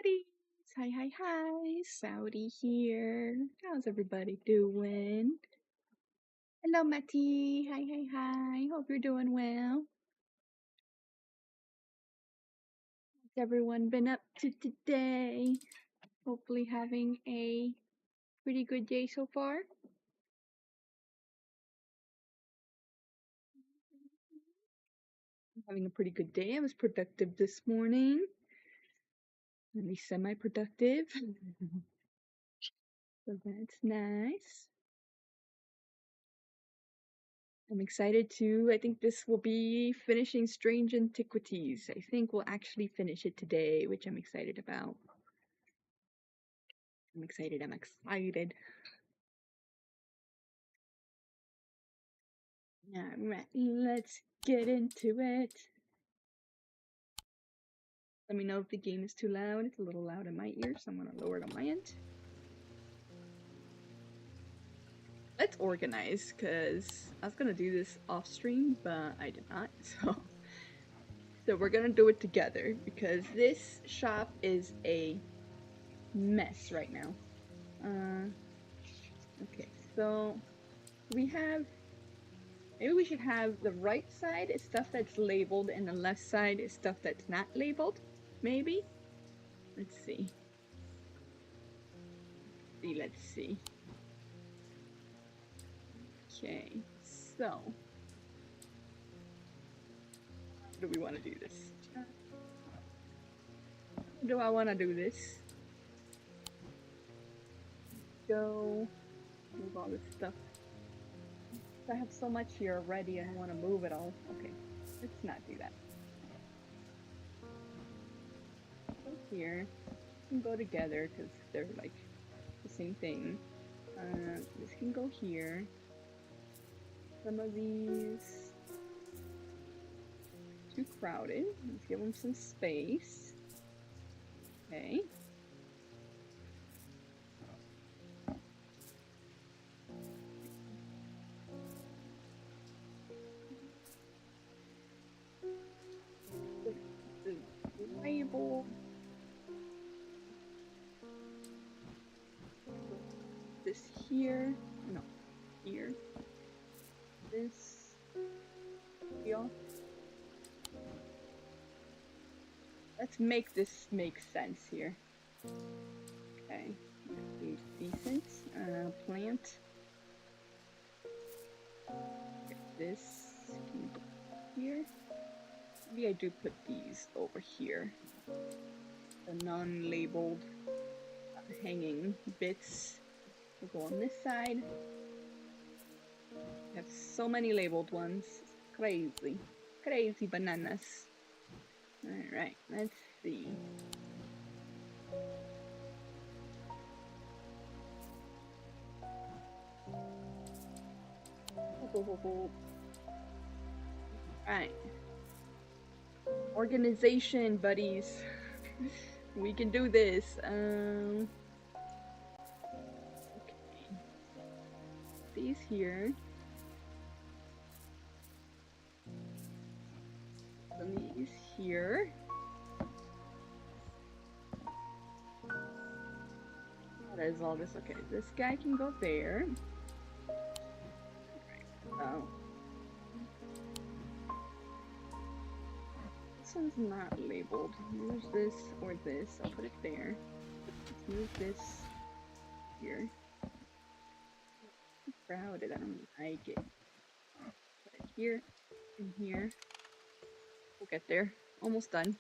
buddies! Hi, hi, hi! Saudi here. How's everybody doing? Hello, Matty. Hi, hi, hi. Hope you're doing well. What's everyone been up to today? Hopefully having a pretty good day so far. I'm having a pretty good day. I was productive this morning. At least semi-productive. So that's nice. I'm excited to, I think this will be finishing Strange Antiquities. I think we'll actually finish it today, which I'm excited about. I'm excited. Alright, let's get into it. Let me know if the game is too loud. It's a little loud in my ears, so I'm gonna lower it on my end. Let's organize, because I was gonna do this off stream, but I did not, so we're gonna do it together, because this shop is a mess right now. Okay, so we have, maybe we should have the right side is stuff that's labeled and the left side is stuff that's not labeled, maybe? Let's see. Let's see. Okay, so how do we want to do this? How do I want to do this? Go move all this stuff. I have so much here already, I don't want to move it all. Okay, let's not do that. Go here, can go together because they're like the same thing. This can go here. Some of these too crowded. Let's give them some space. Okay. The label. This here. No, here. This. Here. Let's make this make sense here. Okay. Decent. Plant. This can go here. Maybe I do put these over here. The non-labeled hanging bits will go on this side. I have so many labeled ones. Crazy. Crazy bananas. Alright, let's see. Alright. Organization, buddies. We can do this. Okay. These here. And these here. What is all this? Okay, this guy can go there. Oh. This one's not labeled. Use this or this. I'll put it there. Let's move this here. It's crowded. I don't like it. Put it here and here. We'll get there. Almost done.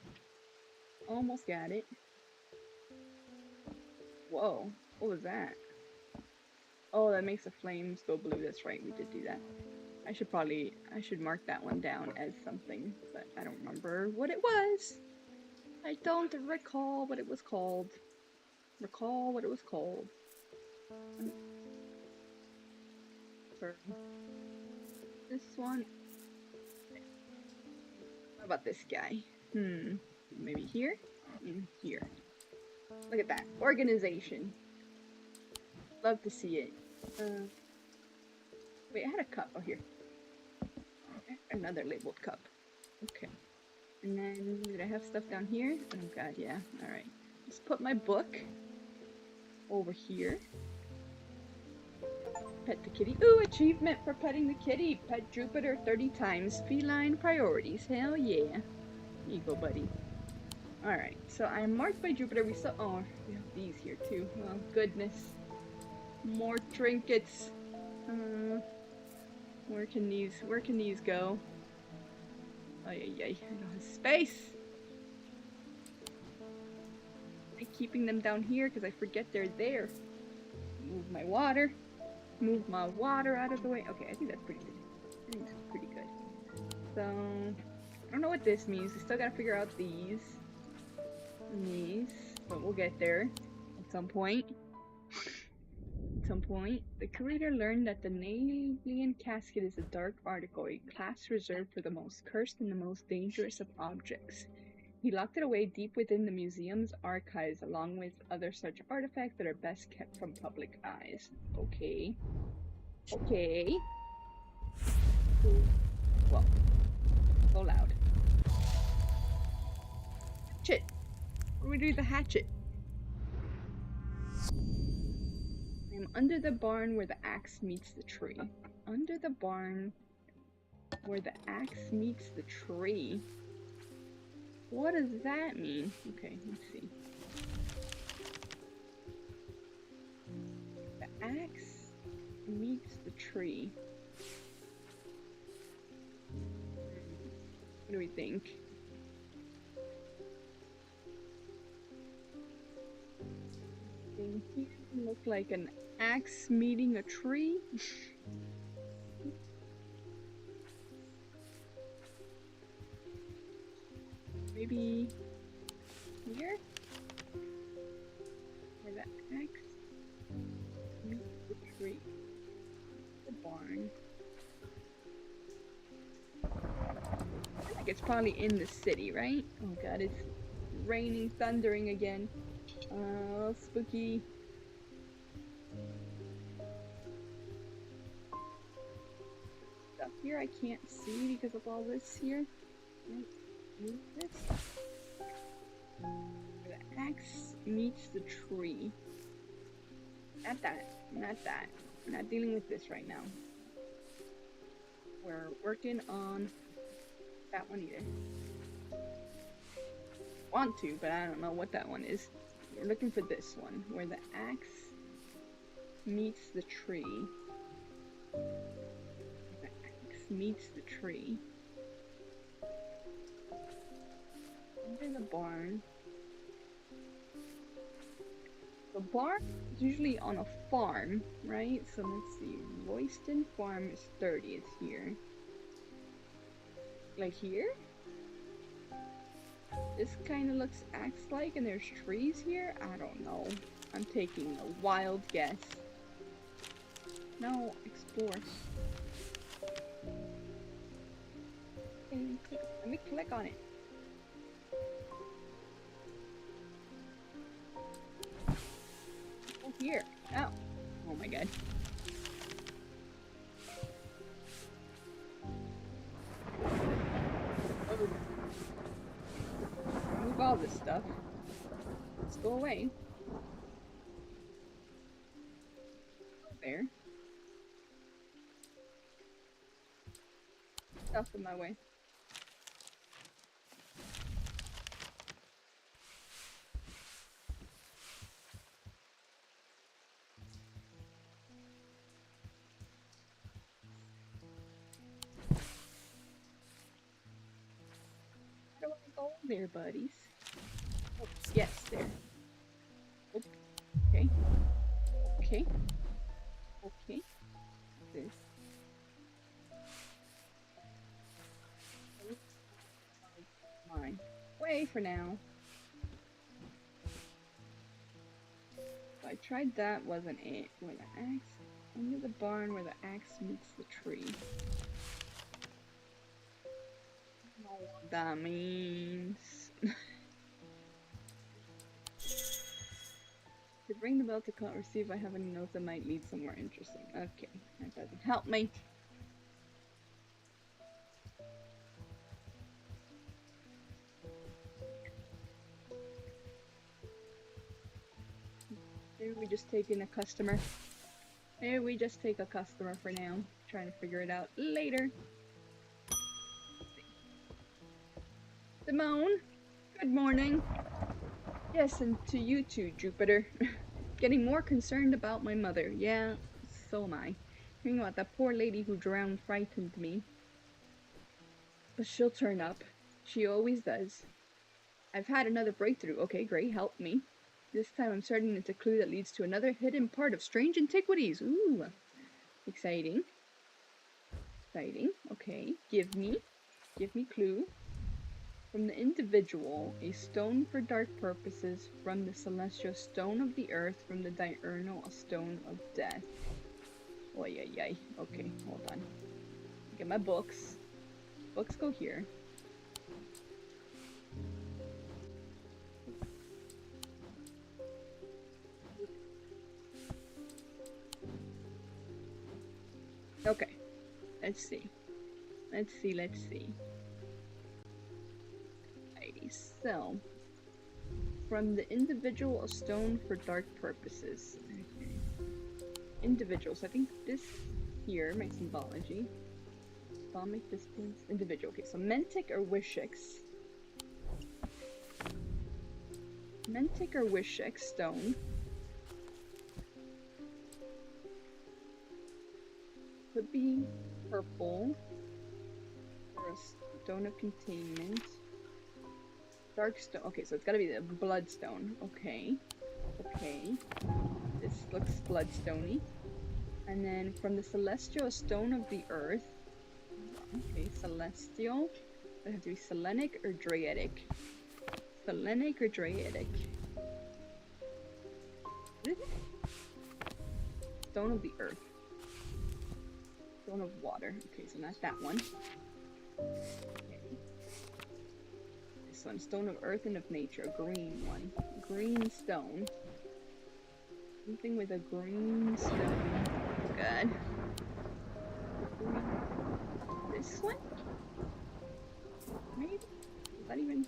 Almost got it. Whoa. What was that? Oh, that makes the flames go blue. That's right. We did do that. I should mark that one down as something, but I don't remember what it was. I don't recall what it was called. This one. What about this guy? Maybe here and here. Look at that. Organization. Love to see it. Wait, I had a cup. Oh, here. Another labeled cup. Okay. And then, did I have stuff down here? Oh god, yeah. Alright. Let's put my book over here. Pet the kitty. Ooh, achievement for petting the kitty. Pet Jupiter 30 times. Feline priorities. Hell yeah. Here you go, buddy. Alright, so I'm marked by Jupiter. We still. Oh, we have these here too. Oh, goodness. More trinkets. Where can these go? Ay, ay, ay. I don't have space. I'm keeping them down here because I forget they're there. Move my water. Move my water out of the way. Okay, I think that's pretty good. I think that's pretty good. So, I don't know what this means. We still gotta figure out these. And these. But we'll get there at some point. At some point. The curator learned that the Nalian casket is a dark article, a class reserved for the most cursed and the most dangerous of objects. He locked it away deep within the museum's archives, along with other such artifacts that are best kept from public eyes. Okay. Okay. Whoa. So loud. Hatchet! What do we do with the hatchet? I'm under the barn where the axe meets the tree. Under the barn where the axe meets the tree. What does that mean? Okay, let's see. The axe meets the tree. What do we think? Here look like an axe meeting a tree. Maybe here? Where the axe meets the tree. The barn. I feel like it's probably in the city, right? Oh god, it's raining, thundering again. Oh, spooky. Stuff here I can't see because of all this here. Move this. The axe meets the tree. Not that. Not that. I'm not dealing with this right now. We're working on that one either. Want to, but I don't know what that one is. We're looking for this one, where the axe meets the tree. The axe meets the tree. Under the barn. The barn is usually on a farm, right? So let's see. Royston Farm is 30. It's here. Like here? This kind of looks axe-like, and there's trees here? I don't know. I'm taking a wild guess. No, explore. Let me click on it. Oh, here. Oh. Oh my god. Oh. Move all this stuff. Let's go away. There. Stuff in my way. Where do I go there, buddies? Oh, yes, there. Oh, okay. Okay. Okay. This. Mine. Way for now. So I tried that, wasn't it? Where the axe under the barn where the axe meets the tree. I don't know what that means. To ring the bell to call or see if I have any notes that might lead somewhere interesting. Okay, that doesn't help me. Maybe we just take in a customer. Maybe we just take a customer for now. Trying to figure it out later. Simone, good morning. Yes, and to you too, Jupiter. Getting more concerned about my mother. Yeah, so am I. Hearing about that poor lady who drowned frightened me. But she'll turn up. She always does. I've had another breakthrough. Okay, great, help me. This time I'm starting it's a clue that leads to another hidden part of strange antiquities. Ooh, exciting. Exciting. Okay, give me clue. From the individual, a stone for dark purposes. From the celestial, stone of the earth. From the diurnal, a stone of death. Oh, yeah. Okay, hold on. Get my books. Books go here. Okay, let's see. Let's see. Alrighty, so from the individual, a stone for dark purposes. Okay. Individuals. I think this here, my symbology. Balmic distance. Individual. Okay, so Mentic or Wishix. Mentic or Wishix stone. Could be purple. Or a stone of containment. Dark stone. Okay, so it's gotta be the bloodstone. Okay. This looks bloodstony. And then from the celestial, stone of the earth. Okay, celestial. It have to be Selenic or Draidic. Selenic or Draidic. Stone of the earth. Stone of water. Okay, so not that one. Okay. This one, stone of earth and of nature, a green one. Green stone. Something with a green stone. Oh god. This one? Maybe? Is that even...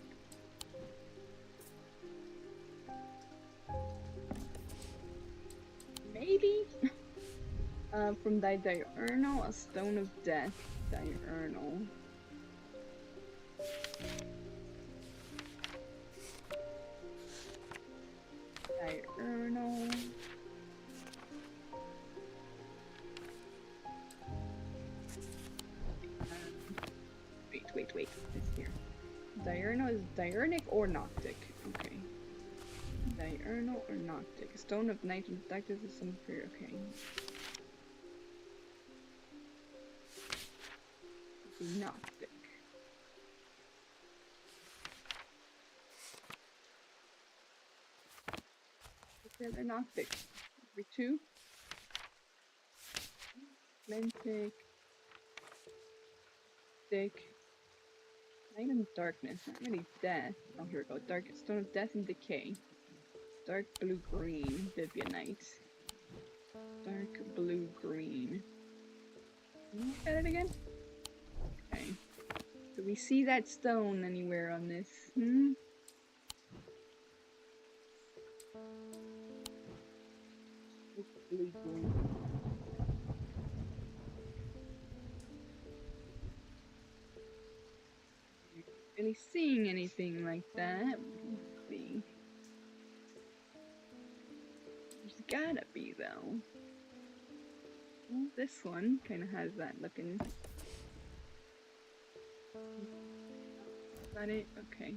Maybe? From thy diurnal, a stone of death. Diurnal. Diurnal. Wait. It's here. Diurnal is diurnic or noctic. Okay. Diurnal or noctic. A stone of night and detective is some period. Okay. Noctic. Okay, they're noctic. Number 2. Lentic. Thick. Night and darkness. Not really death. Oh, here we go. Dark stone of death and decay. Dark blue green. Vivianite. Dark blue green. Can you look at it again? Okay. Do we see that stone anywhere on this? Blue green. Really seeing anything like that? Let's see. There's gotta be though. Well, this one kind of has that looking. Is that it? Okay.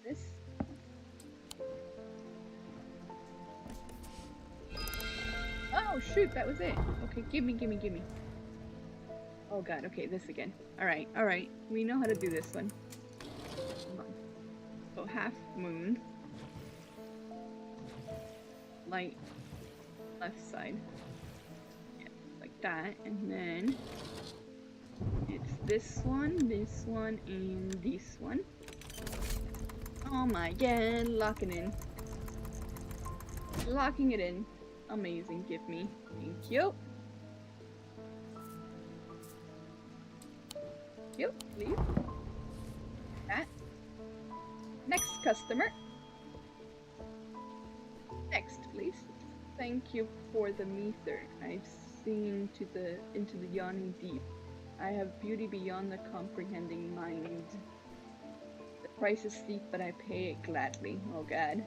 This. Oh shoot, that was it. Okay, give me. Oh god, okay, this again. Alright. We know how to do this one. Come on. So half moon. Light left side. Yeah, like that. And then it's this one, and this one. Oh my god, locking it in. Amazing, give me. Thank you. Please. That. Next customer. Thank you for the meter. I've seen into the yawning deep. I have beauty beyond the comprehending mind. The price is steep, but I pay it gladly. Oh God.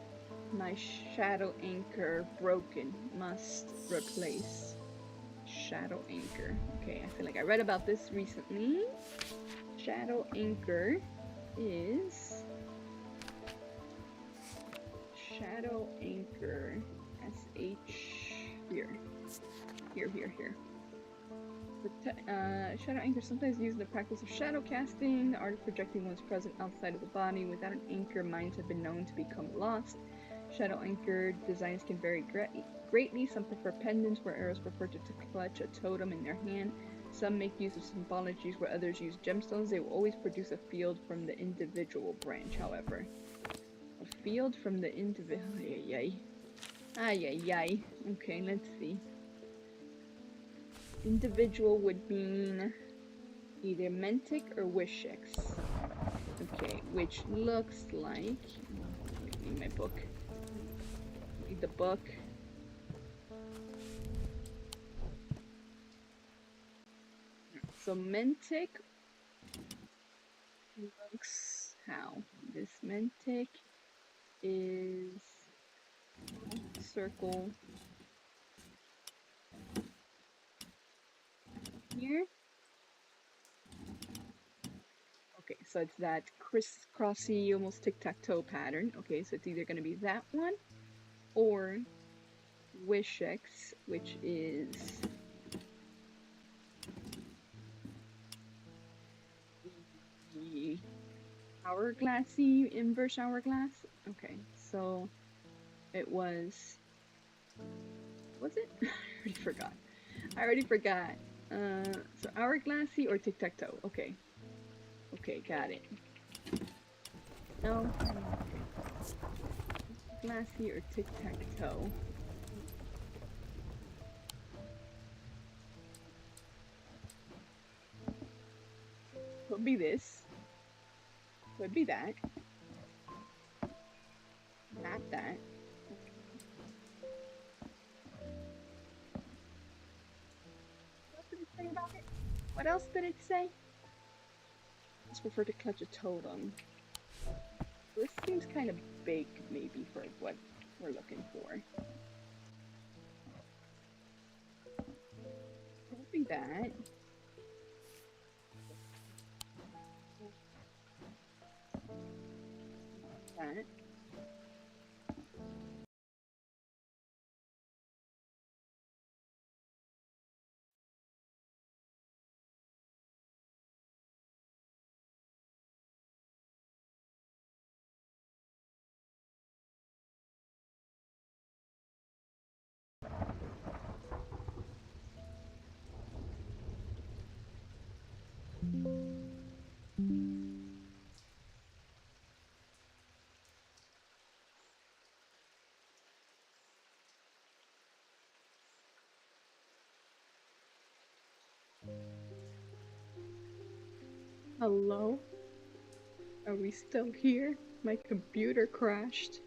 My shadow anchor broken. Must replace. Shadow anchor. Okay, I feel like I read about this recently. Shadow anchor is shadow anchor. SH here. Here. Shadow anchor sometimes used in the practice of shadow casting, the art of projecting one's presence outside of the body. Without an anchor, minds have been known to become lost. Shadow anchor designs can vary greatly. Some prefer pendants, where arrows prefer to clutch a totem in their hand. Some make use of symbologies, where others use gemstones. They will always produce a field from the individual branch, however. A field from the individual. Ay. Okay, let's see. Individual would mean either Mentic or Wishix. Okay, which looks like... I need my book. Need the book. So Mentic looks how? This Mentic is circle here. Okay, so it's that crisscrossy, almost tic-tac-toe pattern. Okay, so it's either going to be that one or Wishix, which is the hourglassy inverse hourglass. Okay, so it was it? I already forgot. So hourglassy or tic-tac-toe. Okay, got it. No, glassy or tic-tac-toe. Could be this. Could be that. Not that. What did it say about it? What else did it say? Just prefer to clutch a totem. This seems kind of big, maybe, for what we're looking for. Could be that. That. Hello? Are we still here? My computer crashed.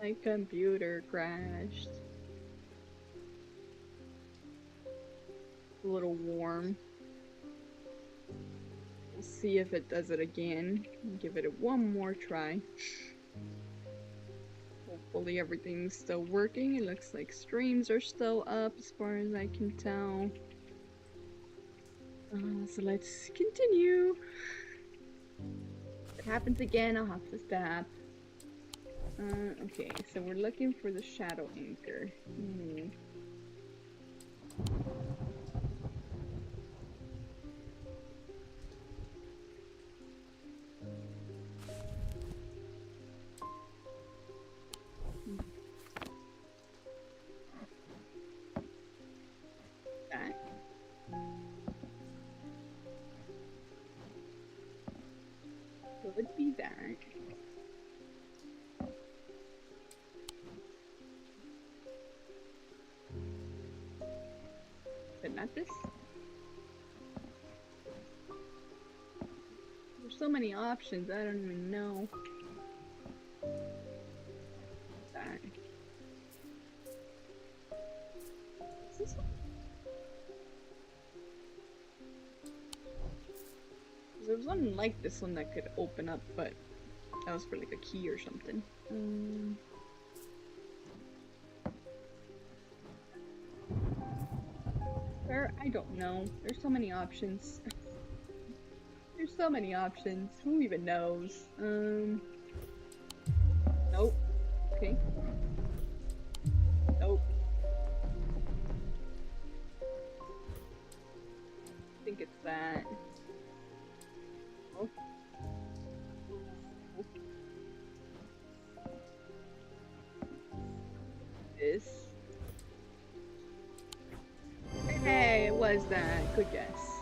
My computer crashed. A little warm. We'll see if it does it again. Give it one more try. Hopefully everything's still working. It looks like streams are still up as far as I can tell. So let's continue. If it happens again, I'll have to stop. Okay, so we're looking for the shadow anchor. That. Could be that. But not this. There's so many options, I don't even know. this one? There was one like this one that could open up, but that was for like a key or something. I don't know. There's so many options. There's so many options. Who even knows? Nope. Okay. Nope. I think it's that. Oh. This. Hey, it was that. Good guess.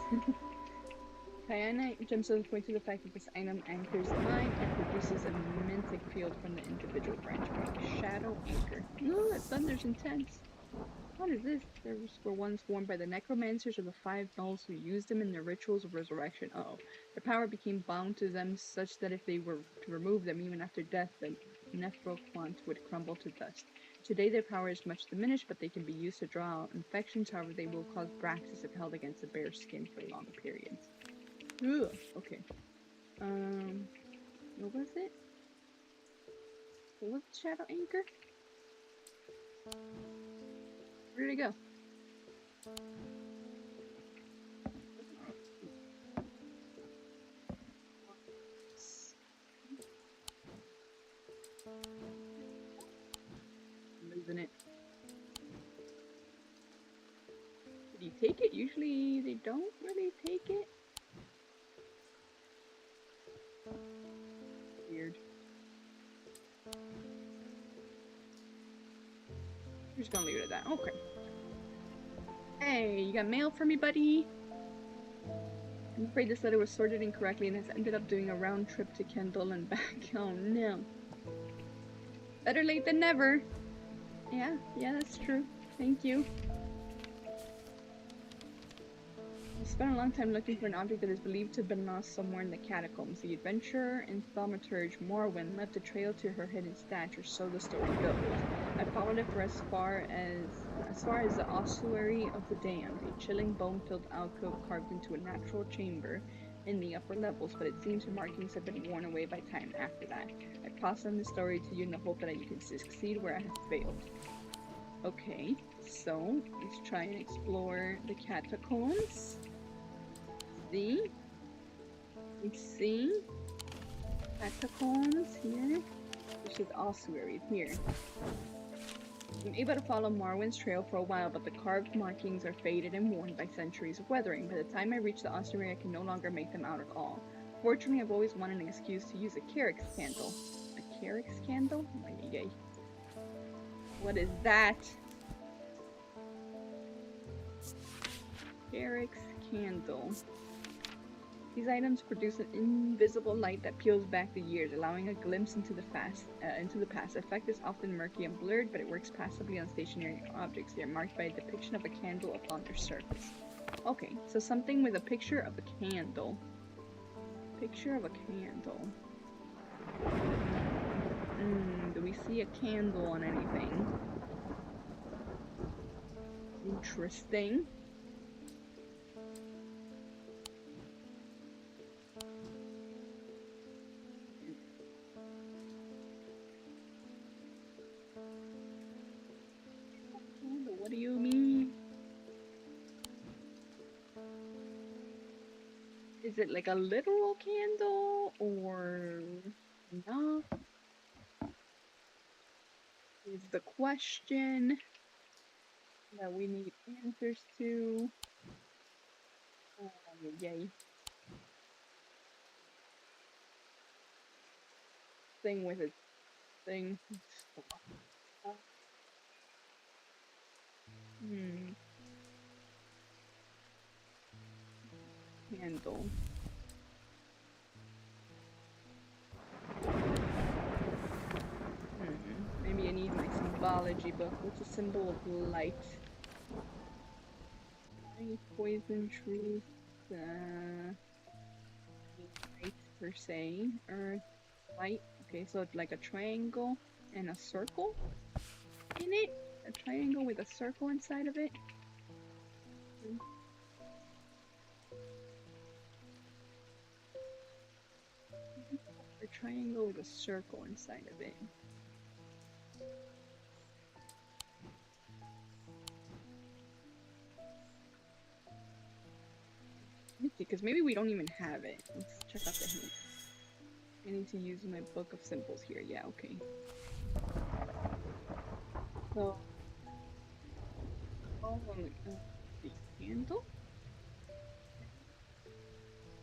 Kyanite gemstones point to the fact that this item anchors the mine and produces a magnetic field from the individual branch mark. Shadow anchor. Ooh, that thunder's intense. What is this? Those were once worn by the necromancers or the five gnolls who used them in their rituals of resurrection. Uh-oh. Their power became bound to them such that if they were to remove them even after death, the necroquant would crumble to dust. Today their power is much diminished, but they can be used to draw out infections. However, they will cause braxis if held against a bare skin for long periods. Ugh, okay. What was it? What was the shadow anchor? Where did it go? I'm losing it. Did he take it? Usually they don't really take it. Weird. I'm just gonna leave it at that. Okay. Hey, you got mail for me, buddy? I'm afraid this letter was sorted incorrectly and has ended up doing a round trip to Kendall and back. Oh no. Better late than never. Yeah, that's true. Thank you. I spent a long time looking for an object that is believed to have been lost somewhere in the catacombs. The adventurer and thaumaturge Morwen left a trail to her hidden stash, so the story goes. I followed it for as far as the ossuary of the damned, a chilling bone-filled alcove carved into a natural chamber in the upper levels, but it seems her markings have been worn away by time after that. I pass on the story to you in the hope that you can succeed where I have failed. Okay, so let's try and explore the catacombs. We see catacombs here. This is ossuary here. I'm able to follow Marwin's trail for a while, but the carved markings are faded and worn by centuries of weathering. By the time I reach the ossuary, I can no longer make them out at all. Fortunately, I've always wanted an excuse to use a Carix candle. A Carix candle? Yay. What is that? Carix candle. These items produce an invisible light that peels back the years, allowing a glimpse into the past. The effect is often murky and blurred, but it works passively on stationary objects. They are marked by a depiction of a candle upon their surface. Okay, so something with a picture of a candle. Picture of a candle. Do we see a candle on anything? Interesting. What do you mean? Is it like a literal candle or not? Is the question that we need answers to. Yay. Thing with a thing. Candle. Maybe I need my symbology book. What's a symbol of light? Poison, truth, light per se. Earth, light. Okay, so it's like a triangle and a circle in it? A triangle with a circle inside of it? A triangle with a circle inside of it. Let me see, because maybe we don't even have it. Let's check out the hint. I need to use my book of symbols here. Yeah, okay. So, the candle,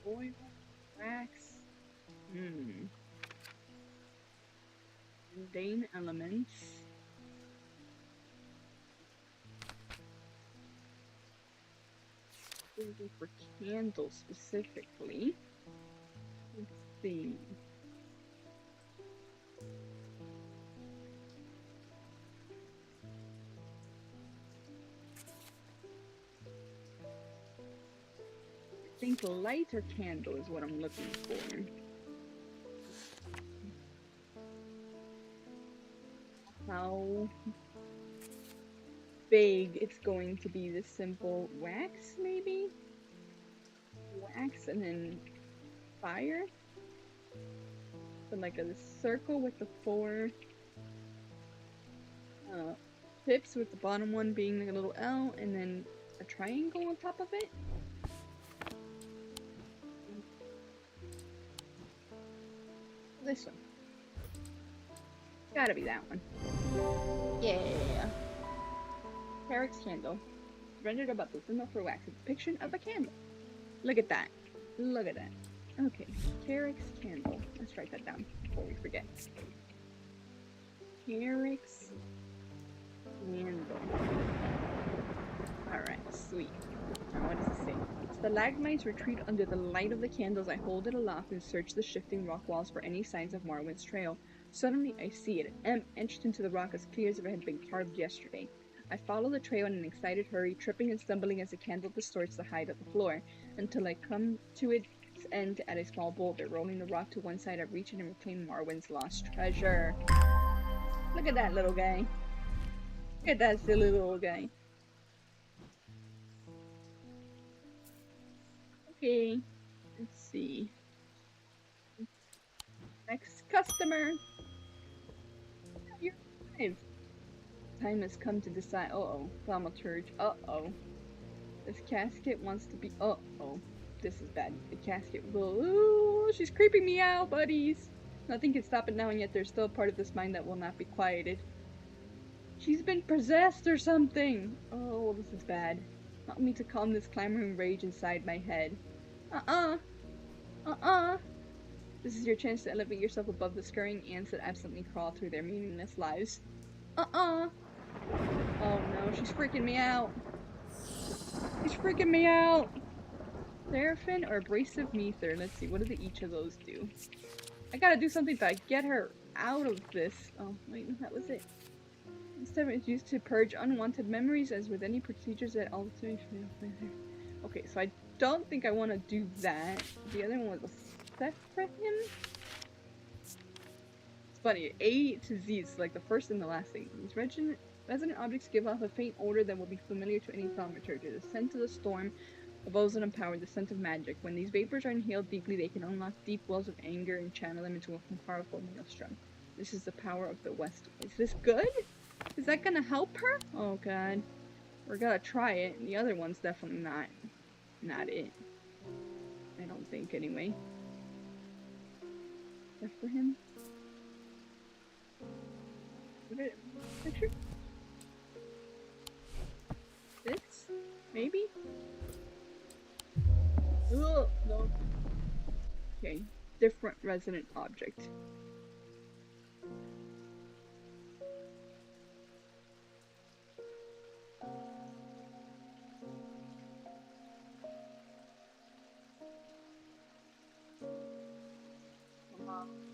oil, wax, mundane elements. For candles specifically. Let's see. I think lighter candle is what I'm looking for. How big it's going to be this simple wax, maybe? Wax and then fire? So like a circle with the four tips, with the bottom one being like a little L, and then a triangle on top of it? This one. Gotta be that one. Yeah. Carrick's candle. Rendered above the symbol for wax. A depiction of a candle. Look at that. Look at that. Okay. Carrick's candle. Let's write that down before we forget. Carrick's candle. Alright, sweet. Now what does it say? Stalagmites retreat under the light of the candles. I hold it aloft and search the shifting rock walls for any signs of Marwyn's trail. Suddenly I see it, etched into the rock as clear as if it had been carved yesterday. I follow the trail in an excited hurry, tripping and stumbling as the candle distorts the height of the floor, until I come to its end at a small boulder. Rolling the rock to one side, I reach it and reclaim Marwyn's lost treasure. Look at that little guy. Look at that silly little guy. Okay, let's see. Next customer. You're alive. Time has come to decide. Uh-oh. Thaumaturge. Uh-oh. This casket wants to be. Uh-oh. This is bad. The casket will. Ooh, she's creeping me out, buddies. Nothing can stop it now, and yet there's still a part of this mind that will not be quieted. She's been possessed or something. Oh, this is bad. Help me to calm this clamoring rage inside my head. This is your chance to elevate yourself above the scurrying ants that absently crawl through their meaningless lives. Oh no, she's freaking me out. She's freaking me out. Seraphim or abrasive ether. Let's see, what do each of those do? I gotta do something to get her out of this. Oh, wait, that was it. This time is used to purge unwanted memories, as with any procedures that ultimately. Okay, so I don't think I want to do that. The other one was a Sephraim? It's funny, A to Z is like the first and the last thing. These resonant objects give off a faint odor that will be familiar to any thaumaturge. The scent of the storm, of ozone and power, the scent of magic. When these vapors are inhaled deeply, they can unlock deep wells of anger and channel them into a powerful maelstrom. This is the power of the West. Is this good? Is that gonna help her? Oh god. We're gonna try it. The other one's definitely not it. I don't think, anyway. That's for him. What is it? Picture? This? Maybe? Ugh, no. Okay. Different resonant object.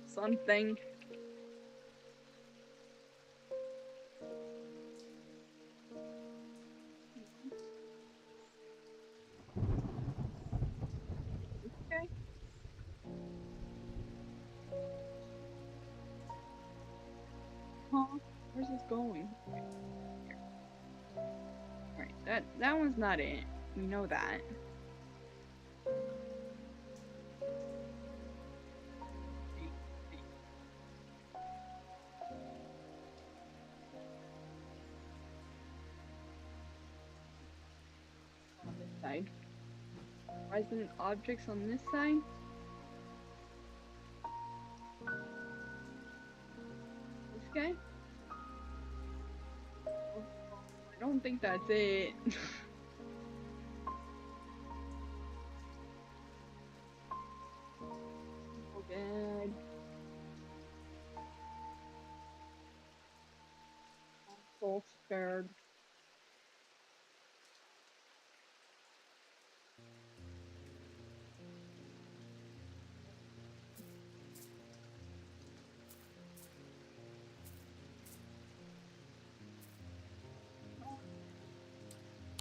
Something. Okay. Huh? Where's this going? Alright, that one's not it. We know that. On this side. Resident objects on this side. This guy? I don't think that's it. Oh god. I'm so scared.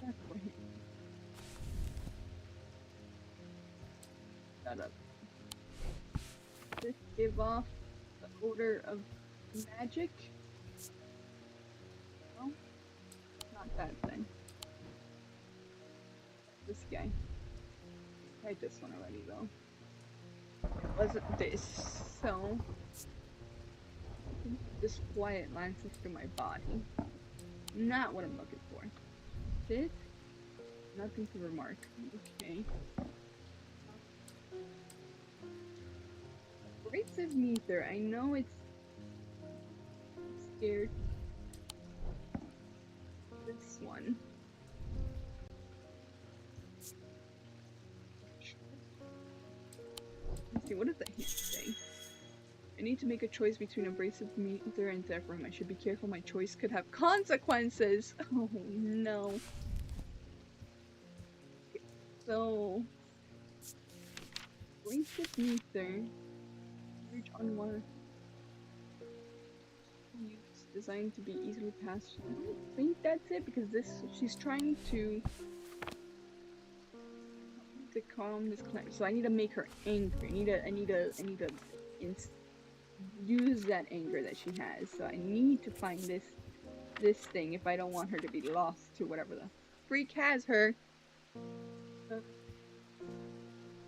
That's for him. Shut up. Does this give off the odor of magic? No? Not that thing. This guy. Tried this one already though. It wasn't this, so this quiet lances through my body. Not what I'm looking for. This? Nothing to remark. Okay. Abrasive meter. I know it's scared. This one. Let's see, what does the hint say? I need to make a choice between abrasive meter and Zephyr. I should be careful, my choice could have consequences! Oh no. Okay, so... abrasive meter... Reach on water. Use designed to be easily passed. I don't think that's it, because this... she's trying to calm this climate. So I need to make her angry. I need to use that anger that she has. So I need to find this thing if I don't want her to be lost to whatever the freak has her.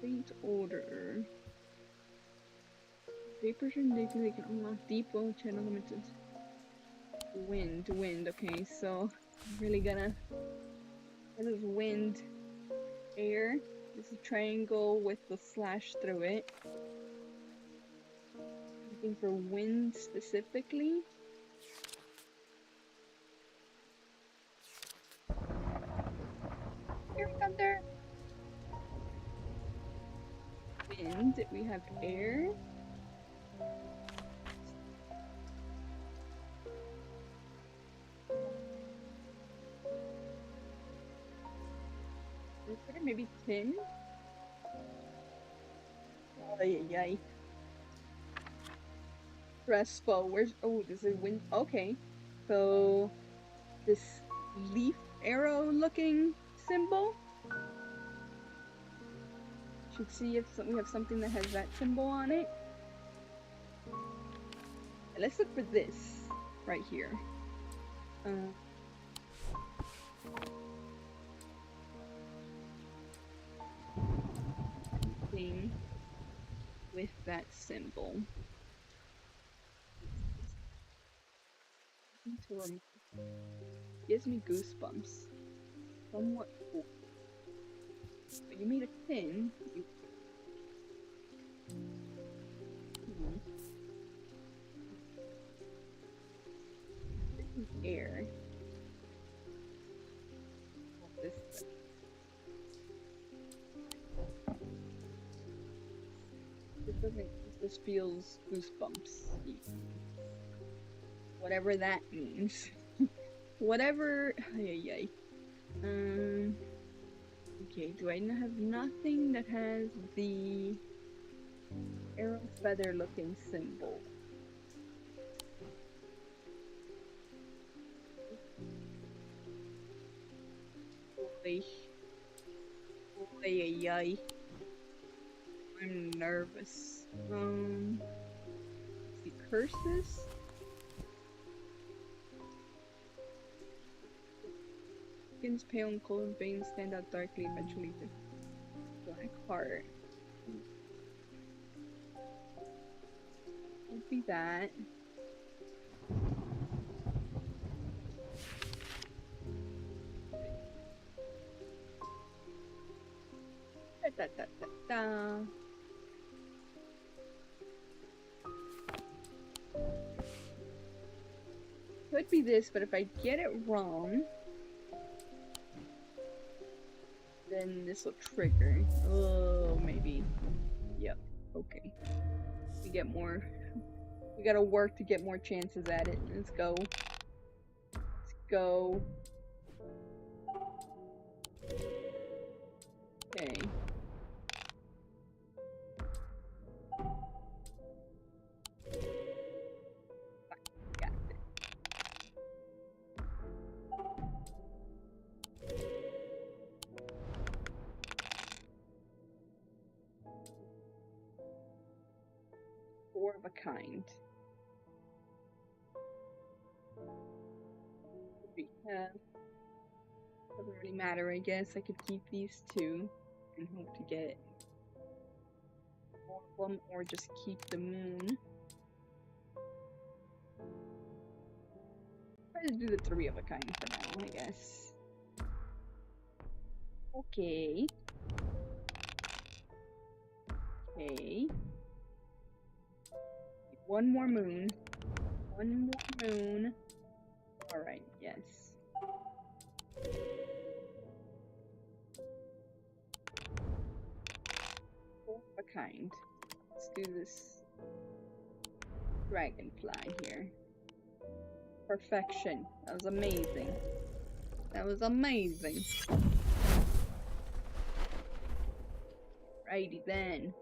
Faint odor. Vapors and data they can unlock depot channel limited. Wind, okay, so I'm really gonna. What is wind? Air. This is a triangle with the slash through it. Looking for wind specifically. Here we come there. Wind. We have air. Maybe tin. Ay, ay, ay. Stressful. Where's... oh, this is wind. Okay. So, this leaf arrow looking symbol. Should see if we have something that has that symbol on it. Let's look for this right here. Thing with that symbol. Gives me goosebumps. Somewhat cool. But you made a pin. This is air. This. This feels goosebumps. Whatever that means. Whatever. Ay, ay, ay. Okay, do I have nothing that has the arrow feather looking symbol? Ay, ay, ay. I'm nervous. The curses? skin's pale and cold veins stand out darkly, eventually the black heart. Won't be that. Da, da, da, da. Could be this, but if I get it wrong, then this will trigger. Oh, maybe. Yep. Okay. We get more. We gotta work to get more chances at it. Let's go. Let's go. Okay. Got it. 4 of a kind. Doesn't really matter, I guess. I could keep these 2 and hope to get more of them, or just keep the moon. Try to do the 3 of a kind for now, I guess. Okay. Okay. 1 more moon. 1 more moon. Alright, yes. 4 of a kind. Let's do this dragonfly here. Perfection. That was amazing. That was amazing. Righty then.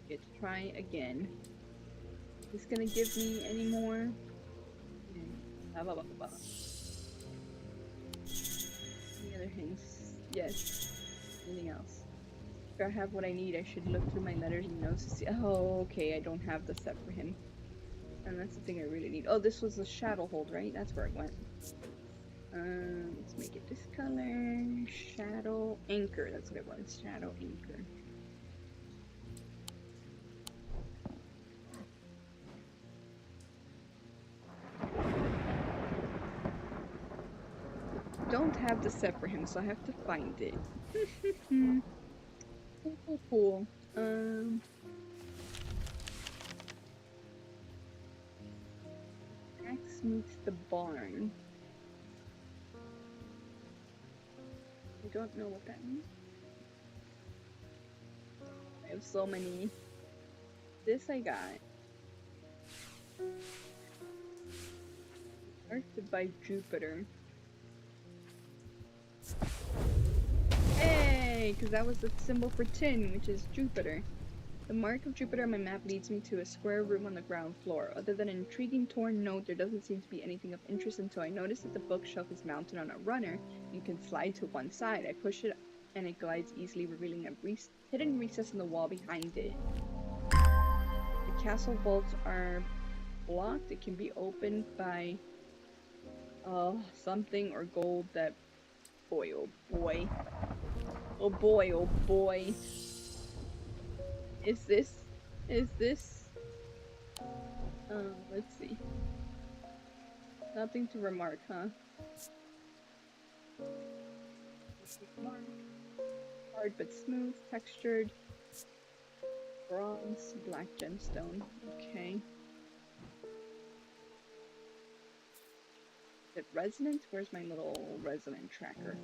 Get to try again. Is this gonna give me any more? Any other hints? Yes. Anything else? If I have what I need, I should look through my letters and notes to see. Oh, okay. I don't have the set for him. And that's the thing I really need. Oh, this was the shadow hold, right? That's where it went. Let's make it this color. Shadow anchor. That's what it was. Shadow anchor. Don't have the set for him, so I have to find it. Cool. Axe meets the barn. I don't know what that means. I have so many. This I got. Marked by Jupiter. Hey, because that was the symbol for tin, which is Jupiter. The mark of Jupiter on my map leads me to a square room on the ground floor. Other than an intriguing torn note, there doesn't seem to be anything of interest until I notice that the bookshelf is mounted on a runner and can slide to one side. I push it and it glides easily, revealing a hidden recess in the wall behind it. The castle vaults are blocked. It can be opened by something or gold that... Boy, oh boy. Oh boy, oh boy. Is this? Let's see. Nothing to remark, huh? Hard but smooth, textured. Bronze, black gemstone. Okay. Is it resonant? Where's my little resonant tracker?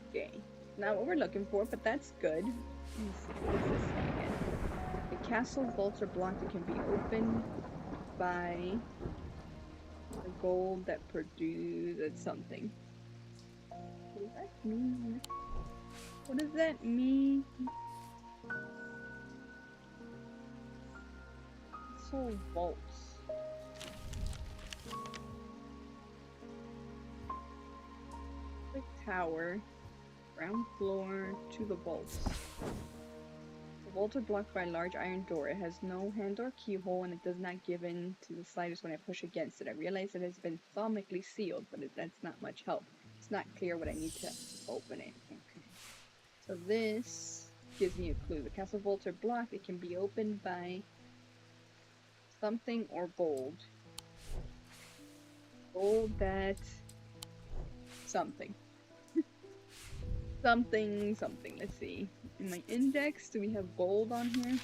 Okay, not what we're looking for, but that's good. Let me see, what does this say again? The castle vaults are blocked. It can be opened by the gold that produces something. What does that mean? What does that mean? Castle vaults. The tower. Ground floor to the vaults. The vaults are blocked by a large iron door. It has no handle or keyhole, and it does not give in to the slightest when I push against it. I realize it has been sonically sealed, but that's not much help. It's not clear what I need to open it. Okay. So this gives me a clue. The castle vaults are blocked. It can be opened by something or gold. Gold that... something. Something. Let's see. In my index, do we have gold on here?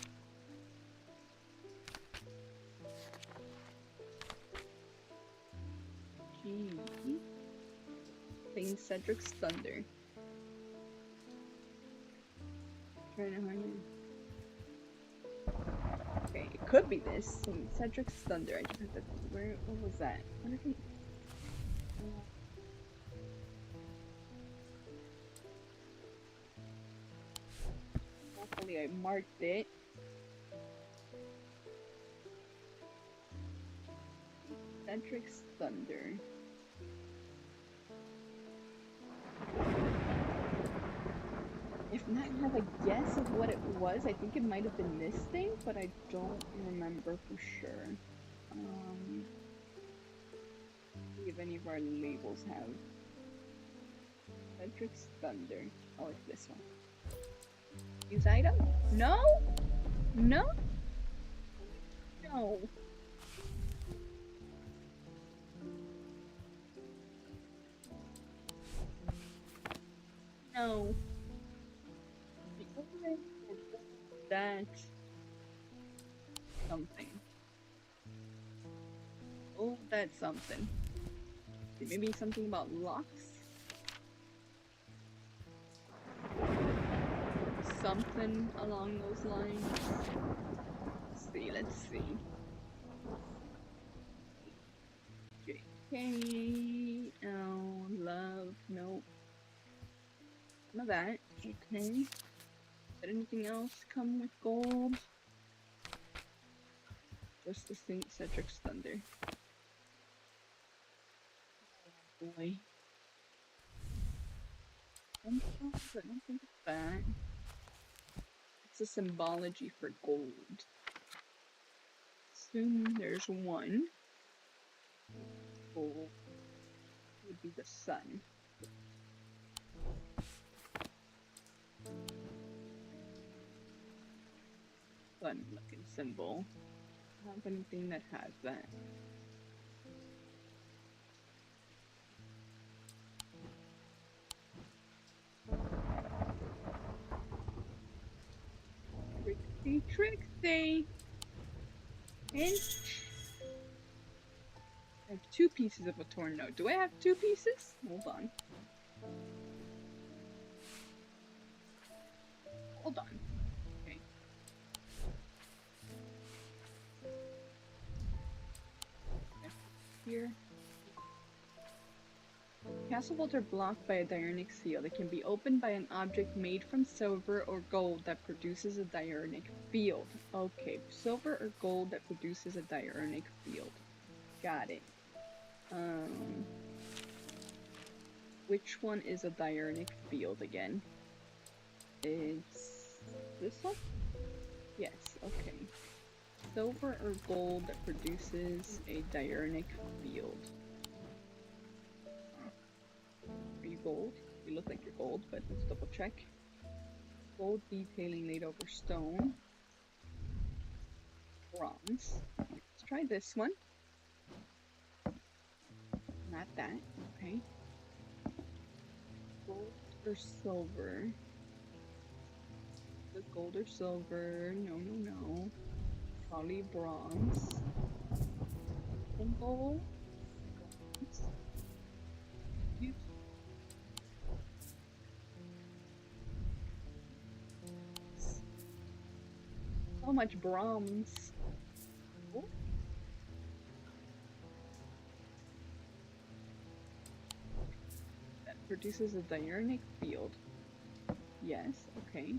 G. St. Cedric's Thunder. Trying to find it. Okay, it could be this. St. Cedric's Thunder. I just have to. What was that? What did he. Hopefully, I marked it. Cedric's Thunder. If not have a guess of what it was, I think it might have been this thing, but I don't remember for sure. See if any of our labels have. Cedric's Thunder. Oh, it's this one. Use item? No? No? No. No. That something. Oh, that's something. Maybe something about locks? Something along those lines. Let's see. JK. Oh, love. Nope. None of that. Okay. Did anything else come with gold? Just the St. Cedric's Thunder. Oh boy. I don't think it's that. It's a symbology for gold. Assume there's one. Gold would be the sun. Fun looking symbol. I don't have anything that has that. Trixie! Hint! I have 2 pieces of a torn note. Do I have 2 pieces? Hold on. Hold on. Okay. Here. Castle vaults are blocked by a diurnic seal. They can be opened by an object made from silver or gold that produces a diurnic field. Okay, silver or gold that produces a diurnic field. Got it. Which one is a diurnic field again? It's this one? Yes, okay. Silver or gold that produces a diurnic field. Are you gold? You look like you're gold, but let's double check. Gold detailing laid over stone. Bronze. Let's try this one. Not that, okay. Gold or silver? The gold or silver? No. Probably bronze. Gold. So much bronze. Oh. That produces a diurnic field. Yes, okay.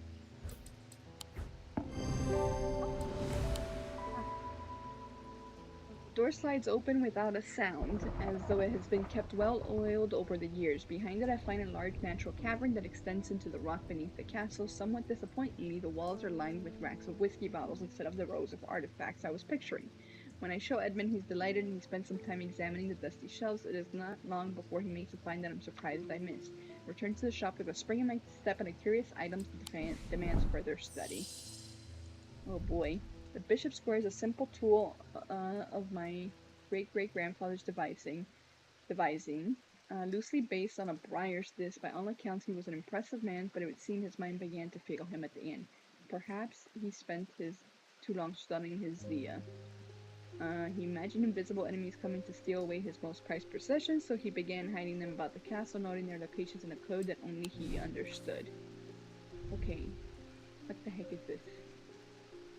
door slides open without a sound, as though it has been kept well oiled over the years. Behind it I find a large natural cavern that extends into the rock beneath the castle. Somewhat disappointingly, the walls are lined with racks of whiskey bottles instead of the rows of artifacts I was picturing. When I show Edmund, he's delighted and he spends some time examining the dusty shelves. It is not long before he makes a find that I'm surprised I missed. I return to the shop with a spring in my step and a curious item that demands further study. Oh boy. The Bishop Square is a simple tool of my great-great-grandfather's devising, loosely based on a briar's disc. By all accounts, he was an impressive man, but it would seem his mind began to fail him at the end. Perhaps he spent too long studying his Zia. He imagined invisible enemies coming to steal away his most prized possessions, so he began hiding them about the castle, noting their locations in a code that only he understood. Okay, what the heck is this?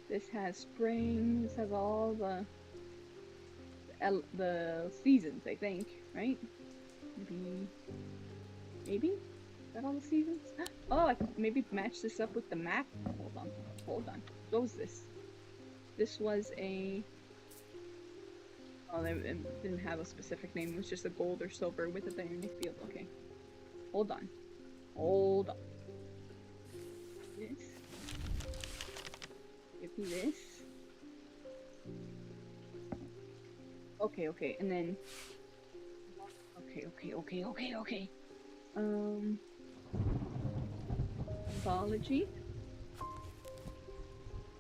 This has spring, this has all the seasons, I think, right? Maybe? Is that all the seasons? Oh, I can maybe match this up with the map. Hold on. What was this? This was a... Oh, it didn't have a specific name. It was just a gold or silver with a dynamic field. Okay. Hold on. This. Give me this. Okay, and then... Okay. Mythology.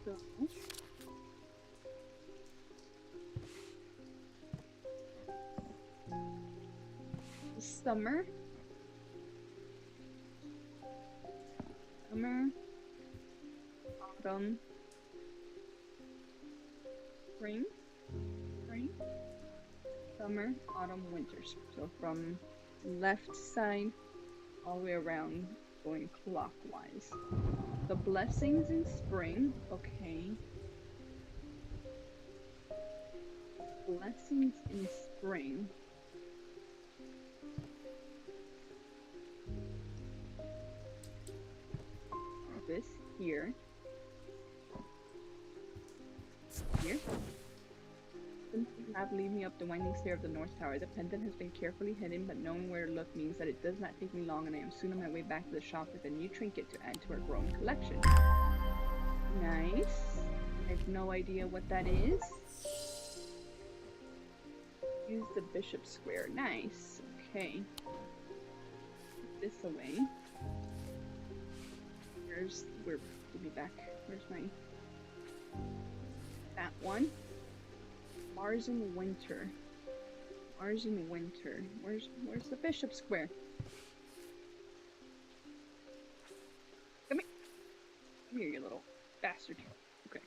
So... Summer, autumn, spring, summer, autumn, winter. So from left side all the way around, going clockwise. The blessings in spring, okay. Blessings in spring. This here. Path lead me up the winding stair of the North Tower. The pendant has been carefully hidden, but knowing where to look means that it does not take me long, and I am soon on my way back to the shop with a new trinket to add to our growing collection. Nice. I have no idea what that is. Use the Bishop Square. Nice. Okay. Put this away. Give me back. Where's my... That one. Mars in winter. Where's the Bishop Square? Come here, you little bastard. Okay.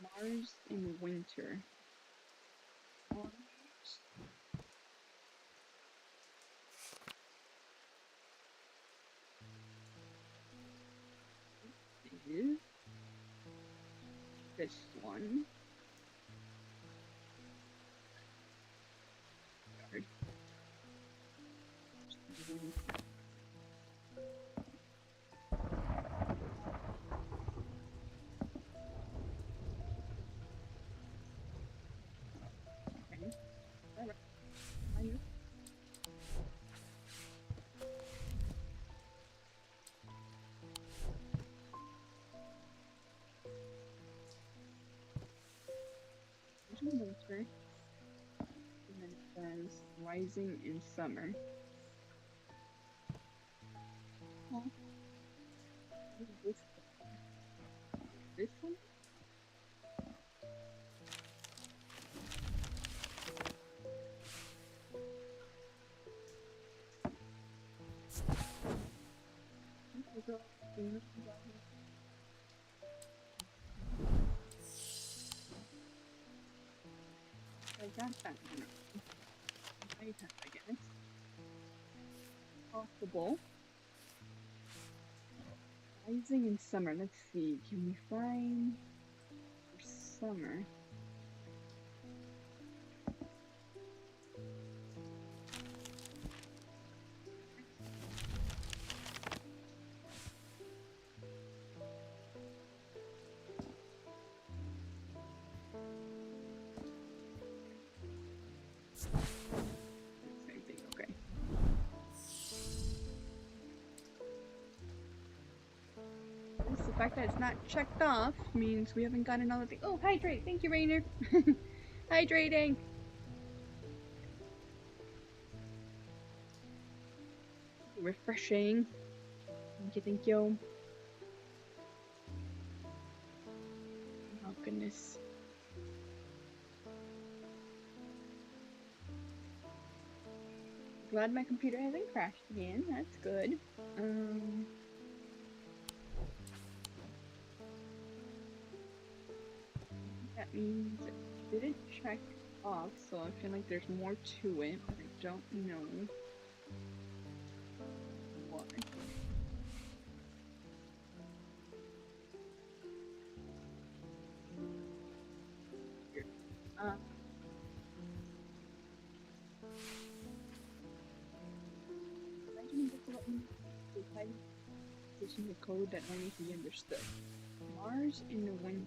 Mars in winter. Mars. Is this one. Okay. Alright. Winter, and then it says rising in summer. Oh. This one? I got that one. I guess. Possible. Rising in summer. Let's see. Can we find for summer? fact that it's not checked off means we haven't gotten all the things. Oh, hydrate! Thank you, Rainer! Hydrating! Refreshing. Thank you, thank you. Oh, goodness. Glad my computer hasn't crashed again. That's good. That means it didn't check off, so I feel like there's more to it, but I don't know what. Here. Imagine this button using the code that only he understood. Mars in the winter.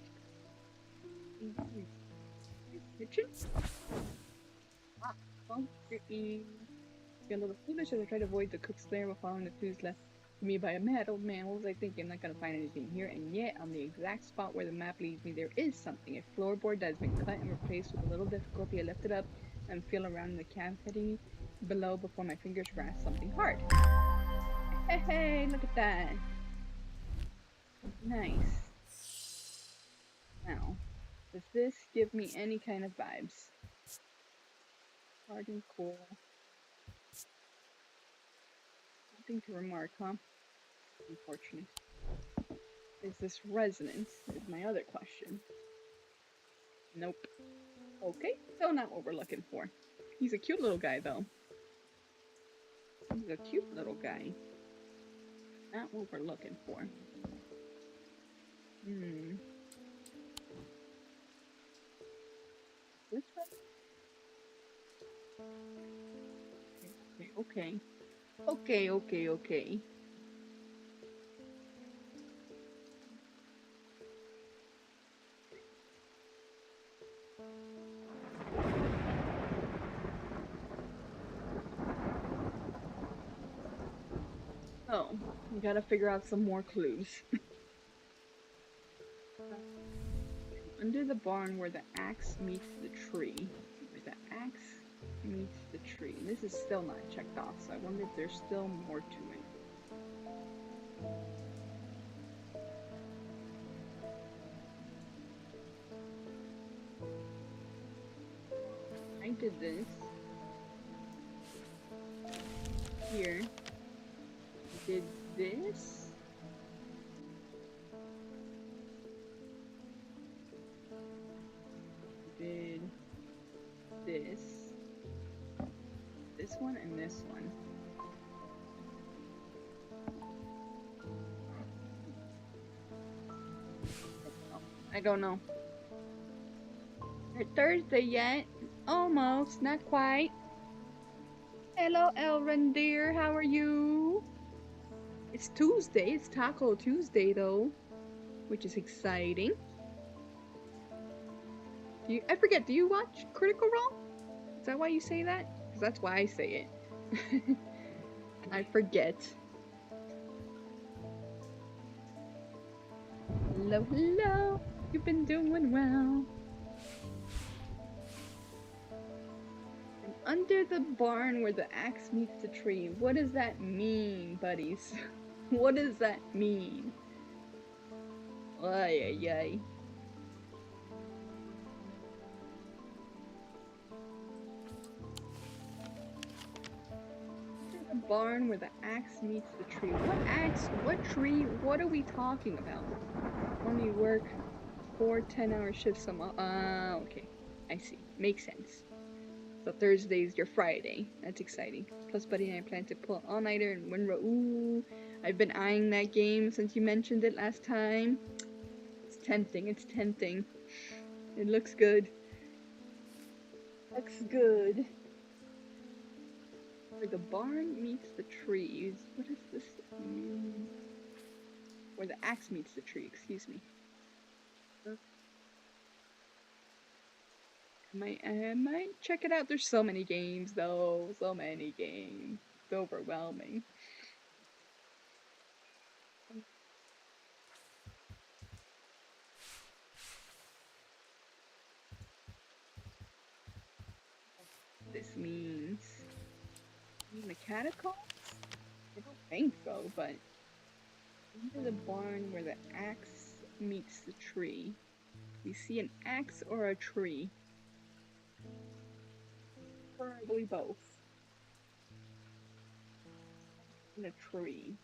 Kitchen? Ah, well, get a little foolish as I try to avoid the cook's glare while following the clues left to me by a mad old man. What was I thinking? I'm not gonna find anything here, and yet, on the exact spot where the map leads me, there is something. A floorboard that has been cut and replaced with a little difficulty. I lift it up and feel around the cavity below before my fingers grasp something hard. Hey, hey, look at that. Nice. Now, does this give me any kind of vibes? Hard and cool. Nothing to remark, huh? Unfortunate. Is this resonance? Is my other question. Nope. Okay, so not what we're looking for. He's a cute little guy, though. He's a cute little guy. Not what we're looking for. This one? Okay. Oh, we gotta figure out some more clues. Under the barn where the axe meets the tree. Where the axe meets the tree. This is still not checked off, so I wonder if there's still more to it. I did this. Here. I did this. Did this one and this one. I don't know. Is it Thursday yet? Almost, not quite. Hello, Elren dear, how are you? It's Tuesday, it's Taco Tuesday though, which is exciting. I forget, do you watch Critical Role? Is that why you say that? Because that's why I say it. I forget. Hello, hello. You've been doing well. And under the barn where the axe meets the tree. What does that mean, buddies? What does that mean? Ay, ay, ay. Barn where the axe meets the tree. What axe? What tree? What are we talking about? Only work 4 10-hour shifts a month. Okay. I see. Makes sense. So Thursday's your Friday. That's exciting. Plus, Buddy and I plan to pull all-nighter and Winrow. Ooh. I've been eyeing that game since you mentioned it last time. It's tempting. It's tempting. It looks good. Looks good. Where the barn meets the trees. What does this mean? Where the axe meets the tree, excuse me. I might check it out. There's so many games though. So many games. It's overwhelming. this means. Mean the catacombs? I don't think so, but into the barn where the axe meets the tree. We see an axe or a tree. Probably both. And a tree.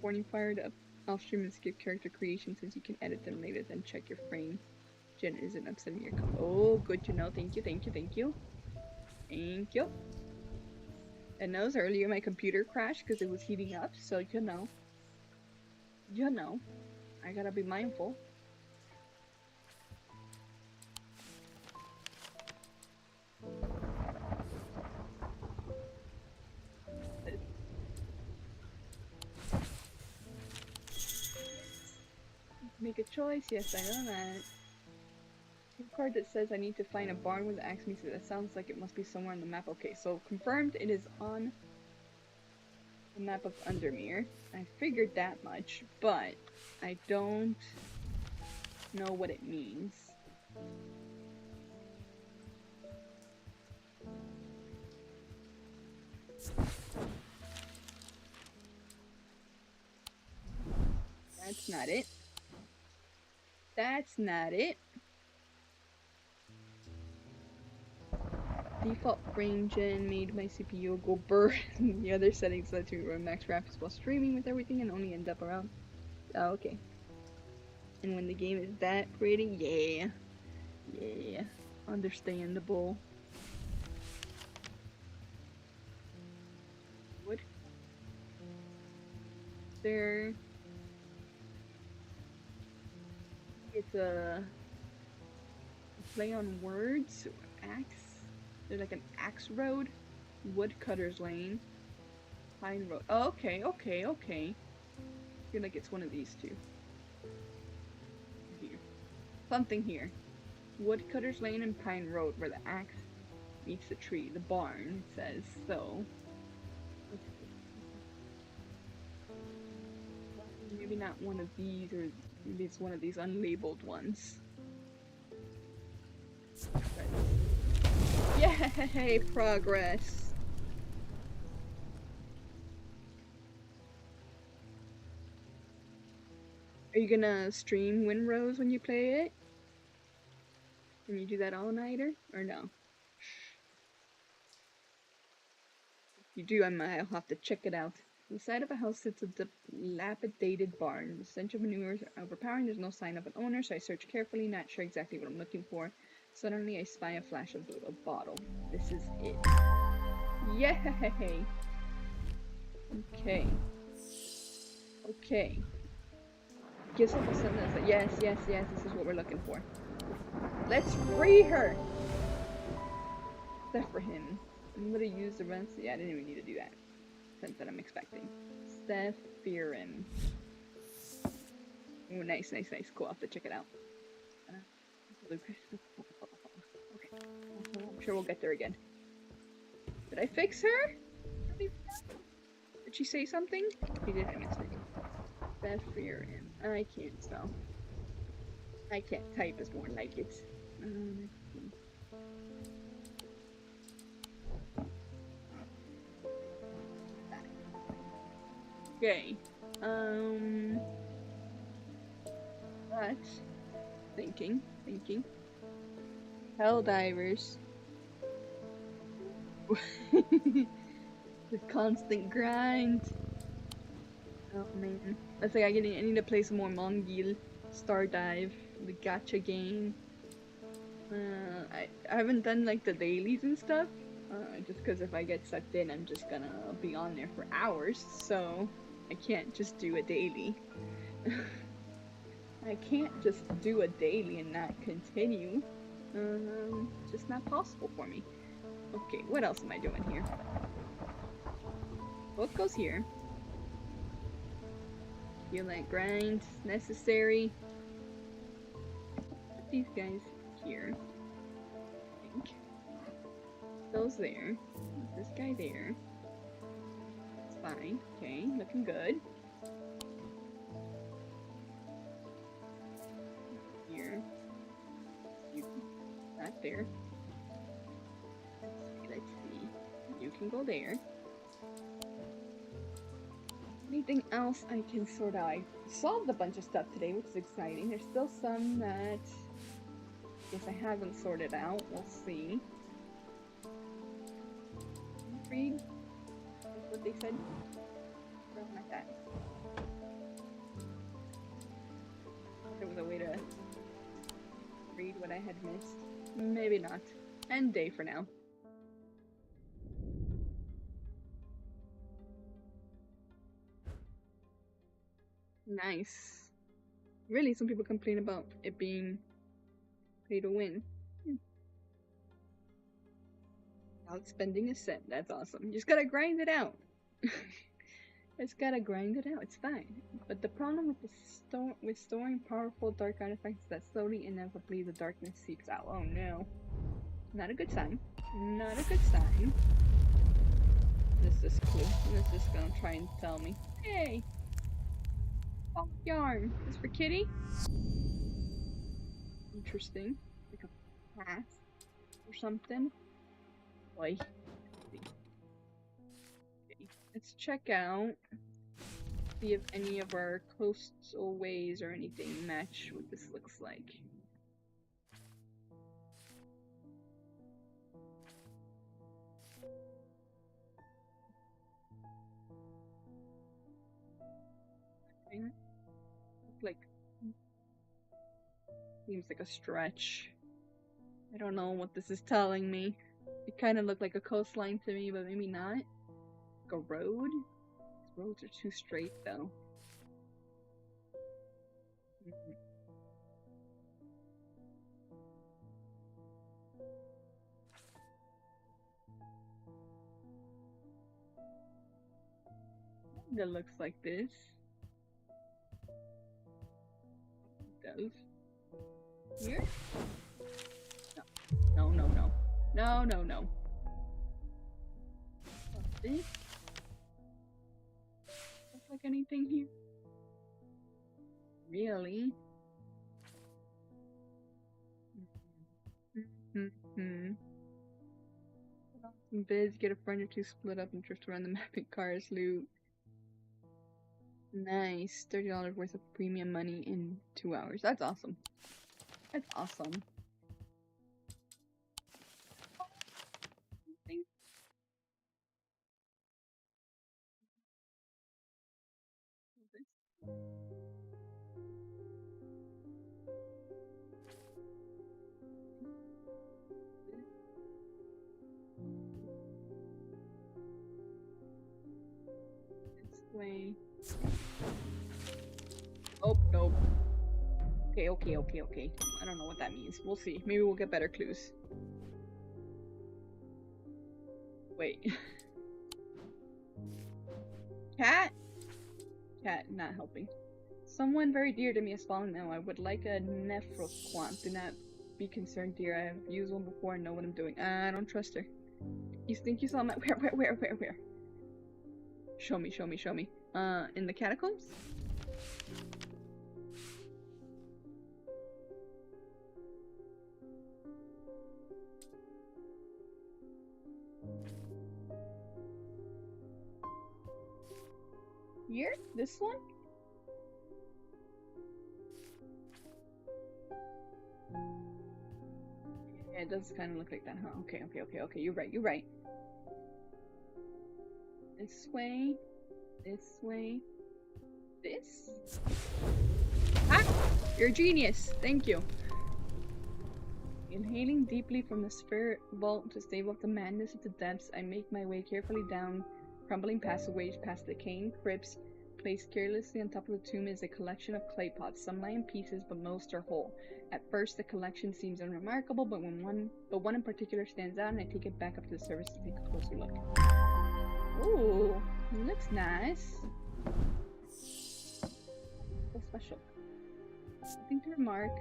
Warning fire to off stream and skip character creation since you can edit them later, then check your frame. Jen isn't upsetting your Oh, good to know. Thank you, thank you, thank you. Thank you. And knows earlier my computer crashed because it was heating up, so you know. You know. I gotta be mindful. Make a choice. Yes, I know that. Card that says I need to find a barn with the axe meets it. That sounds like it must be somewhere on the map. Okay, so confirmed it is on the map of Undermere. I figured that much, but I don't know what it means. That's not it. That's not it. Default frame gen made my CPU go burr. The other settings let you run max graphics while streaming with everything and only end up around. Oh, okay. And when the game is that pretty, yeah. Yeah. Understandable. What? There. It's a play on words. Axe. There's like an axe road, woodcutter's lane, pine road. Oh, okay, okay, okay. I feel like it's one of these two. Here. Something here. Woodcutter's lane and pine road where the axe meets the tree. The barn, it says. So. Maybe not one of these, or maybe it's one of these unlabeled ones. Yay! Progress! Are you gonna stream Windrose when you play it? Can you do that all-nighter? Or no? If you do, I'll have to check it out. On the side of a house sits a dilapidated barn. The stench of manures are overpowering. There's no sign of an owner, so I search carefully, not sure exactly what I'm looking for. Suddenly, I spy a flash of a bottle. This is it. Yay! Okay. Okay. Gives up a sentence that yes, yes, yes, this is what we're looking for. Let's free her! Except for him. I'm gonna use the rest. Yeah, I didn't even need to do that. Sense that I'm expecting. Zephyrin. Oh, nice, nice, nice. Cool, I'll have to check it out. Okay. I'm sure we'll get there again. Did I fix her? Did she say something? She did, I missed it. Zephyrin. I can't spell. I can't type is more like it. Okay. But thinking. Hell divers. The constant grind. Oh man. That's like I need to play some more Mongil, Stardive, the gacha game. I haven't done like the dailies and stuff. Just because if I get sucked in, I'm just gonna be on there for hours. So I can't just do a daily. I can't just do a daily and not continue. It's just not possible for me. Okay, what else am I doing here? Both goes here. Feel like grind necessary. Put these guys here. I think. Those there. This guy there. It's fine. Okay, looking good. Here. there. Let's see. You can go there. Anything else I can sort out? I solved a bunch of stuff today, which is exciting. There's still some that I guess I haven't sorted out. We'll see. Read what they said. Something like that. There was a way to read what I had missed. Maybe not. End day for now. Nice. Really, some people complain about it being pay to win. Without spending a cent. That's awesome. You just gotta grind it out. Just gotta grind it out. It's fine. But the problem with storing powerful dark artifacts is that slowly, inevitably, the darkness seeps out. Oh no. Not a good sign. Not a good sign. What is this clue? What is this gonna try and tell me? Hey! Oh, yarn. Is this for Kitty? Interesting. Like a path or something. Boy. Okay. Let's check out. See if any of our coastal ways or anything match what this looks like. Okay. Like, seems like a stretch. I don't know what this is telling me. It kind of looked like a coastline to me, but maybe not. Like a road? These roads are too straight, though. That looks like this. It does. Here? No. No. This? Look like anything here? Really? Some bids, get a friend or two, split up and drift around the map in cars, loot. Nice. $30 worth of premium money in 2 hours. That's awesome. That's awesome. This way. Oh, no. Okay. I don't know what that means. We'll see. Maybe we'll get better clues. Wait. Cat? Cat, not helping. Someone very dear to me has fallen now. I would like a nephroquant. Do not be concerned, dear. I have used one before and know what I'm doing. I don't trust her. You think you saw my— Where? Show me. In the catacombs? Here? This one? Yeah, it does kind of look like that, huh? Okay. You're right. This way. This? Ah! You're a genius! Thank you. Inhaling deeply from the spirit vault to stave off the madness of the depths, I make my way carefully down crumbling passageways past decaying crypts. Placed carelessly on top of the tomb is a collection of clay pots. Some lie in pieces, but most are whole. At first, the collection seems unremarkable, but one in particular stands out, and I take it back up to the surface to take a closer look. Ooh, it looks nice. So special. Nothing to remark.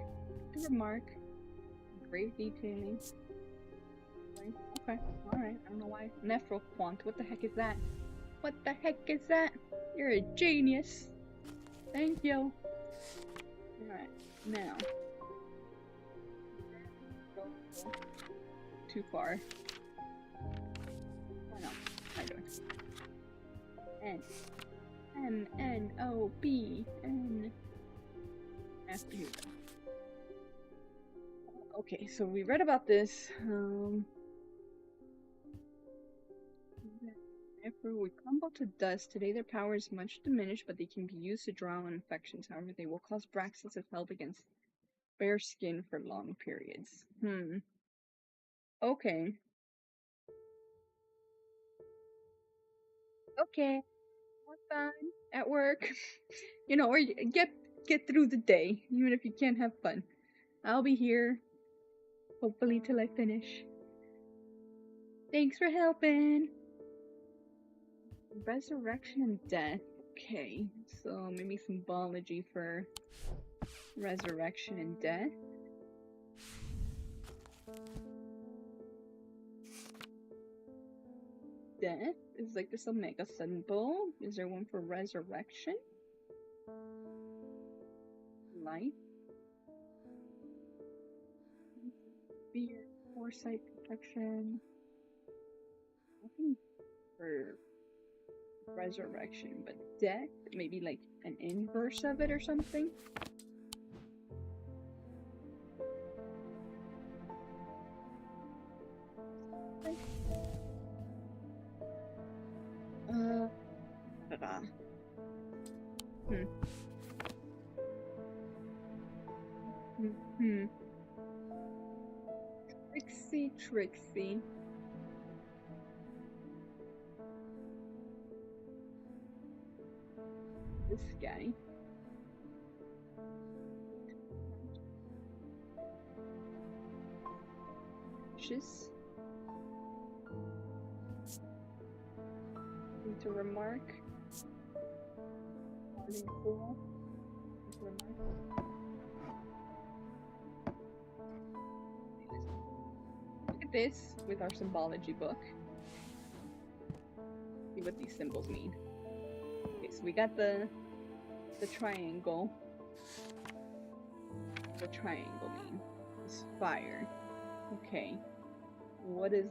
Grave detailing. Okay, alright. I don't know why. Nephroquant. What the heck is that? You're a genius. Thank you. Alright, now. Go Too far. Oh no, I don't. N-N-O-B-N. After you. Okay, so we read about this. After we crumble to dust, today their power is much diminished, but they can be used to draw on infections. However, they will cause Braxis of help against bare skin for long periods. Okay. Okay. Have fun at work. You know, or get through the day, even if you can't have fun. I'll be here, hopefully, till I finish. Thanks for helping. Resurrection and death. Okay, so maybe symbology for resurrection and death. Death is like this omega symbol. Is there one for resurrection? Life. Fear, foresight, protection. Nothing for resurrection, but death, maybe like an inverse of it or something. Trixie. This guy. Just need to remark. Cool. Look at this with our symbology book. See what these symbols mean. Okay, so we got the triangle. The triangle mean? It's fire. Okay. What does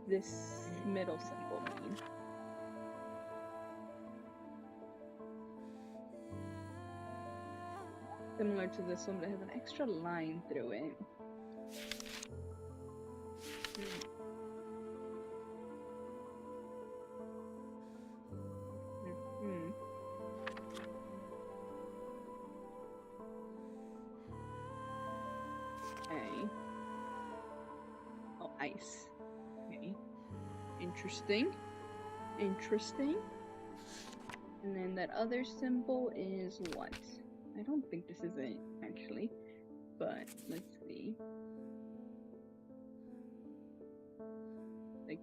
this middle symbol mean? Similar to this one, but it has an extra line through it. Okay. Oh, ice. Okay. Interesting. Interesting. And then that other symbol is what? I don't think this is it, actually. But, let's see. Like,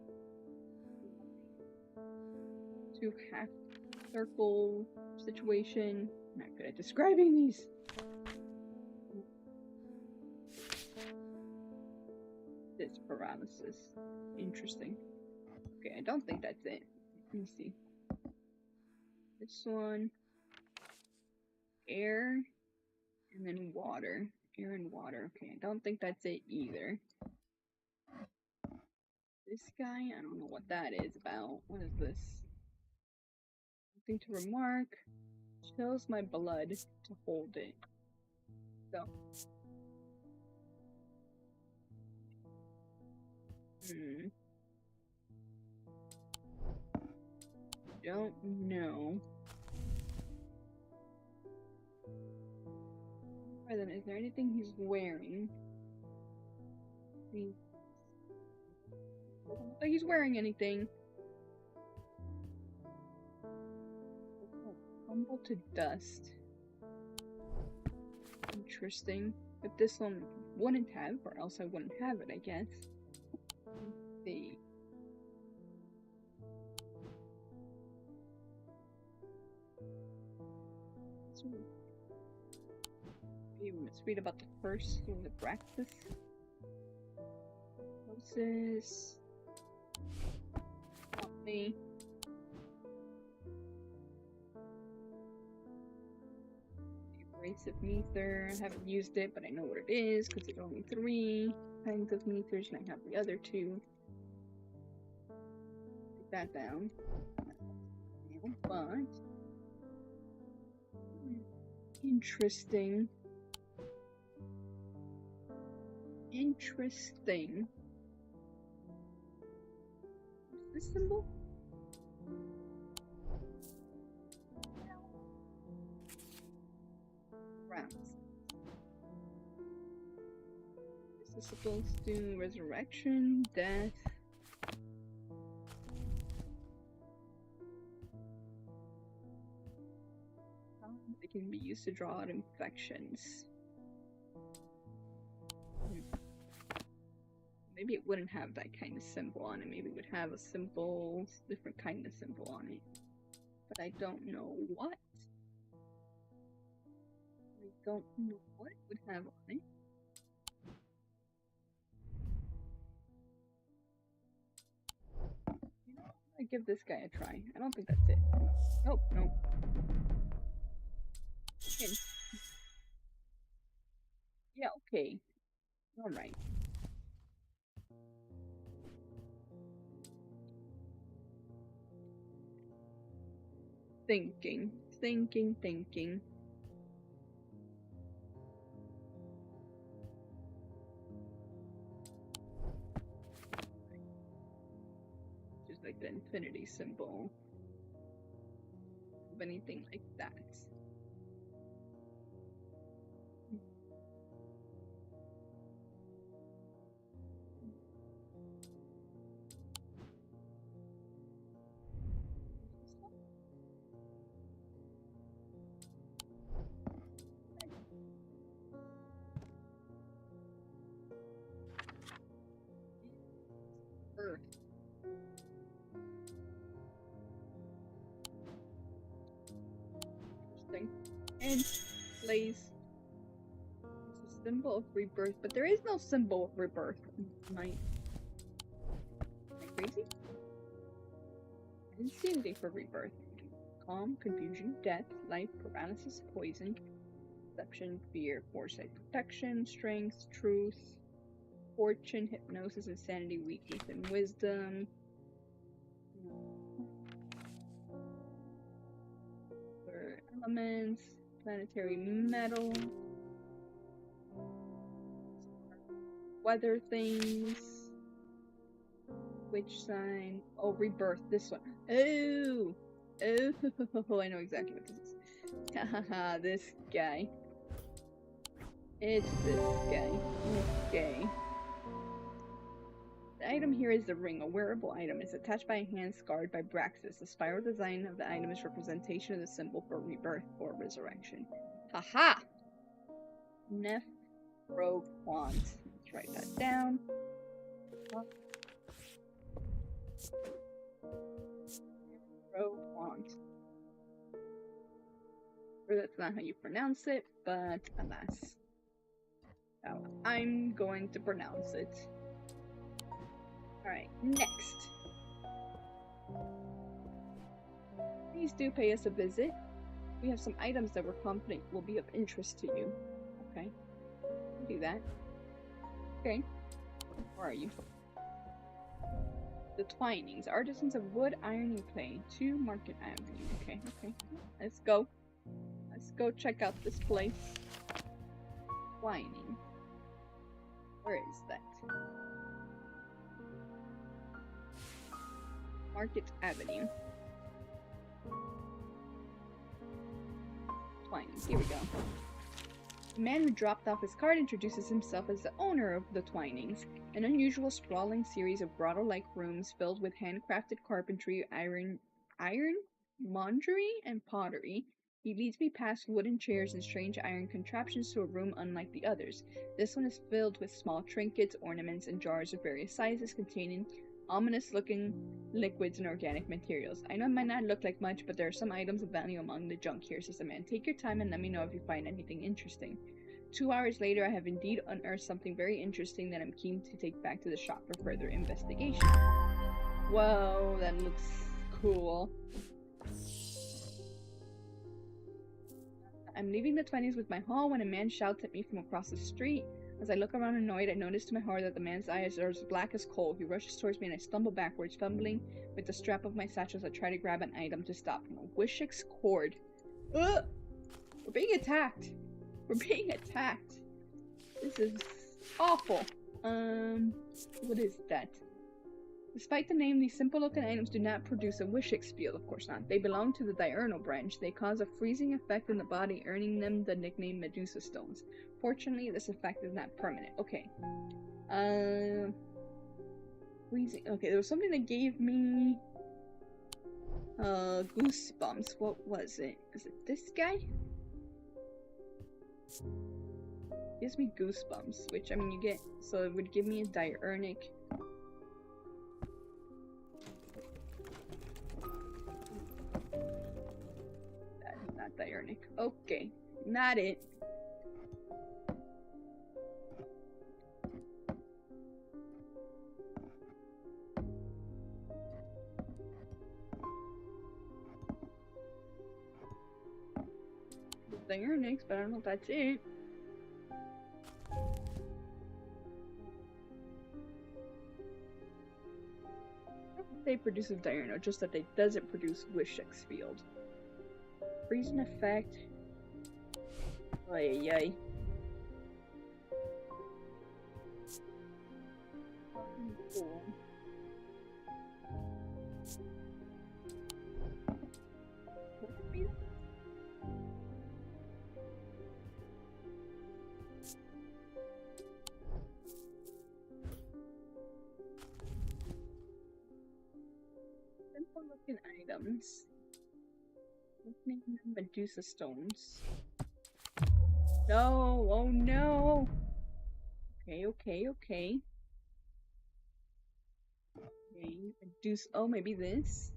two half circle situation. Not good at describing these. This paralysis. Interesting. Okay, I don't think that's it. Let me see. This one. Air. And then water. Air and water. Okay, I don't think that's it either. This guy, I don't know what that is about. What is this? Nothing to remark. Chills my blood to hold it. So. Don't know. Alright then, is there anything he's wearing? Doesn't look like he's wearing anything. Crumble to dust. Interesting. But this one wouldn't have, or else I wouldn't have it, I guess. Let's see. Let's read about the first one, the Braxis. Moses. Help me. Abrasive ether. I haven't used it, but I know what it is because there's only 3 kinds of ethers, and I have the other 2. Put that down. But interesting. Interesting. What's this symbol? Rounds. This is supposed to do resurrection, death. They can be used to draw out infections. Maybe it wouldn't have that kind of symbol on it. Maybe it would have a simple, different kind of symbol on it. But I don't know what. I don't know what it would have on it. You know, I'm gonna give this guy a try. I don't think that's it. Nope, nope. Okay. Yeah, okay. Alright. Thinking. Just like the infinity symbol. Of anything like that. Earth. Interesting. And place. It's a symbol of rebirth, but there is no symbol of rebirth. Am I crazy? I didn't see anything for rebirth. Calm, confusion, death, life, paralysis, poison, deception, fear, foresight, protection, strength, truth, fortune, hypnosis, insanity, weakness, and wisdom. For elements, planetary metal, weather things, witch sign. Oh, rebirth. This one. Oh, I know exactly what this is. Haha, this guy. It's this guy. Okay. The item here is the ring, a wearable item. It's attached by a hand scarred by Braxis. The spiral design of the item is representation of the symbol for rebirth or resurrection. Haha! Nephroquant. Let's write that down. Nephroquant. Or that's not how you pronounce it, but alas. So I'm going to pronounce it. Alright, next. Please do pay us a visit. We have some items that we're confident will be of interest to you. Okay. Do that. Okay. Where are you? The Twinings. Artisans of wood, iron, and clay. 2 Market Avenue. Okay, okay. Let's go. Let's go check out this place. Twining. Where is that? Market Avenue. Twinings. Here we go. The man who dropped off his card introduces himself as the owner of the Twinings, an unusual sprawling series of grotto-like rooms filled with handcrafted carpentry, ironmongery, and pottery. He leads me past wooden chairs and strange iron contraptions to a room unlike the others. This one is filled with small trinkets, ornaments, and jars of various sizes containing ominous-looking liquids and organic materials. I know it might not look like much, but there are some items of value among the junk here, says the man. Take your time and let me know if you find anything interesting. 2 hours later, I have indeed unearthed something very interesting that I'm keen to take back to the shop for further investigation. Whoa, that looks cool. I'm leaving the 20s with my haul when a man shouts at me from across the street. As I look around annoyed, I notice to my horror that the man's eyes are as black as coal. He rushes towards me and I stumble backwards, fumbling with the strap of my satchel as I try to grab an item to stop him. A Wishix cord. Ugh! We're being attacked! We're being attacked! This is awful. What is that? Despite the name, these simple-looking items do not produce a Wishix field, of course not. They belong to the diurnal branch. They cause a freezing effect in the body, earning them the nickname Medusa Stones. Fortunately, this effect is not permanent. Okay. Freezing. Okay, there was something that gave me goosebumps. What was it? Is it this guy? Gives me goosebumps, which, I mean, you get, so it would give me a diurnic. That is not diurnic. Okay, not it. Diurnics, but I don't know if that's it. They produce a diurnal, just that they doesn't produce Wishix field. Freezing effect. Ay ay. Cool. Simple looking items. Name them Medusa Stones. No, oh no. Okay, okay, okay. Okay, Medusa. Oh, maybe this.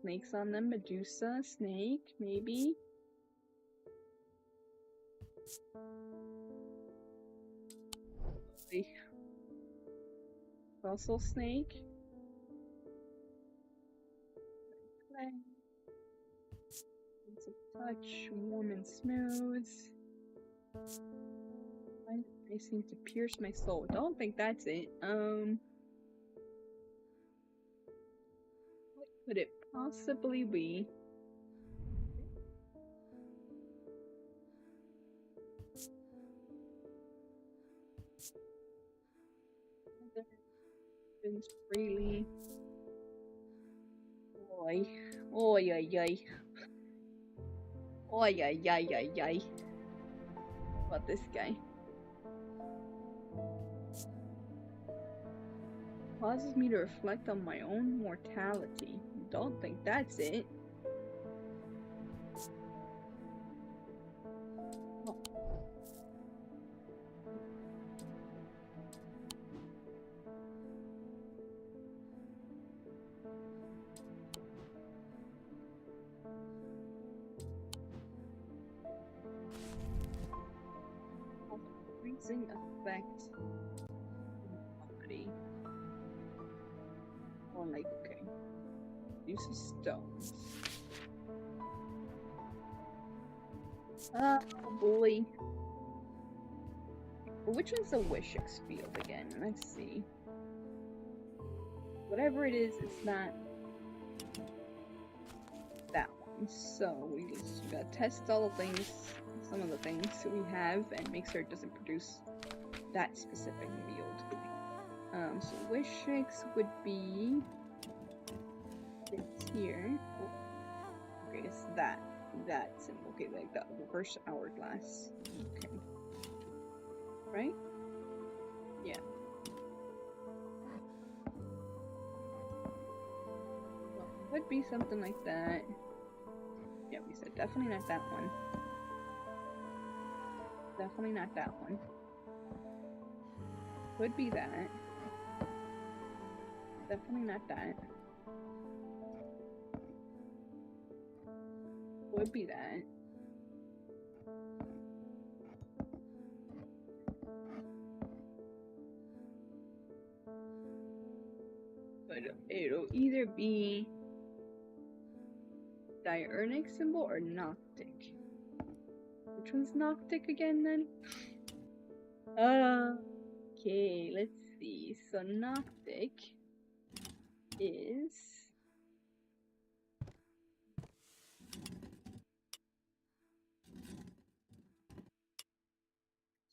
Snakes on them. Medusa, snake, maybe. Also snake. It's a touch, warm and smooth. They seem to pierce my soul. Don't think that's it. What could it possibly be? Freely. Oi. Oi, oi, oi. Oi, oi, oi, oi, oi. What about this guy? Causes me to reflect on my own mortality. Don't think that's it. Oh. Freezing effect body. Or like, okay. Use of stones. Oh boy. Which one's the Wishix field again? Let's see. Whatever it is, it's not that one. So we just gotta test all the things, some of the things that we have, and make sure it doesn't produce that specific field. So Wishix would be this here. Okay, it's that symbol. Okay, like the reverse hourglass. Okay. Right? Yeah. Well, it would be something like that. Yeah, we said definitely not that one. Definitely not that one. Could be that. Definitely not that. Would be that. But it'll either be Diurnic symbol or Noctic? Which one's Noctic again then? Okay, let's see. So Noctic is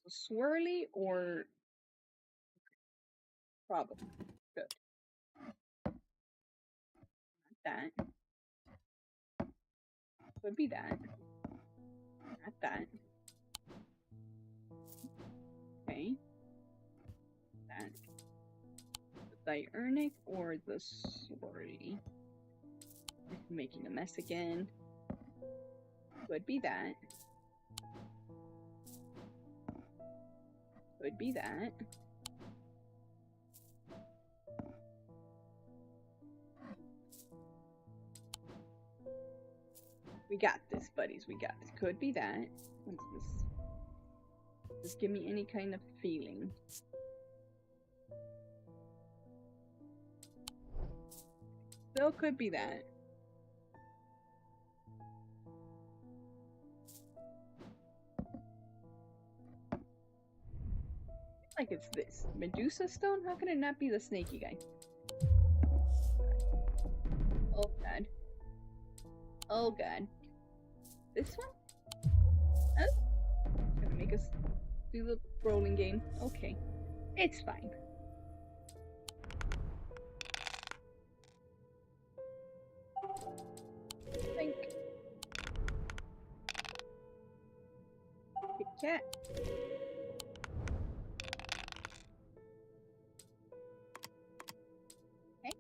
swirly or probably good. Not that. Would be that. Not that. Okay. That. The Diurnic or the swirly? Making a mess again. Would be that. Would be that. We got this, buddies. We got this. Could be that. What's this? Just give me any kind of feeling. Still could be that. Like it's this. Medusa stone? How can it not be the snaky guy? Oh god. Oh god. This one? Oh. It's gonna make us do the rolling game. Okay. It's fine. Think. Kit Kat. Okay.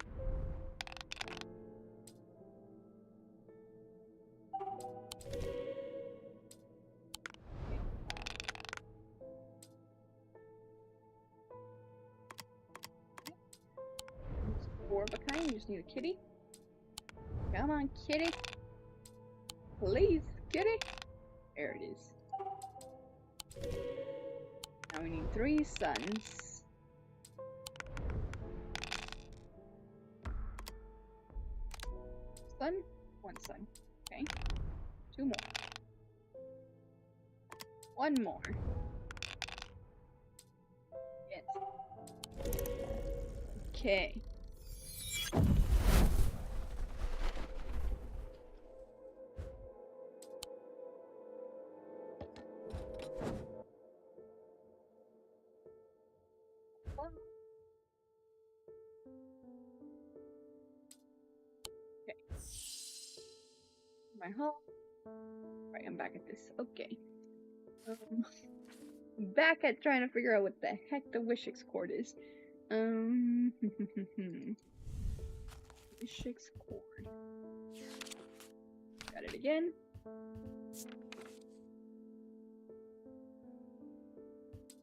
Four of a kind. You just need a kitty. Come on, kitty. Please, kitty. There it is. Now we need 3 suns. Sun? 1 sun. Okay. 2 more. 1 more. Yes. Okay. My home. Right, I'm back at this. Okay. Back at trying to figure out what the heck the Wishix cord is. Wishix cord. Got it again.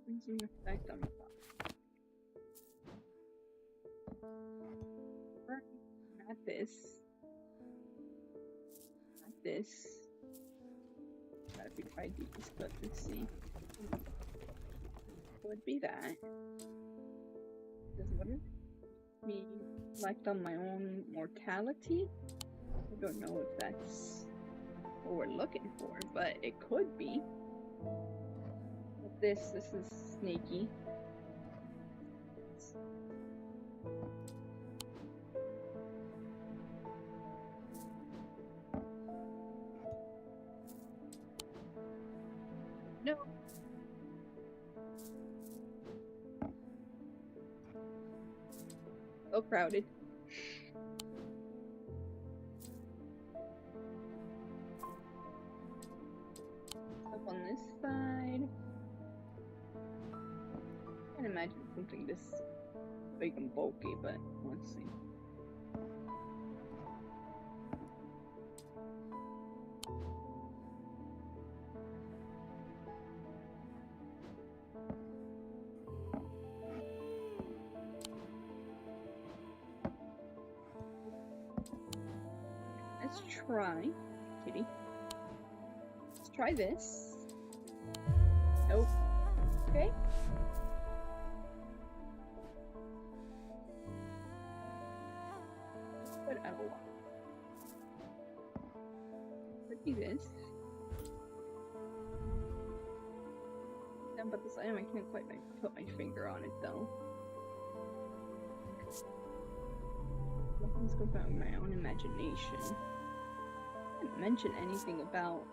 Brings an effect on the top. Not this. Not this. Gotta be tried these, but let's see. Would be that. Does what is me reflect on my own mortality? I don't know if that's what we're looking for, but it could be. But this is sneaky. No. So crowded. Up on this side. I can't imagine something this big and bulky, but let's see. Let's try, kitty. Let's try this. Nope. Okay. Put out. Could be this. But this item, I can't quite put my finger on it though. Nothing's going about my own imagination. I didn't mention anything about.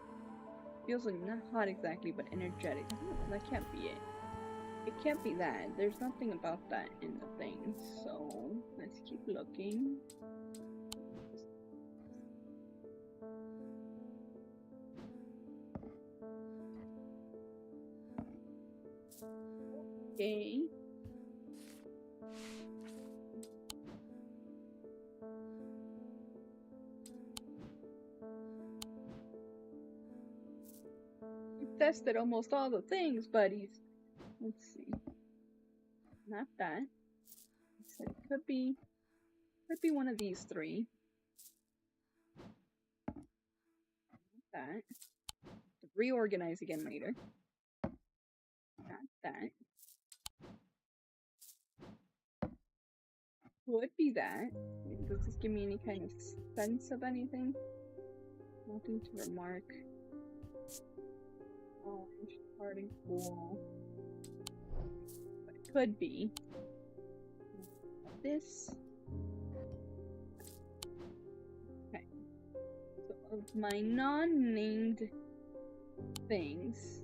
Feels like not hot exactly, but energetic. That can't be it. It can't be that. There's nothing about that in the thing. So let's keep looking. Okay. We've tested almost all the things, buddies. Let's see. Not that. So it could be one of these three. Not that. Reorganize again later. Not that. Could be that. Does this give me any kind of sense of anything? Nothing to remark. Orange, parting pool. But it could be. This. Okay. So of my non-named things.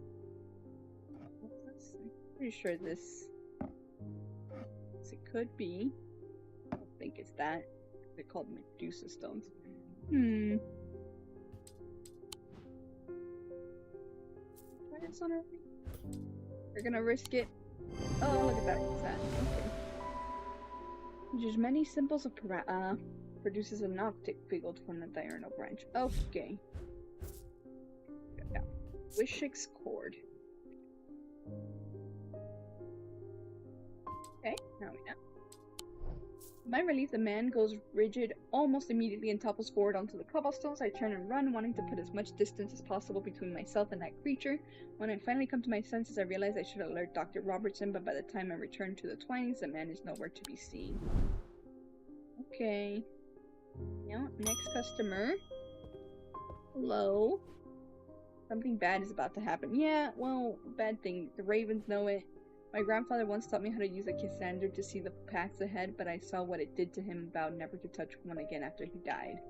I'm pretty sure this. It could be. I don't think it's that. They're called Medusa stones. Try this on everything. We're gonna risk it. Oh, look at that. What's that? Okay. There's many symbols of produces an optic field from the diurnal branch. Okay. Yeah. Wishix cord. Okay, now we know. To my relief, the man goes rigid almost immediately and topples forward onto the cobblestones. I turn and run, wanting to put as much distance as possible between myself and that creature. When I finally come to my senses, I realize I should alert Dr. Robertson, but by the time I return to the Twinings, the man is nowhere to be seen. Okay. Now, next customer. Hello. Something bad is about to happen. Yeah, well, bad thing. The ravens know it. My grandfather once taught me how to use a Cassander to see the paths ahead, but I saw what it did to him and vowed never to touch one again after he died.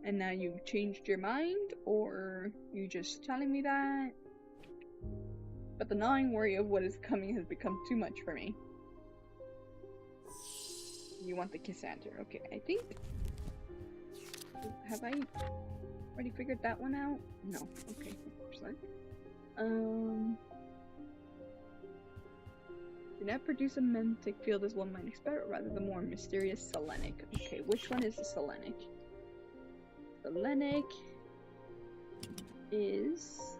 And now you've changed your mind? Or you just telling me that? But the gnawing worry of what is coming has become too much for me. You want the Cassander. Okay, I think... Have I already figured that one out? No. Okay, of course not. Do not produce a mantic field as one might expect, or rather the more mysterious Selenic. Okay, which one is the Selenic? Selenic is...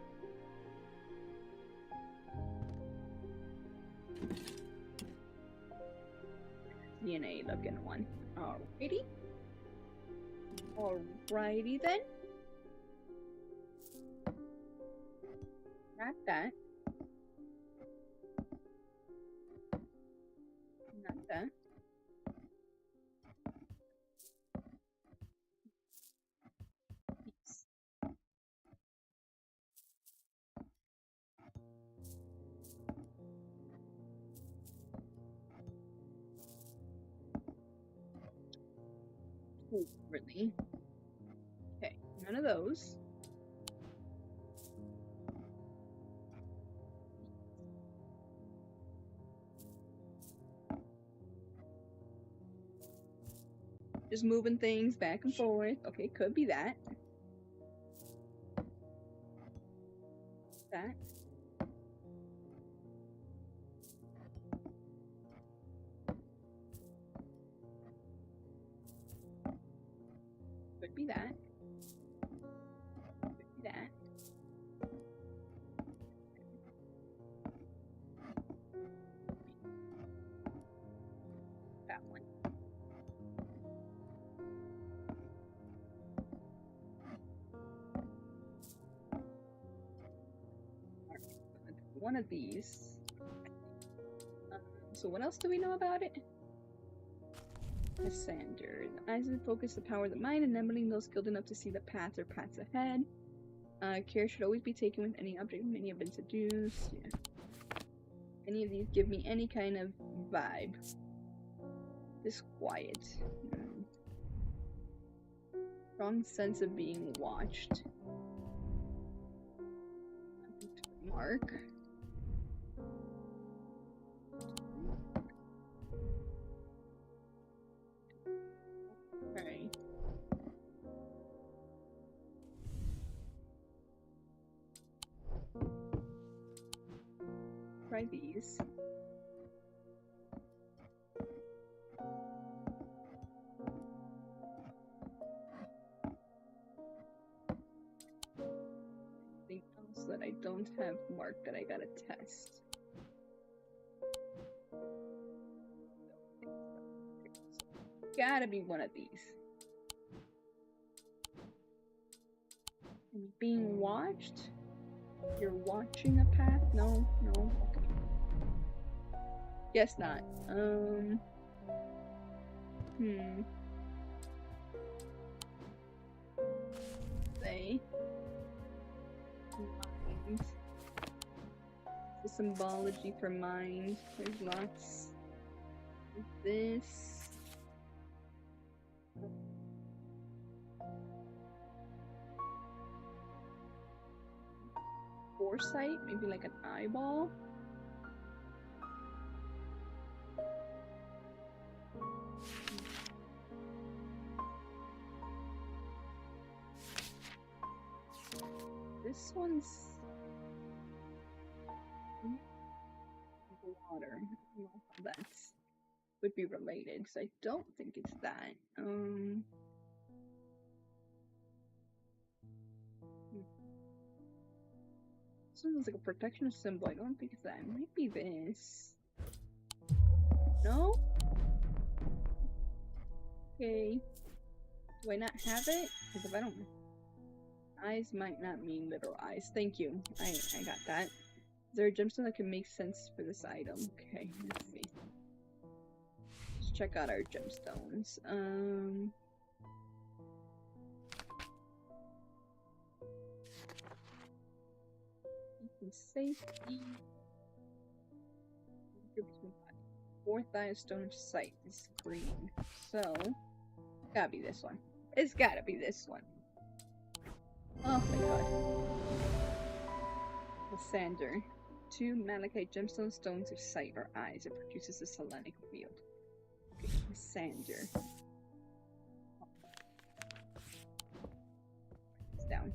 DNA looking one. Alrighty. Alrighty then. Not that. Not that. Peace. Oh, really? Okay, none of those. Just moving things back and forth. Okay, could be that. That. Could be that. Could be that. That one. One of these. So what else do we know about it? Cassander. The eyes of the focus the power of the mind, enabling those skilled enough to see the path or paths ahead. Care should always be taken with any object. Many have been seduced. Yeah. Any of these give me any kind of vibe. Disquiet. Strong sense of being watched. Mark. Okay. Try these. Anything else that I don't have marked that I gotta test? Gotta be one of these. Being watched? You're watching a path? No, no, okay. Guess not. Say. Mind. The symbology for mind. There's lots. This. Foresight, maybe like an eyeball. This one's water. I don't know how that would be related, so I don't think it's that. This one looks like a protection symbol. I don't think it's that. It might be this. No? Okay. Do I not have it? Because if I don't... Eyes might not mean literal eyes. Thank you. I got that. Is there a gemstone that can make sense for this item? Okay, let's see. Let's check out our gemstones. Safety. Fourth eye of stone of sight is green. So, gotta be this one. It's gotta be this one. Oh my god. Lysander. 2 malachite gemstone stones of sight or eyes. It produces a Selenic field. Okay, Lysander. It's down.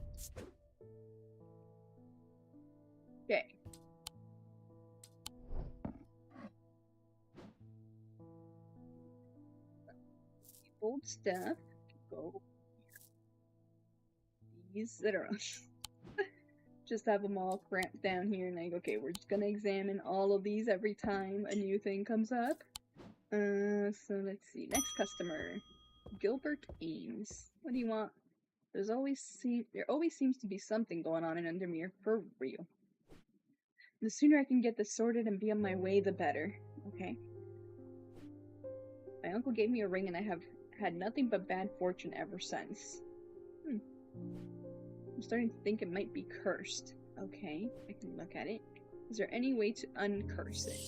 Okay. Old stuff. Go. These that are just have them all cramped down here and like, okay, we're just gonna examine all of these every time a new thing comes up. So let's see. Next customer. Gilbert Eames. What do you want? There always seems to be something going on in Undermere, for real. The sooner I can get this sorted and be on my way, the better. Okay. My uncle gave me a ring and I have had nothing but bad fortune ever since. I'm starting to think it might be cursed. Okay, I can look at it. Is there any way to uncurse it?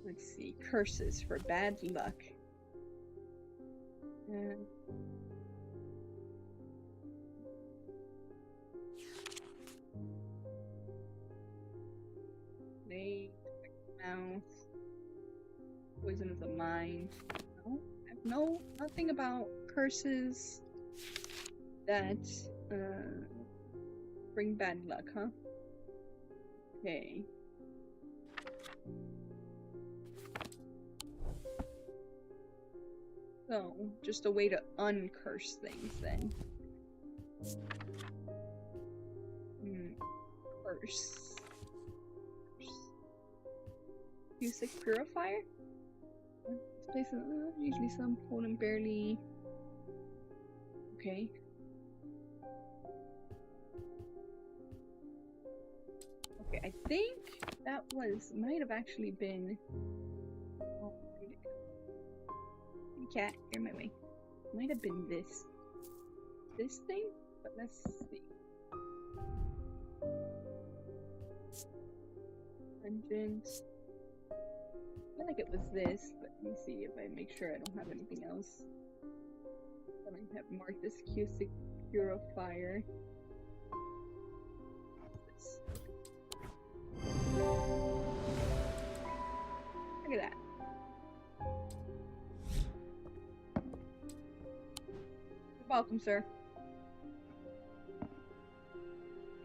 Let's see. Curses for bad luck. Mouth. Poison of the mind. No, nothing about curses that bring bad luck, huh? Okay. So, just a way to uncurse things then. Curse. Music purifier? This place is usually some full and barely. Okay. Okay, I think that might have actually been. Oh, cat, you're in my way. Might have been this thing, but let's see. Vengeance. I feel like it was this, but let me see if I make sure I don't have anything else. I might have marked this acoustic purifier. Look at that. You're welcome, sir.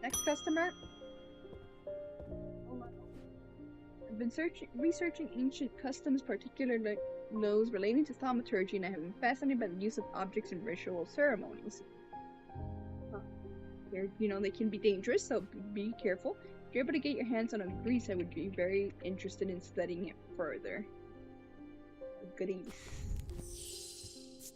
Next customer. I've been researching ancient customs, particularly those relating to thaumaturgy, and I have been fascinated by the use of objects in ritual ceremonies. They can be dangerous, so be careful. If you're able to get your hands on a grease, I would be very interested in studying it further. A grease.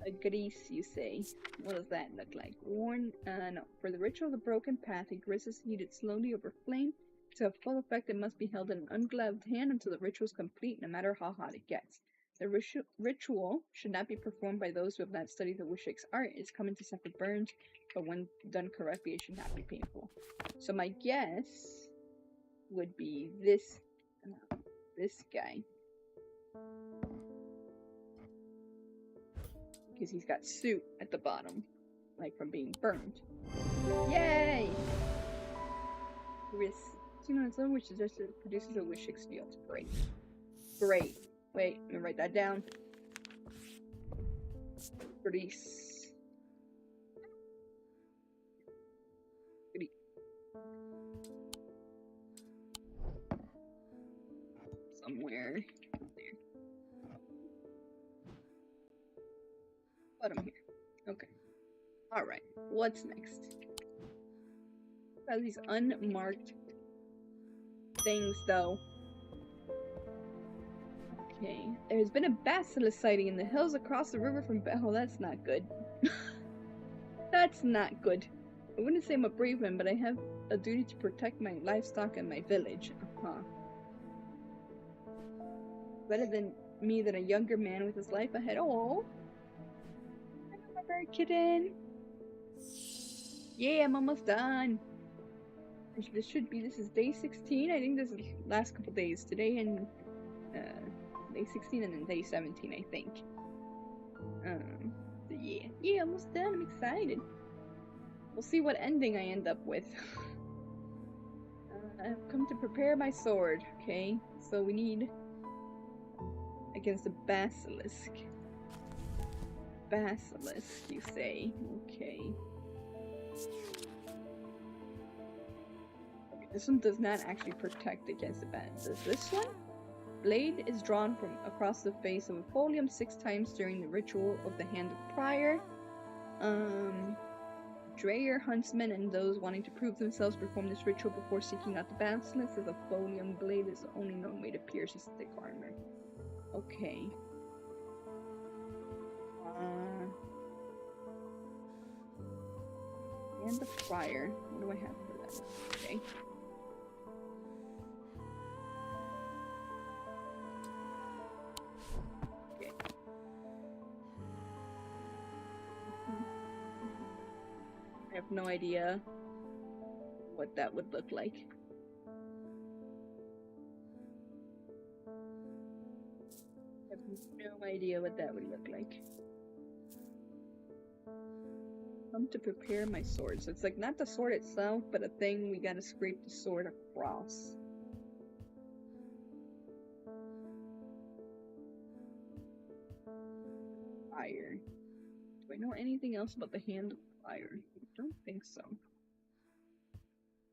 A grease, you say? What does that look like? No. For the ritual of the broken path, a grease is heated slowly over flame. To have full effect, it must be held in an ungloved hand until the ritual is complete, no matter how hot it gets. The ritual should not be performed by those who have not studied the Wishik's art. It's common to suffer burns, but when done correctly, it should not be painful. So my guess would be this guy. Because he's got soot at the bottom, like from being burned. Yay! Gris. Its own, which suggests it produces a Wishik's field. Great. Great. Wait, let me write that down. Grease. Grease. Somewhere there. Bottom here. Okay. Alright. What's next? These unmarked things, though. Okay. There's been a basilisk sighting in the hills across the river from Oh, that's not good. That's not good. I wouldn't say I'm a brave man, but I have a duty to protect my livestock and my village. Better than me than a younger man with his life ahead. Oh, my bird kitten. Yeah, I'm almost done. This is day 16. I think this is the last couple days. Today and day 16 and then day 17, I think. So yeah, almost done. I'm excited. We'll see what ending I end up with. I've come to prepare my sword. Okay, so we need against the basilisk. Basilisk, you say? Okay. This one does not actually protect against the bats. Does this one? Blade is drawn from across the face of a folium 6 times during the ritual of the Hand of Prior. Dreyer, huntsmen, and those wanting to prove themselves perform this ritual before seeking out the basilisk, as a folium blade is the only known way to pierce his thick armor. Okay. Hand of Prior. What do I have for that? Okay. I have no idea what that would look like. I have no idea what that would look like. Come to prepare my sword. So it's like not the sword itself, but a thing we gotta scrape the sword across. Fire. Do I know anything else about the Hand of Fire? I don't think so.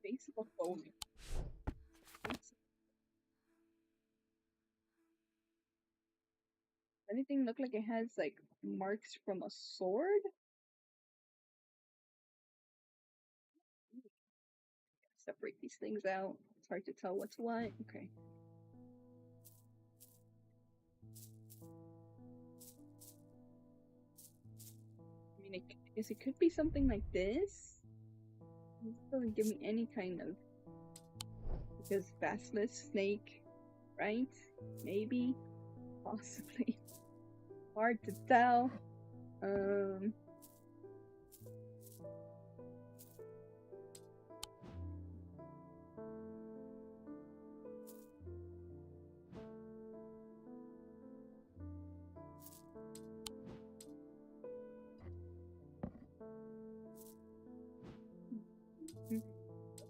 Base of a folium. Anything look like it has like marks from a sword? Separate these things out. It's hard to tell what's what. Okay. I mean, I guess it could be something like this. It doesn't give me any kind of. Because basilisk, snake, right? Maybe. Possibly. Hard to tell.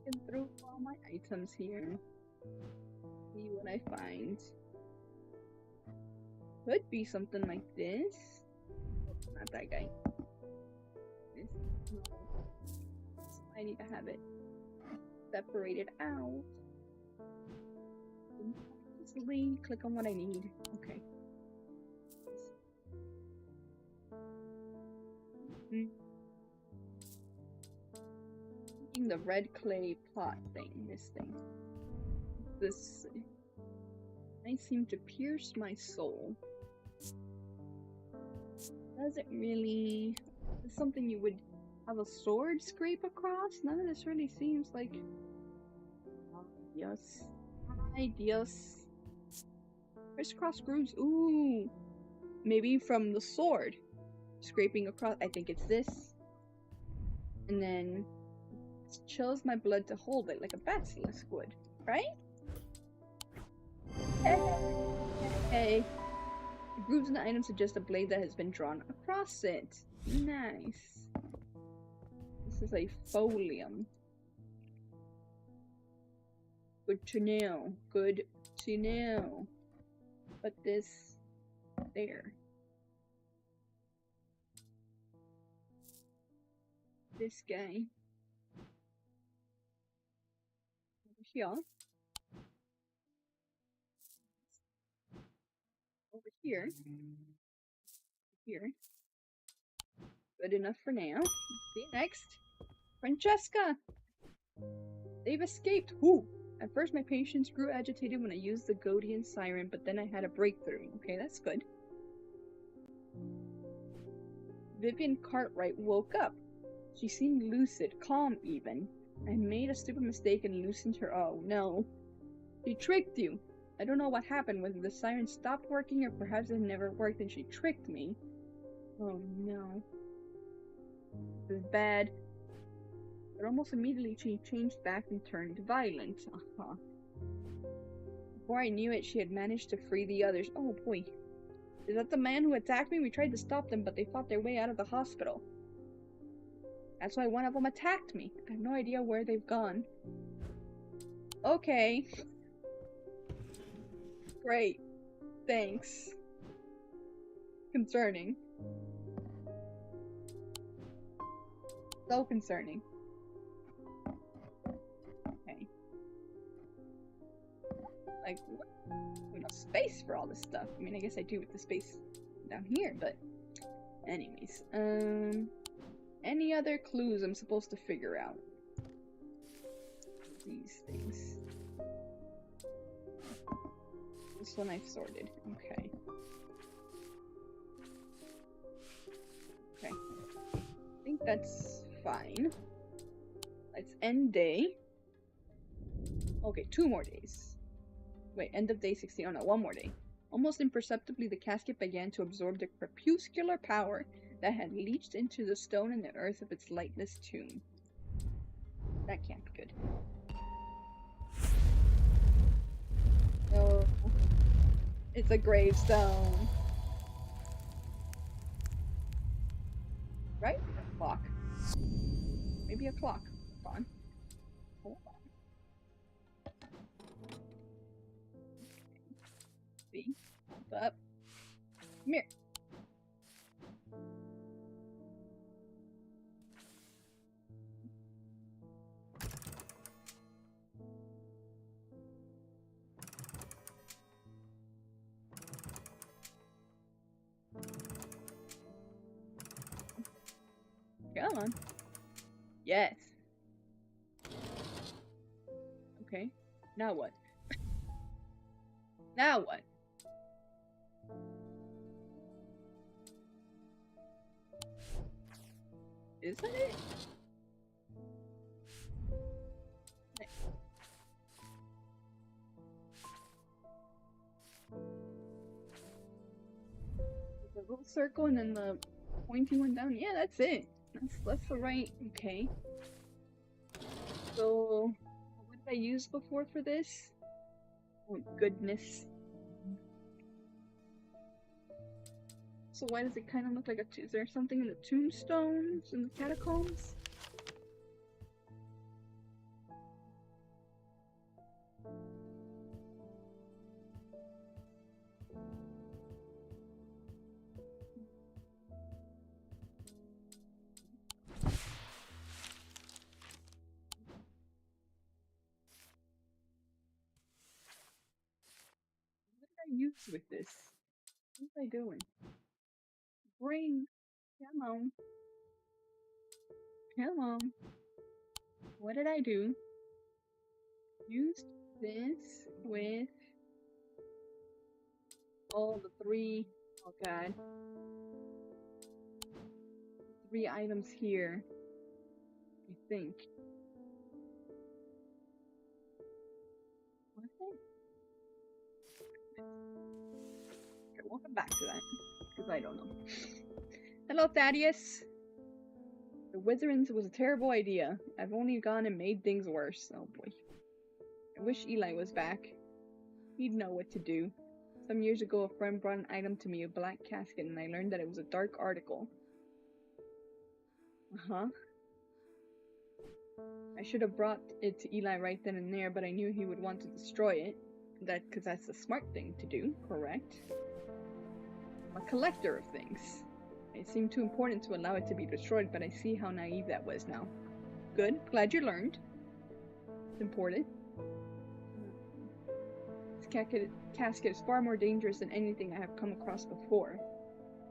Looking through all my items here. See what I find. Could be something like this. Not that guy. This, no. I need to have it separated out. Easily click on what I need. Okay. The red clay pot thing. This thing. This. I seem to pierce my soul. Doesn't really. It's something you would have a sword scrape across. None of this really seems like. Yes. Ay, Dios. Crisscross grooves. Ooh. Maybe from the sword. Scraping across. I think it's this. And then it chills my blood to hold it like a basilisk would. Right? Hey. The grooves in the item suggest a blade that has been drawn across it. Nice. This is a folium. Good to know. Good to know. Put this there. This guy. Over here. Over here. Here. Good enough for now. See you next. Francesca! They've escaped! Who? At first my patients grew agitated when I used the Godian siren, but then I had a breakthrough. Okay, that's good. Vivian Cartwright woke up. She seemed lucid, calm even. I made a stupid mistake and loosened her. Oh no. She tricked you. I don't know what happened, whether the siren stopped working or perhaps it never worked and she tricked me. Oh no. This is bad. But almost immediately she changed back and turned violent. Before I knew it, she had managed to free the others. Oh boy. Is that the man who attacked me? We tried to stop them, but they fought their way out of the hospital. That's why one of them attacked me. I have no idea where they've gone. Okay. Great. Thanks. Concerning. So concerning. Okay. Like, what? No space for all this stuff. I mean, I guess I do with the space down here, but anyways. Any other clues I'm supposed to figure out? These things. This one I've sorted. Okay. Okay. I think that's fine. Let's end day. Okay, 2 more days. Wait, end of day 16. Oh no, 1 more day. Almost imperceptibly, the casket began to absorb the crepuscular power that had leached into the stone and the earth of its lightless tomb. That can't be good. No. It's a gravestone. Right? A clock. Maybe a clock. Hold on. Hold on. See? Hold up. Come here. Come on. Yes. Okay. Now what? Now what? Is that it? Nice. The little circle and then the pointy one down. Yeah, that's it. That's the right. Okay. So, what did I use before for this? Oh goodness. So why does it kind of look like a? Is there something in the tombstones in the catacombs? with this. What was I doing? Bring. Come on. Come on. What did I do? Used this with all the three. Oh god. 3 items here. I think. Was it? Okay, we'll come back to that. Because I don't know. Hello, Thaddeus! The Wizards was a terrible idea. I've only gone and made things worse. Oh boy. I wish Eli was back. He'd know what to do. Some years ago, a friend brought an item to me, a black casket, and I learned that it was a dark article. Uh-huh. I should have brought it to Eli right then and there, but I knew he would want to destroy it. Because that's the smart thing to do, correct? I'm a collector of things. It seemed too important to allow it to be destroyed, but I see how naive that was now. Good. Glad you learned. It's important. This casket is far more dangerous than anything I have come across before.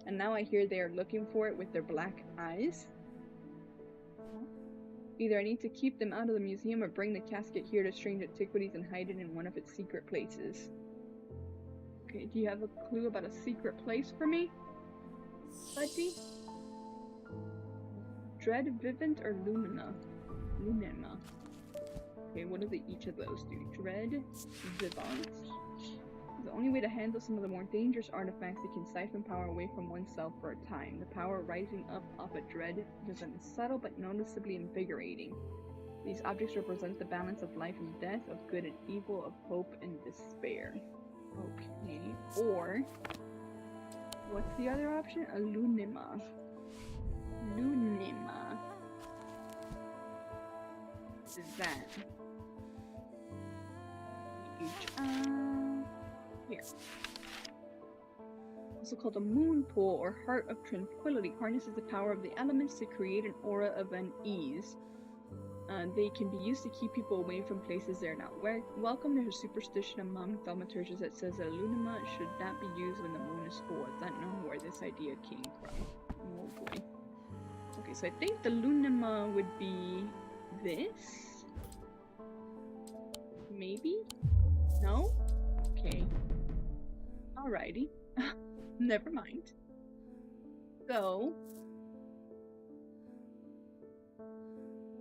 And now I hear they are looking for it with their black eyes. Either I need to keep them out of the museum or bring the casket here to Strange Antiquities and hide it in one of its secret places. Okay, do you have a clue about a secret place for me? Buddy? Dread, Vivint, or Lumina? Lunema. Okay, what do each of those do? Dread, Vivant. The only way to handle some of the more dangerous artifacts that can siphon power away from oneself for a time. The power rising up off a Dread Vivant is subtle but noticeably invigorating. These objects represent the balance of life and death, of good and evil, of hope and despair. Okay, or what's the other option? A Lunema. Lunema. What is that? Here. Also called a moon pool or heart of tranquility, harnesses the power of the elements to create an aura of unease. They can be used to keep people away from places they're not welcome. There's a superstition among thaumaturges that says that Lunema should not be used when the moon is full. It's not known where this idea came from. Oh boy. Okay, so I think the Lunema would be this? Maybe? No? Okay. Alrighty. Never mind. So...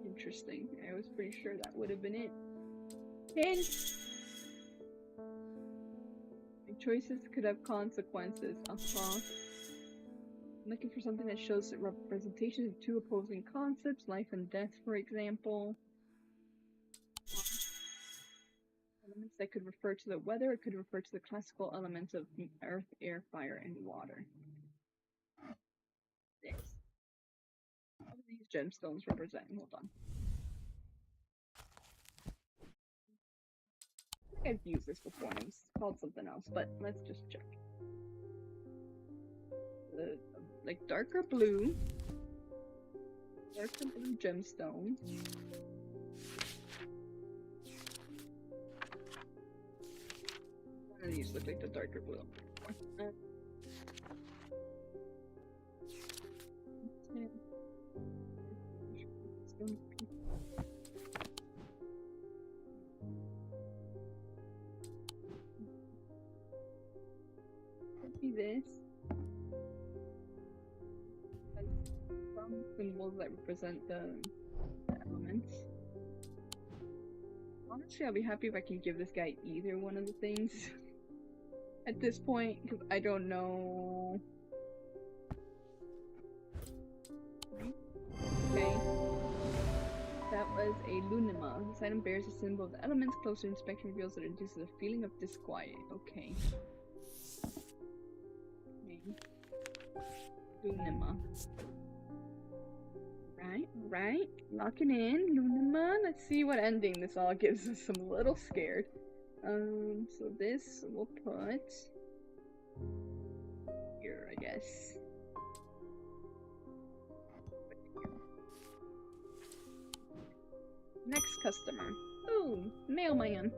interesting. I was pretty sure that would have been it. Hint! My choices could have consequences. Uh-huh. I'm looking for something that shows the representation of two opposing concepts, life and death, for example. Elements that could refer to the weather, it could refer to the classical elements of earth, air, fire, and water. This. What do these gemstones represent? Hold on. I think I've used this before and it's called something else, but let's just check. Like darker blue gemstone. None of these look like the darker blue. Could be this. Some symbols that represent the elements. Honestly, I'll be happy if I can give this guy either one of the things at this point, because I don't know. Okay. That was a Lunema. This item bears a symbol of the elements. Closer inspection reveals that it induces a feeling of disquiet. Okay. Lunema. Right. Locking in. Lunema. Let's see what ending this all gives us. I'm a little scared. So this we'll put here, I guess. Next customer. Ooh, mailman.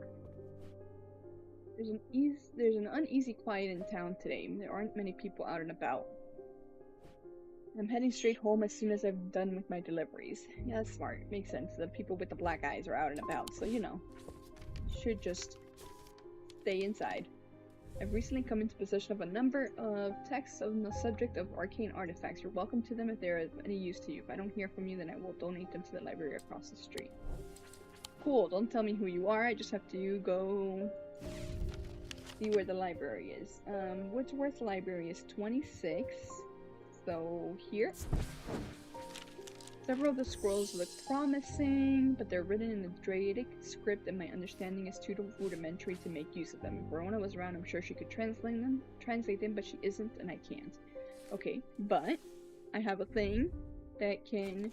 There's an uneasy quiet in town today. There aren't many people out and about. I'm heading straight home as soon as I've done with my deliveries. Yeah, that's smart. Makes sense. The people with the black eyes are out and about, so you know. Should just stay inside. I've recently come into possession of a number of texts on the subject of arcane artifacts. You're welcome to them if they're of any use to you. If I don't hear from you, then I will donate them to the library across the street. Cool, don't tell me who you are, I just have to go see where the library is. Woodsworth Library is 26, so here. Several of the scrolls look promising, but they're written in a Draidic script and my understanding is too rudimentary to make use of them. If Verona was around, I'm sure she could translate them, but she isn't and I can't. Okay, but I have a thing that can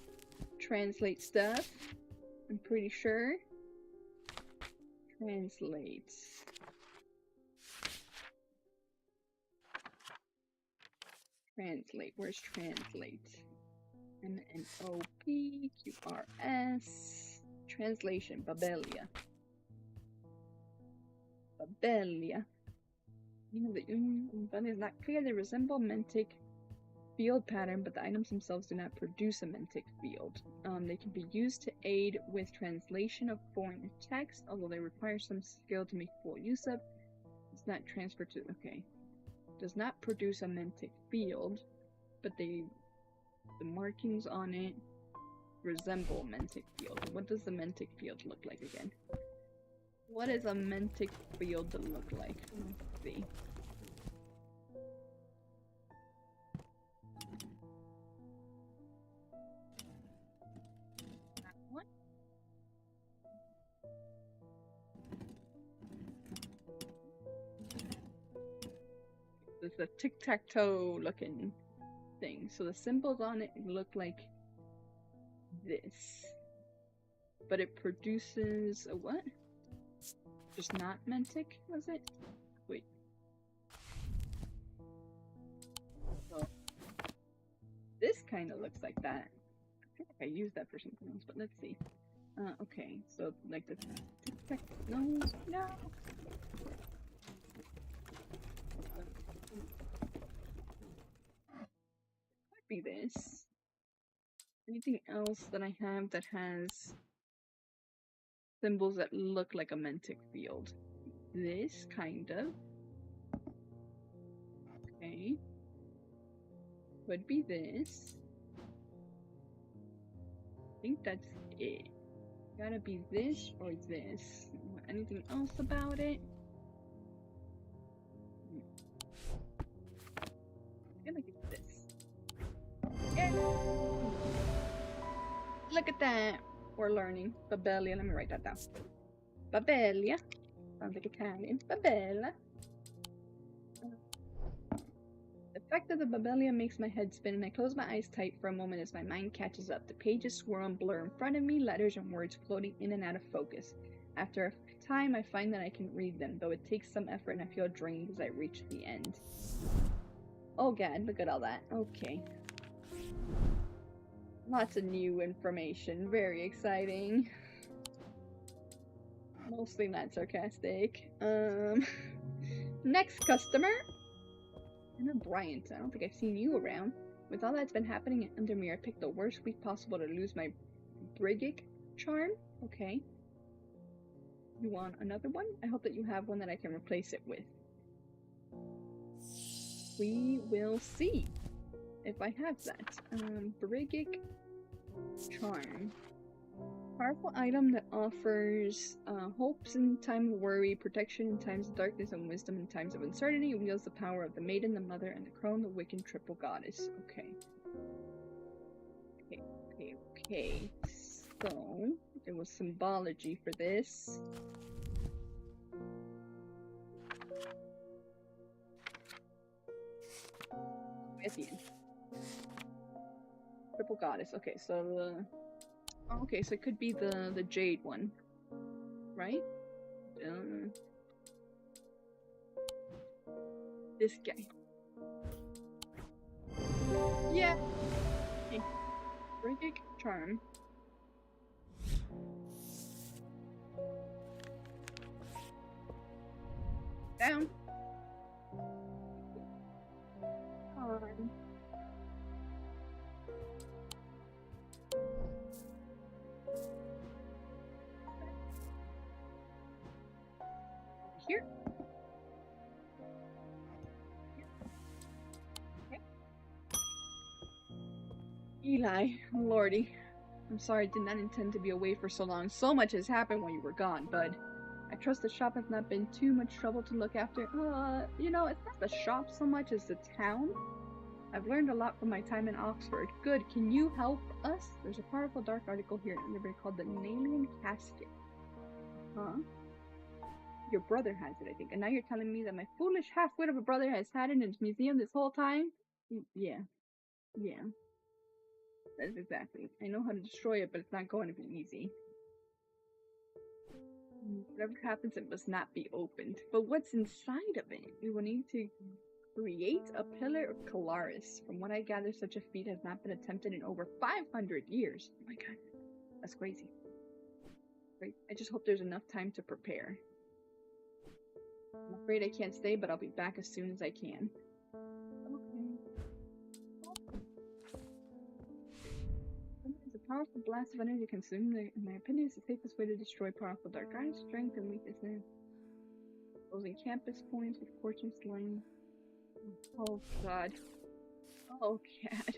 translate stuff. I'm pretty sure. Translate. Translate. Where's translate? MNOPQRS. Translation. Babelia. Babelia. You know, the button is not clear. They resemble Mentic field pattern, but the items themselves do not produce a Mentic field. They can be used to aid with translation of foreign text, although they require some skill to make full use of. It's not transferred to. Okay. Does not produce a Mentic field, but the markings on it resemble Mentic field. What does the Mentic field look like again? What is a Mentic field to look like? Let's see. That one? It's a tic-tac-toe looking thing. So the symbols on it look like this. But it produces a what? Just not Mentic, was it? Wait. So this kind of looks like that. I feel like I used that for something else, but let's see. Okay, so like the tic-tac. No. Could be this. Anything else that I have that has symbols that look like a Mentic field? This, kind of. Okay. Could be this. I think that's it. Gotta be this or this. Anything else about it? I feel like it's this. Yeah. Look at that. We're learning. Babelia. Let me write that down. Babelia. Sounds like Italian. Babella. The effect of the Babelia makes my head spin, and I close my eyes tight for a moment as my mind catches up. The pages swirl and blur in front of me, letters and words floating in and out of focus. After a time, I find that I can read them, though it takes some effort and I feel drained as I reach the end. Oh god, look at all that. Okay. Lots of new information. Very exciting. Mostly not sarcastic. Next customer. Anna Bryant. I don't think I've seen you around. With all that's been happening at Undermere, I picked the worst week possible to lose my Brigic charm. Okay. You want another one? I hope that you have one that I can replace it with. We will see if I have that. Brigic charm. Powerful item that offers hopes in time of worry, protection in times of darkness, and wisdom in times of uncertainty. It wields the power of the maiden, the mother, and the crone, the Wiccan triple goddess. Okay. Okay. So, there was symbology for this. At the end. Triple goddess. Okay, so the... Oh, okay, so it could be the jade one, right? This guy. Yeah. Okay. Brigic charm. Down. On. Here. Okay. Eli, lordy. I'm sorry, I did not intend to be away for so long. So much has happened while you were gone, bud. I trust the shop has not been too much trouble to look after. You know, it's not the shop so much as the town. I've learned a lot from my time in Oxford. Good, can you help us? There's a powerful dark article here in Liberty called the Nalian Casket. Huh? Your brother has it, I think. And now you're telling me that my foolish half-wit of a brother has had it in his museum this whole time? Yeah. Yeah. That's exactly. I know how to destroy it, but it's not going to be easy. Whatever happens, it must not be opened. But what's inside of it? We will need to create a pillar of Calaris. From what I gather, such a feat has not been attempted in over 500 years. Oh my god. That's crazy. Right? I just hope there's enough time to prepare. I'm afraid I can't stay, but I'll be back as soon as I can. Okay. It's a powerful blast of energy consuming. In my opinion, it's the safest way to destroy powerful dark eyes, strength, and weakness. Closing campus points with fortune slaying. Oh god. Oh god.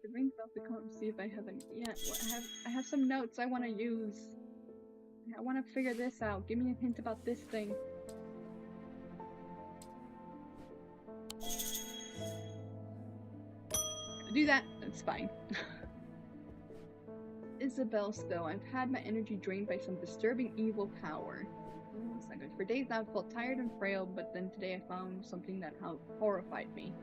The ring bell to come see if I have any. Yeah, well, I have some notes I want to use. I want to figure this out. Give me a hint about this thing. Do that. That's fine. Isabel still. I've had my energy drained by some disturbing evil power. For days now, I felt tired and frail, but then today I found something that horrified me.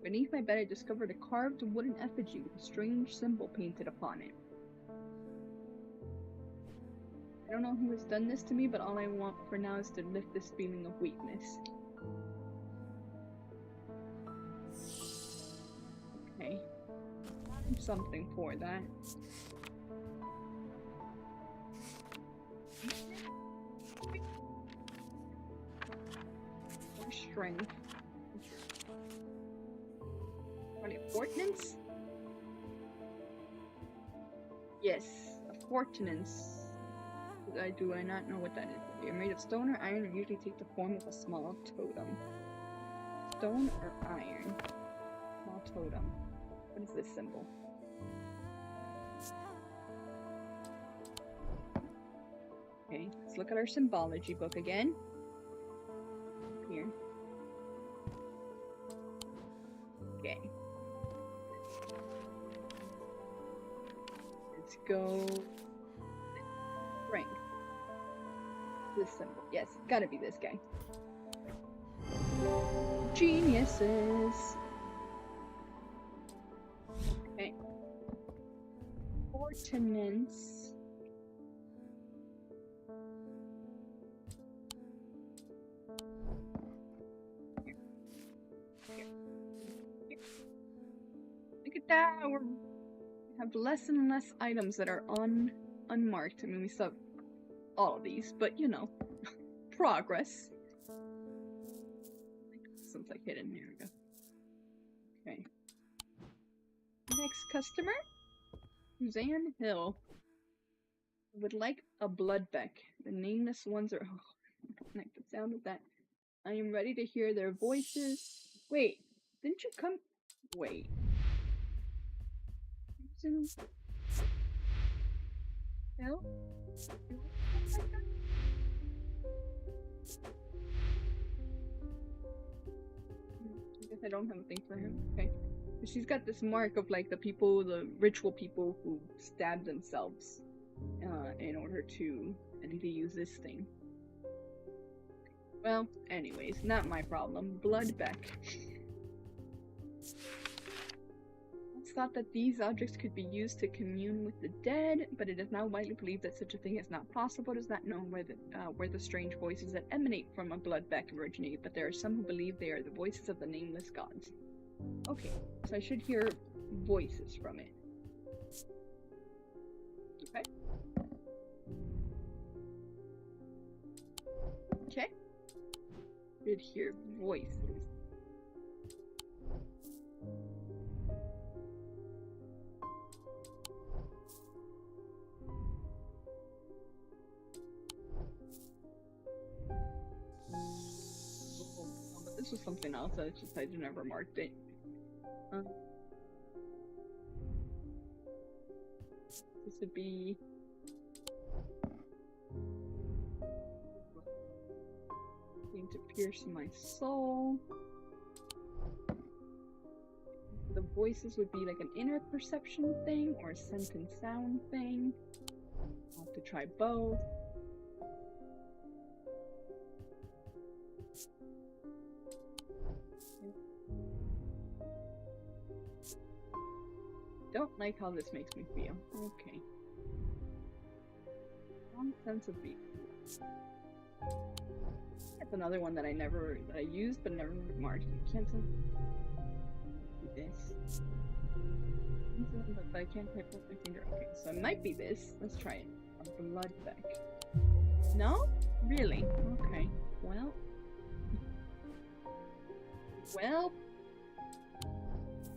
Beneath my bed, I discovered a carved wooden effigy with a strange symbol painted upon it. I don't know who has done this to me, but all I want for now is to lift this feeling of weakness. Okay. Something for that. Strength. Fortinance? Yes, a fortinance. Do I not know what that is? You're made of stone or iron and usually take the form of a small totem. Stone or iron? Small totem. What is this symbol? Okay, let's look at our symbology book again. Here. Okay. Let's go. Strength. This symbol. Yes, gotta be this guy. Geniuses. Okay. Fortinance. Look at that. We have less and less items that are unmarked. I mean, we still have all of these, but you know, progress. Sounds like hidden. Here we go. Okay. Next customer, Suzanne Hill. Would like a bloodbeck. The nameless ones are. Oh, I don't like the sound of that. I am ready to hear their voices. Wait, didn't you come? Wait. Hill? I guess I don't have a thing for him. Okay. She's got this mark of like the ritual people who stab themselves in order to use this thing. Well, anyways, not my problem. Bloodbeck. It's thought that these objects could be used to commune with the dead, but it is now widely believed that such a thing is not possible. It is not known where the strange voices that emanate from a bloodbeck originate, but there are some who believe they are the voices of the nameless gods. Okay, so I should hear voices from it. Okay. Check. Should hear voices. Oh, but this was something else. It's just I never marked it. This would be going to pierce my soul. The voices would be like an inner perception thing or a scent and sound thing. I'll have to try both. Don't like how this makes me feel. Okay. Strong sense of being. That's another one that I used but never marked. Cancel. This. But I can't type with my finger. Okay, so it might be this. Let's try it. A blood back. No? Really? Okay. Well. Well.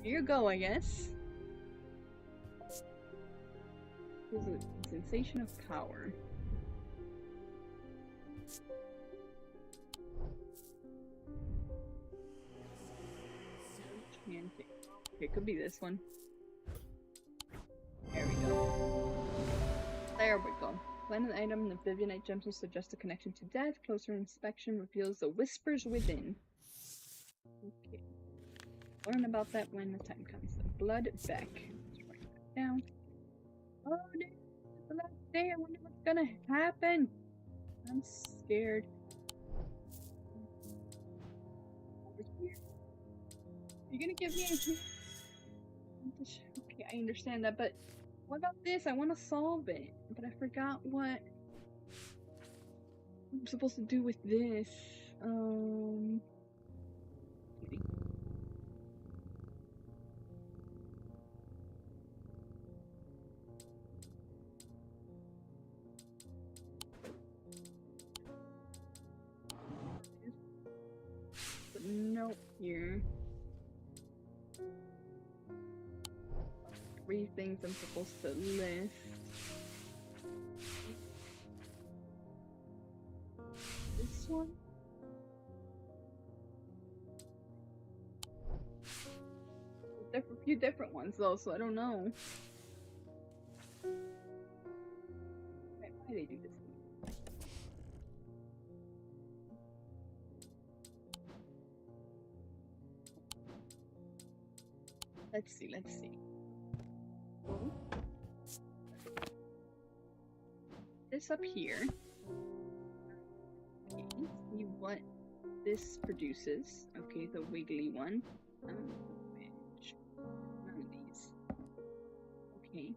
Here you go, I guess. This is a sensation of power. Okay, it could be this one. There we go. There we go. Find an item, the Vivianite gemstone suggests a connection to death. Closer inspection reveals the whispers within. Okay. Learn about that when the time comes. The blood back. Let's write that down. Oh, no. The last day. I wonder what's gonna happen. I'm scared. Over here. You're gonna give me a hint? Okay, I understand that, but what about this? I want to solve it, but I forgot what I'm supposed to do with this. Okay. But no here. 3 things I'm supposed to list. This one? There's a few different ones though, so I don't know. Why do they do this? Let's see. This up here. Okay, see what this produces. Okay, the wiggly one. Which none of these. Okay.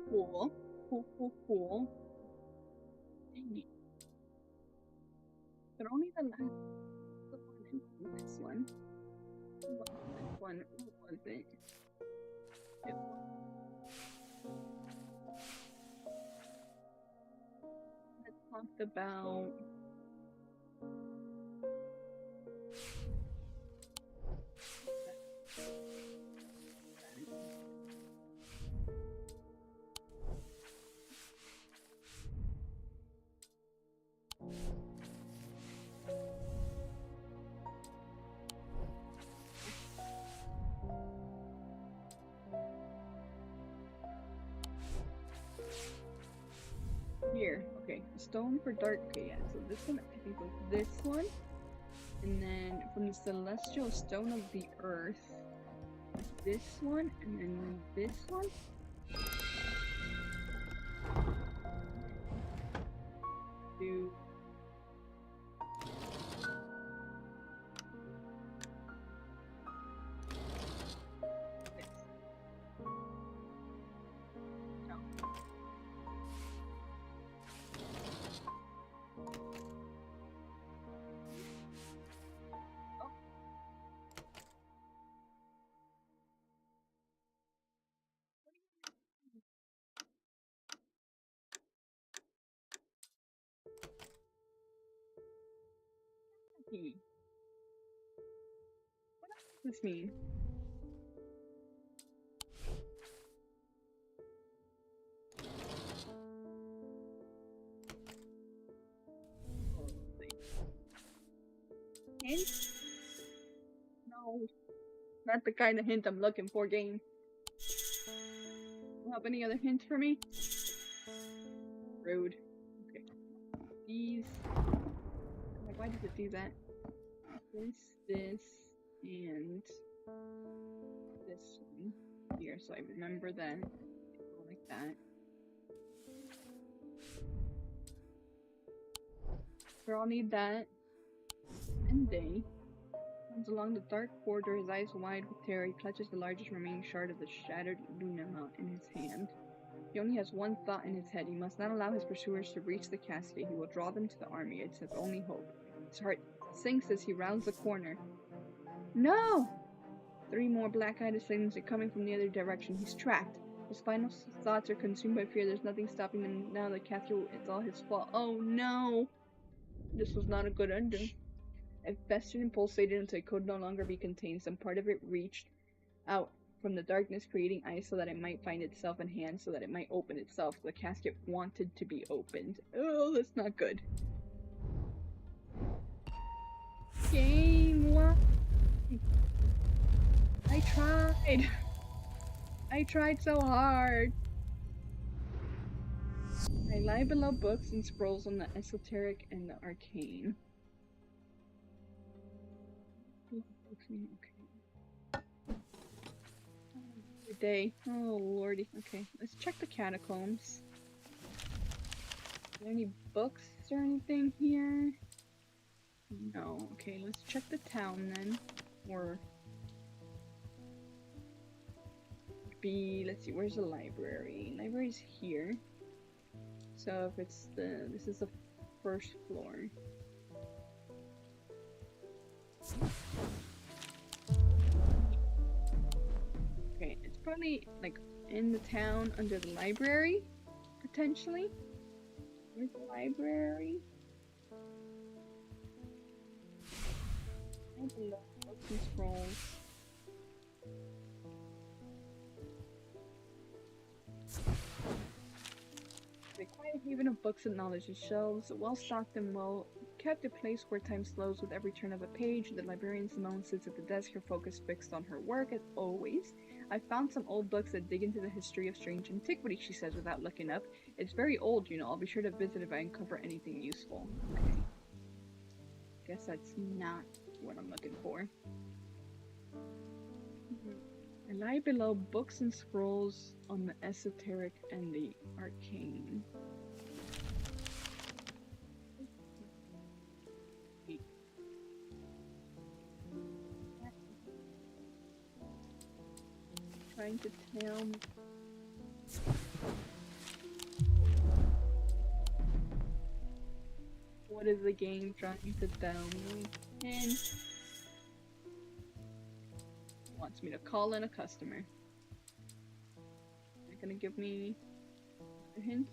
Cool. Dang it. But only the last one and this one. What was it? Let's talk about here. Okay, stone for dark. Okay, yeah. So this one, I think, was this one, and then from the celestial stone of the earth, this one, and then this one. Do this. No. Oh. What does this mean? Hint? No. Not the kind of hint I'm looking for, game. You have any other hints for me? Rude. Okay. These. Why does it do that? This, and this one here, so I remember that. Go like that. So I'll need that. And day. Runs along the dark corridor, his eyes wide with terror. He clutches the largest remaining shard of the shattered lunama in his hand. He only has one thought in his head. He must not allow his pursuers to reach the casket. He will draw them to the army. It's his only hope. His heart sinks as he rounds the corner. No! 3 more black-eyed assailants are coming from the other direction. He's trapped. His final thoughts are consumed by fear. There's nothing stopping him now. The casket, it's all his fault. Oh no! This was not a good ending. It festered and pulsated until it could no longer be contained. Some part of it reached out from the darkness, creating ice so that it might find itself in hand, so that it might open itself. The casket wanted to be opened. Oh, that's not good. Game one. I tried. I tried so hard. I lie below books and scrolls on the esoteric and the arcane. Okay. Good day. Oh lordy. Okay, let's check the catacombs. Are there any books or anything here? No. Okay, let's check the town then. Or let's see, where's the library? Library's here. So if it's this is the first floor. Okay, it's probably like in the town under the library, potentially. Where's the library? I don't know. Books and scrolls. The quiet haven of books and knowledge is shelves, well stocked and well kept, a place where time slows with every turn of a page. The librarian Simone sits at the desk, her focus fixed on her work as always. I found some old books that dig into the history of strange antiquities, she says without looking up. It's very old, you know. I'll be sure to visit if I uncover anything useful. Okay. Guess that's not what I'm looking for. I lie below books and scrolls on the esoteric and the arcane. Trying to tell me. What is the game trying to tell me? And wants me to call in a customer. They're gonna give me a hint.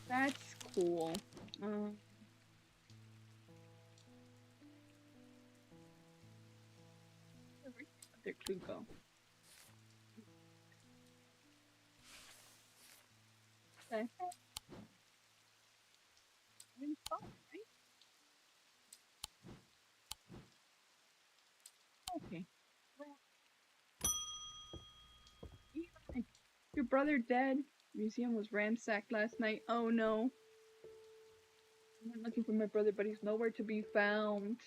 That's cool. Where'd their clue go? Okay. Okay. Well, Eli, your brother dead. Museum was ransacked last night. Oh no. I went looking for my brother, but he's nowhere to be found.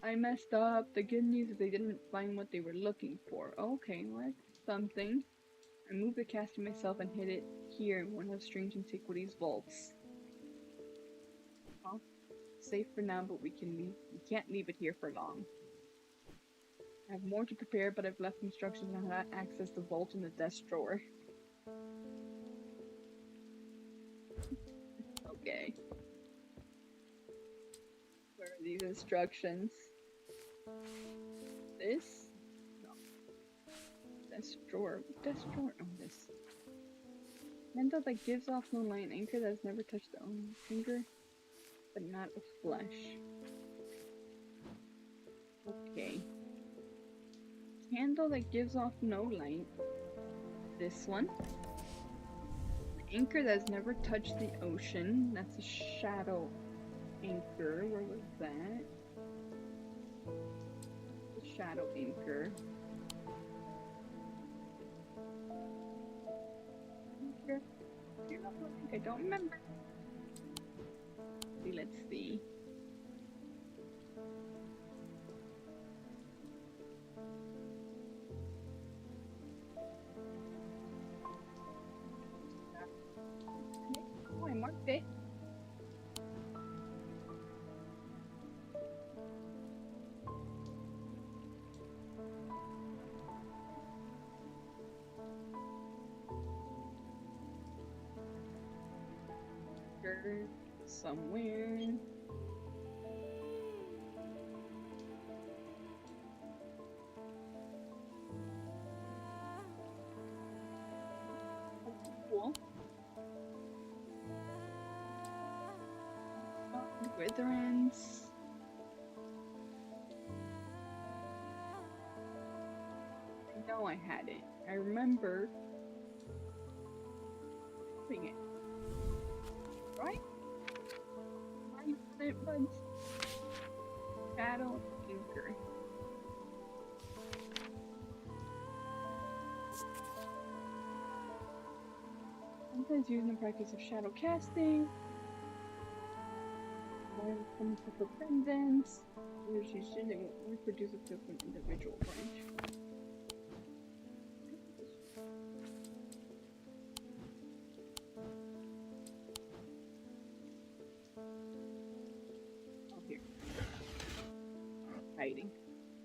I messed up. The good news is they didn't find what they were looking for. Okay, well, that's something. I moved the casket myself and hid it here in one of Strange Antiquities' vaults. Well, safe for now, but we can't leave it here for long. I have more to prepare, but I've left instructions on how to access the vault in the desk drawer. Okay. Where are these instructions? This? No. Desk drawer. Desk drawer? Oh, this. Handle that gives off no light. Anchor that has never touched the own finger, but not of flesh. Okay. Candle that gives off no light. This one. Anchor that has never touched the ocean. That's a shadow anchor. Where was that? The shadow anchor. Anchor. I don't remember. Let's see. Oh, I marked it. Somewhere. Cool. Witherings. I know I had it. I remember doing it. Right? It was Shadow Anchor. Sometimes used in the practice of shadow casting. Some type of pendants. Which usually reproduce a different individual branch. Hiding.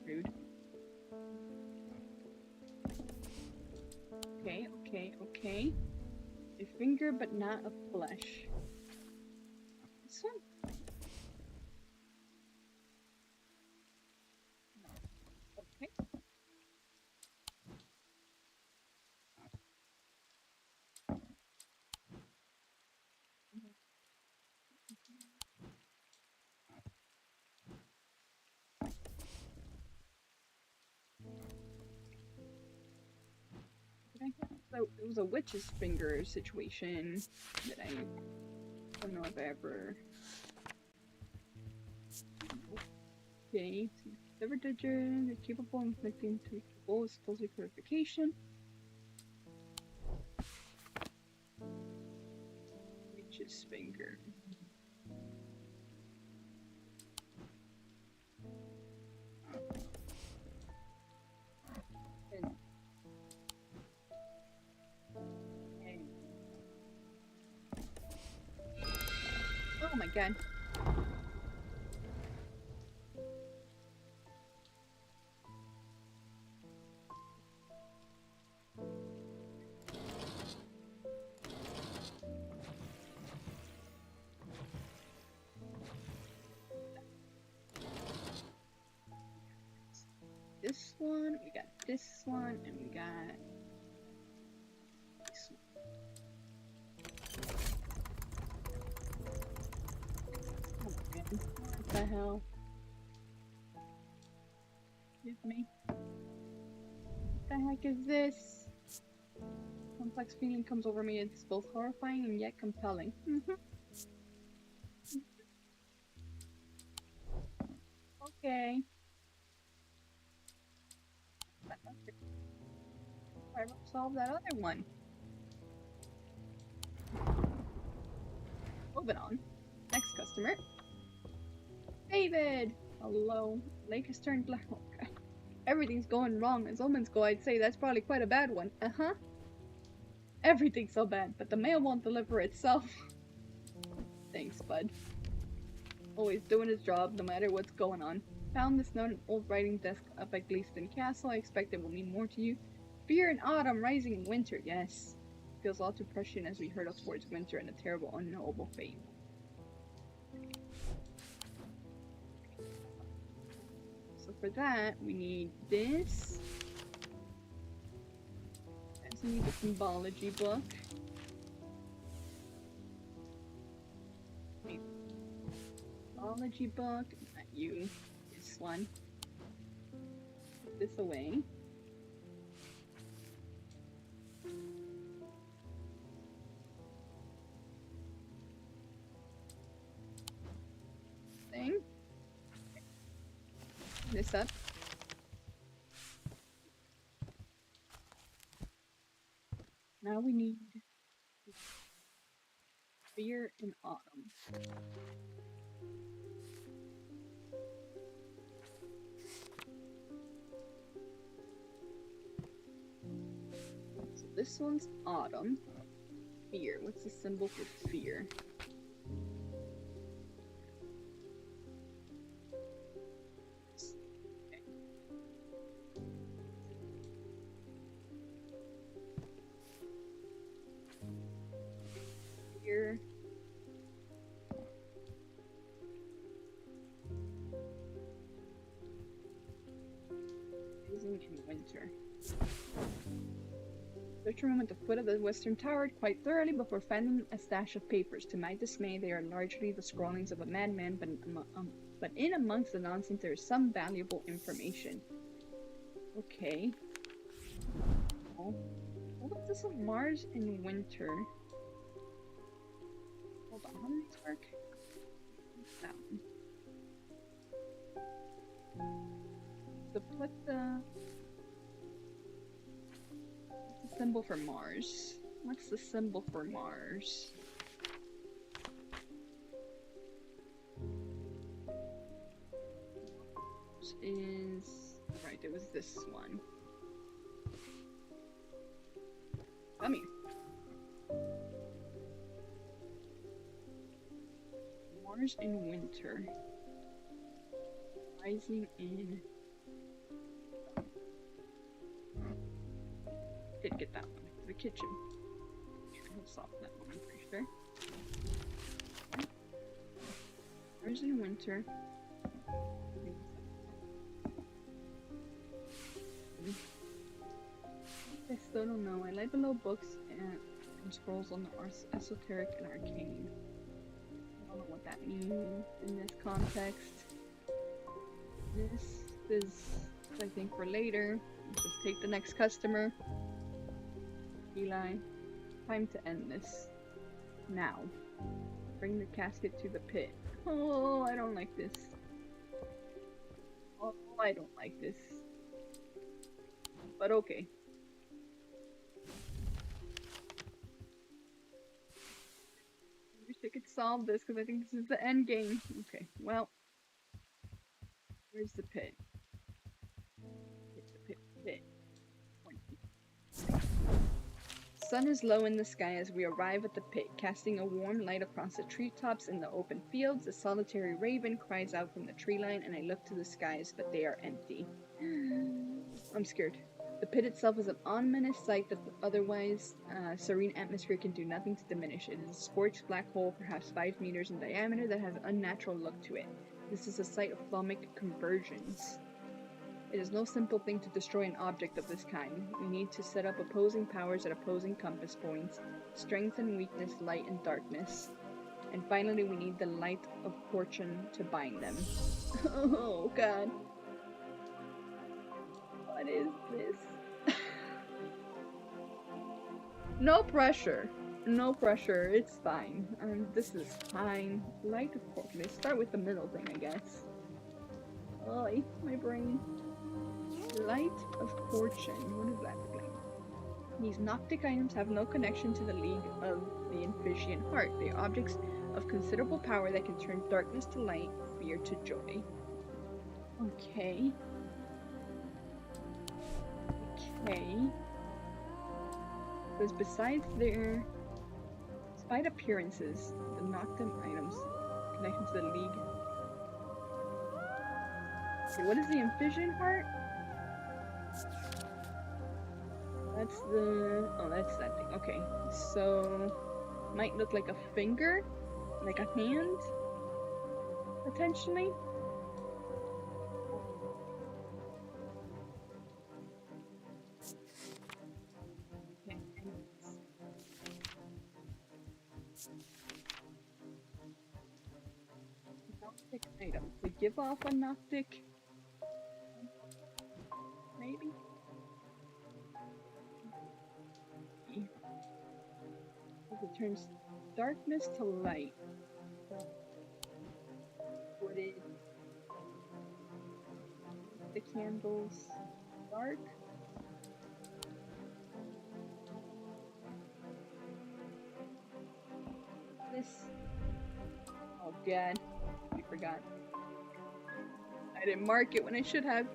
Rude. Okay. A finger, but not a flesh. This one? Okay. So it was a witch's finger situation that I don't know if I ever. Okay, severed digit is capable of inflicting 3 people, supposedly purification. Witch's finger. Oh my god. This one, we got this one, and we got this one. What the hell? Excuse me. What the heck is this? Complex feeling comes over me. It's both horrifying and yet compelling. Okay. I solve that other one. Moving on. Next customer. David! Hello. Lake has turned black. Oh, God. Everything's going wrong. As omens go, I'd say that's probably quite a bad one. Uh-huh. Everything's so bad, but the mail won't deliver itself. Thanks, bud. Always doing his job, no matter what's going on. Found this note in an old writing desk up at Gleeston Castle. I expect it will mean more to you. Fear in autumn, rising in winter, yes. Feels all too prescient as we hurtle towards winter and a terrible, unknowable fate. So for that, we need this. We need the symbology book. Ouija book. Not you. This one. Put this away. Thing. This up. Now we need Fear in Autumn. So this one's Autumn. Fear. What's the symbol for fear? Fear. Rising in winter. Search a room at the foot of the western tower quite thoroughly before finding a stash of papers. To my dismay, they are largely the scrawlings of a madman, but in amongst the nonsense there is some valuable information. Okay. Oh. What's this of Mars in winter? Hold on, how do these work? That one. So put the symbol for Mars. What's the symbol for Mars? Is right, it was this one. Come here. Mars in winter. Rising in. Did get that one. The kitchen. We'll solve that one, I'm pretty sure. Mars in winter. I still don't know. I lie below books and scrolls on the esoteric and arcane. I don't know what that means in this context. This is, I think, for later. Let's just take the next customer. Eli, time to end this. Now. Bring the casket to the pit. Oh, I don't like this. Oh, I don't like this. But okay. I wish I could solve this because I think this is the end game. Okay, well. Where's the pit? Pit. Sun is low in the sky as we arrive at the pit, casting a warm light across the treetops in the open fields. A solitary raven cries out from the tree line, and I look to the skies, but they are empty. I'm scared. The pit itself is an ominous sight that the otherwise serene atmosphere can do nothing to diminish. It is a scorched black hole, perhaps 5 meters in diameter, that has an unnatural look to it. This is a site of thermic conversions. It is no simple thing to destroy an object of this kind. We need to set up opposing powers at opposing compass points, strength and weakness, light and darkness. And finally, we need the light of fortune to bind them. Oh, God. What is this? No pressure. No pressure. It's fine. This is fine. Light of fortune. Let's start with the middle thing, I guess. Oh, my brain. Light of Fortune. What does that look like? These Noctic items have no connection to the League of the Amphician Heart. They are objects of considerable power that can turn darkness to light, fear to joy. Okay. Because despite appearances, the Noctem items connection to the League. Okay, what is the Amphician Heart? That's the... oh, that's that thing. Okay, so... might look like a finger? Like a hand? Potentially? Okay. Noctic item. To give off an optic? Maybe? It turns darkness to light. Wooded. The candles dark. This. Oh god, I forgot. I didn't mark it when I should have.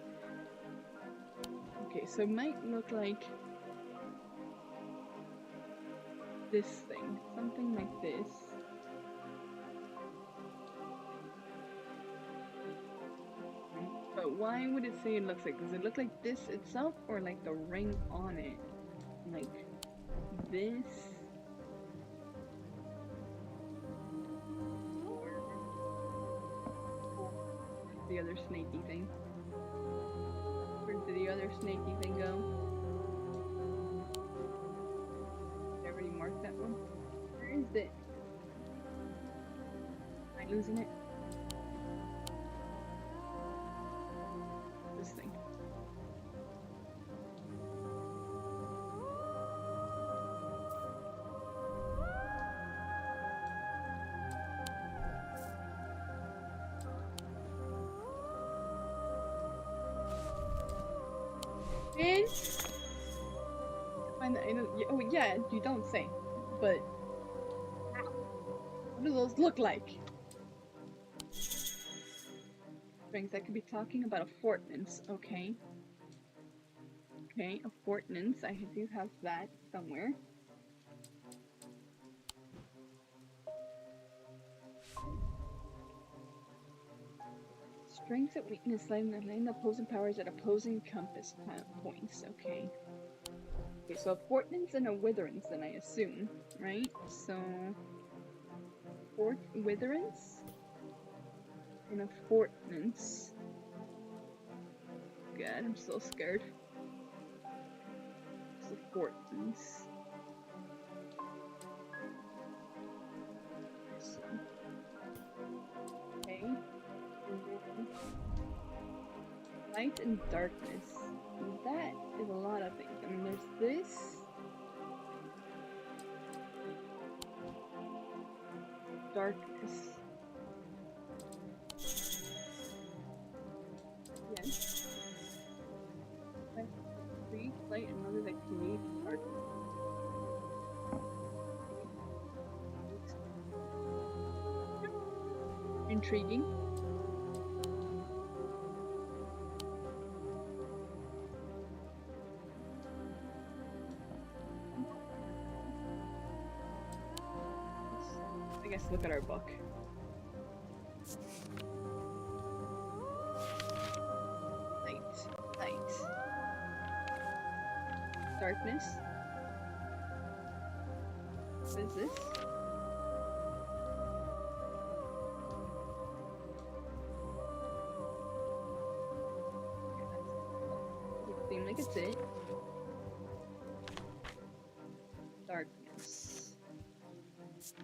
Okay, so it might look like this thing. Something like this. But why would it say it looks like? Does it look like this itself or like the ring on it? Like this? The other snaky thing. Where did the other snaky thing go? Did I already mark that one? Where is it? Am I losing it? This thing. And find the item. Oh yeah, you don't say. But what do those look like? Strings that could be talking about a fortnance. Okay. Okay, a fortnance. I do have that somewhere. Strength and weakness laying the opposing powers at opposing compass points. Okay. Okay, so a fortnance and a witherance then I assume, right? So witherance and a fortnance. God, I'm so scared. It's a fortnance. So, okay. Light and darkness. That is a lot of things. I mean, there's this. Darkness. Yes. Create light and another that creates darkness. Intriguing. I guess look at our book. Light. Darkness. What is this? Seems like it's it. Darkness.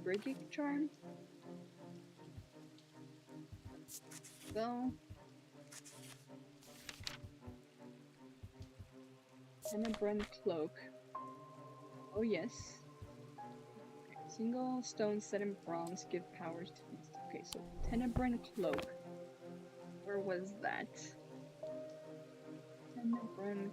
Bridging charm. So. Tenebran cloak. Oh yes. Okay. Single stone set in bronze give powers to beast. Okay, so Tenebran cloak. Where was that? Tenebran.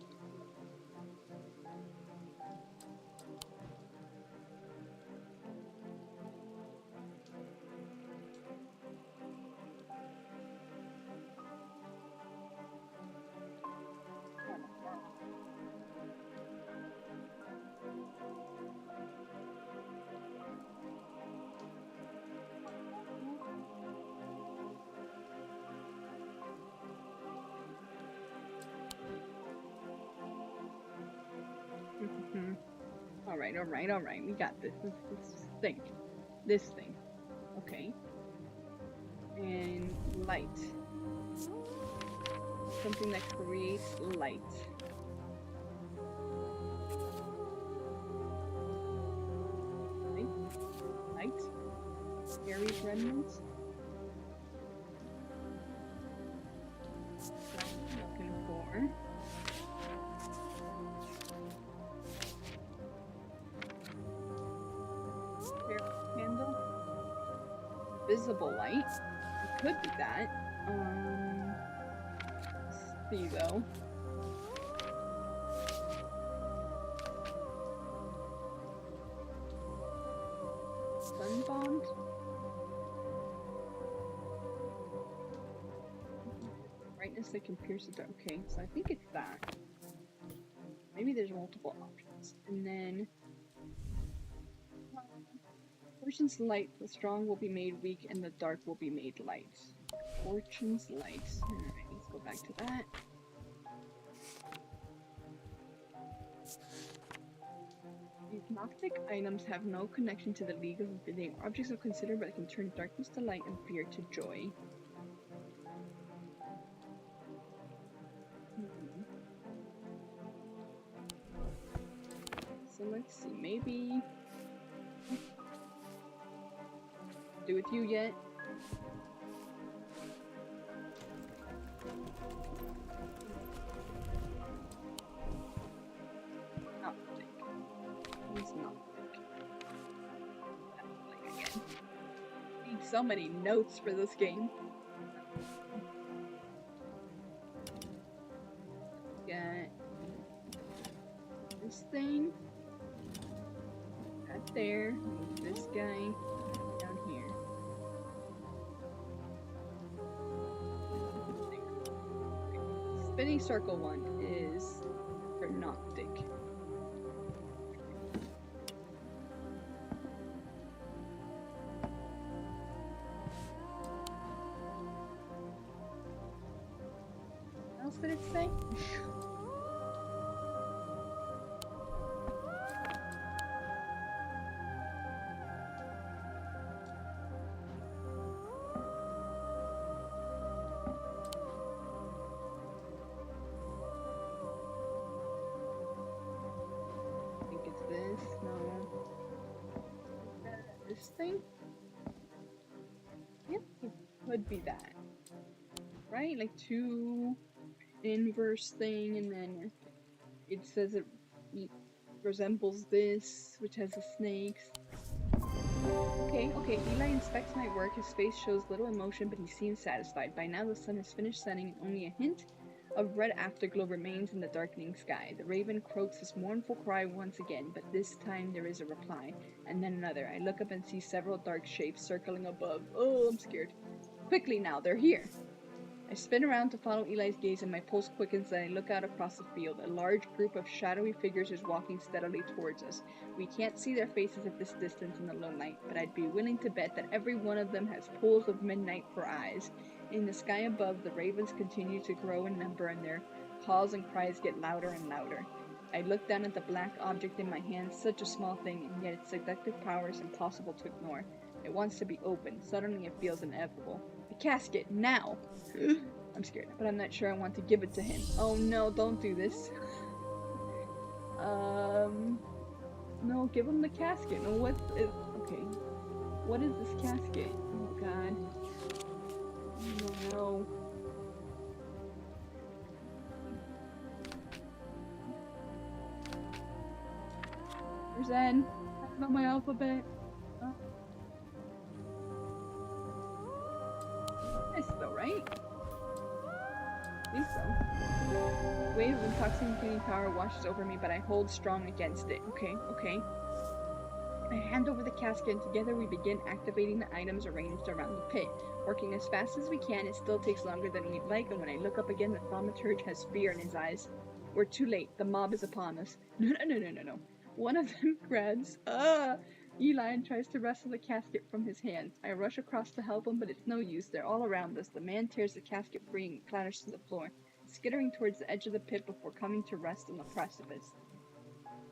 Alright. We got this. This thing. Okay. And light. Something that creates light. Light. Aries remnants. invisible light. It could be that. Let's see though. Sunbound? Brightness that can pierce the dark. Okay, so I think it's that. Maybe there's multiple options. And then Fortune's light, the strong will be made weak and the dark will be made light. Fortune's light. Alright, let's go back to that. These Gnostic items have no connection to the League of the objects of consider, but can turn darkness to light and fear to joy. So let's see, maybe... Do with you yet? Not thick. He's not thick. Again. Need so many notes for this game. Got this thing. That there. Move this guy down here. Spinning circle one is for Noctic. What else did it say? This thing? Yep, it could be that. Right? Like two inverse thing, and then it says it resembles this, which has the snakes. Okay, Eli inspects my work. His face shows little emotion, but he seems satisfied. By now the sun has finished setting, and only a hint of red afterglow remains in the darkening sky. The raven croaks his mournful cry once again, but this time there is a reply, and then another. I look up and see several dark shapes circling above. Oh, I'm scared. Quickly now, they're here. I spin around to follow Eli's gaze, and my pulse quickens as I look out across the field. A large group of shadowy figures is walking steadily towards us. We can't see their faces at this distance in the low light, but I'd be willing to bet that every one of them has pools of midnight for eyes. In the sky above, the ravens continue to grow in number, and their calls and cries get louder and louder. I look down at the black object in my hand, such a small thing, and yet its seductive power is impossible to ignore. It wants to be opened. Suddenly it feels inevitable. The casket, now! I'm scared, but I'm not sure I want to give it to him. Oh no, don't do this. No, give him the casket. No, what is... Okay. What is this casket? Oh god. Oh no. Where's N? I don't know my alphabet. This though, right? I think so. A wave of intoxicating power washes over me, but I hold strong against it. Okay. I hand over the casket, and together we begin activating the items arranged around the pit. Working as fast as we can, it still takes longer than we'd like, and when I look up again, the thaumaturge has fear in his eyes. We're too late. The mob is upon us. No. One of them grabs Eli and tries to wrestle the casket from his hands. I rush across to help him, but it's no use. They're all around us. The man tears the casket free and clatters to the floor, skittering towards the edge of the pit before coming to rest on the precipice.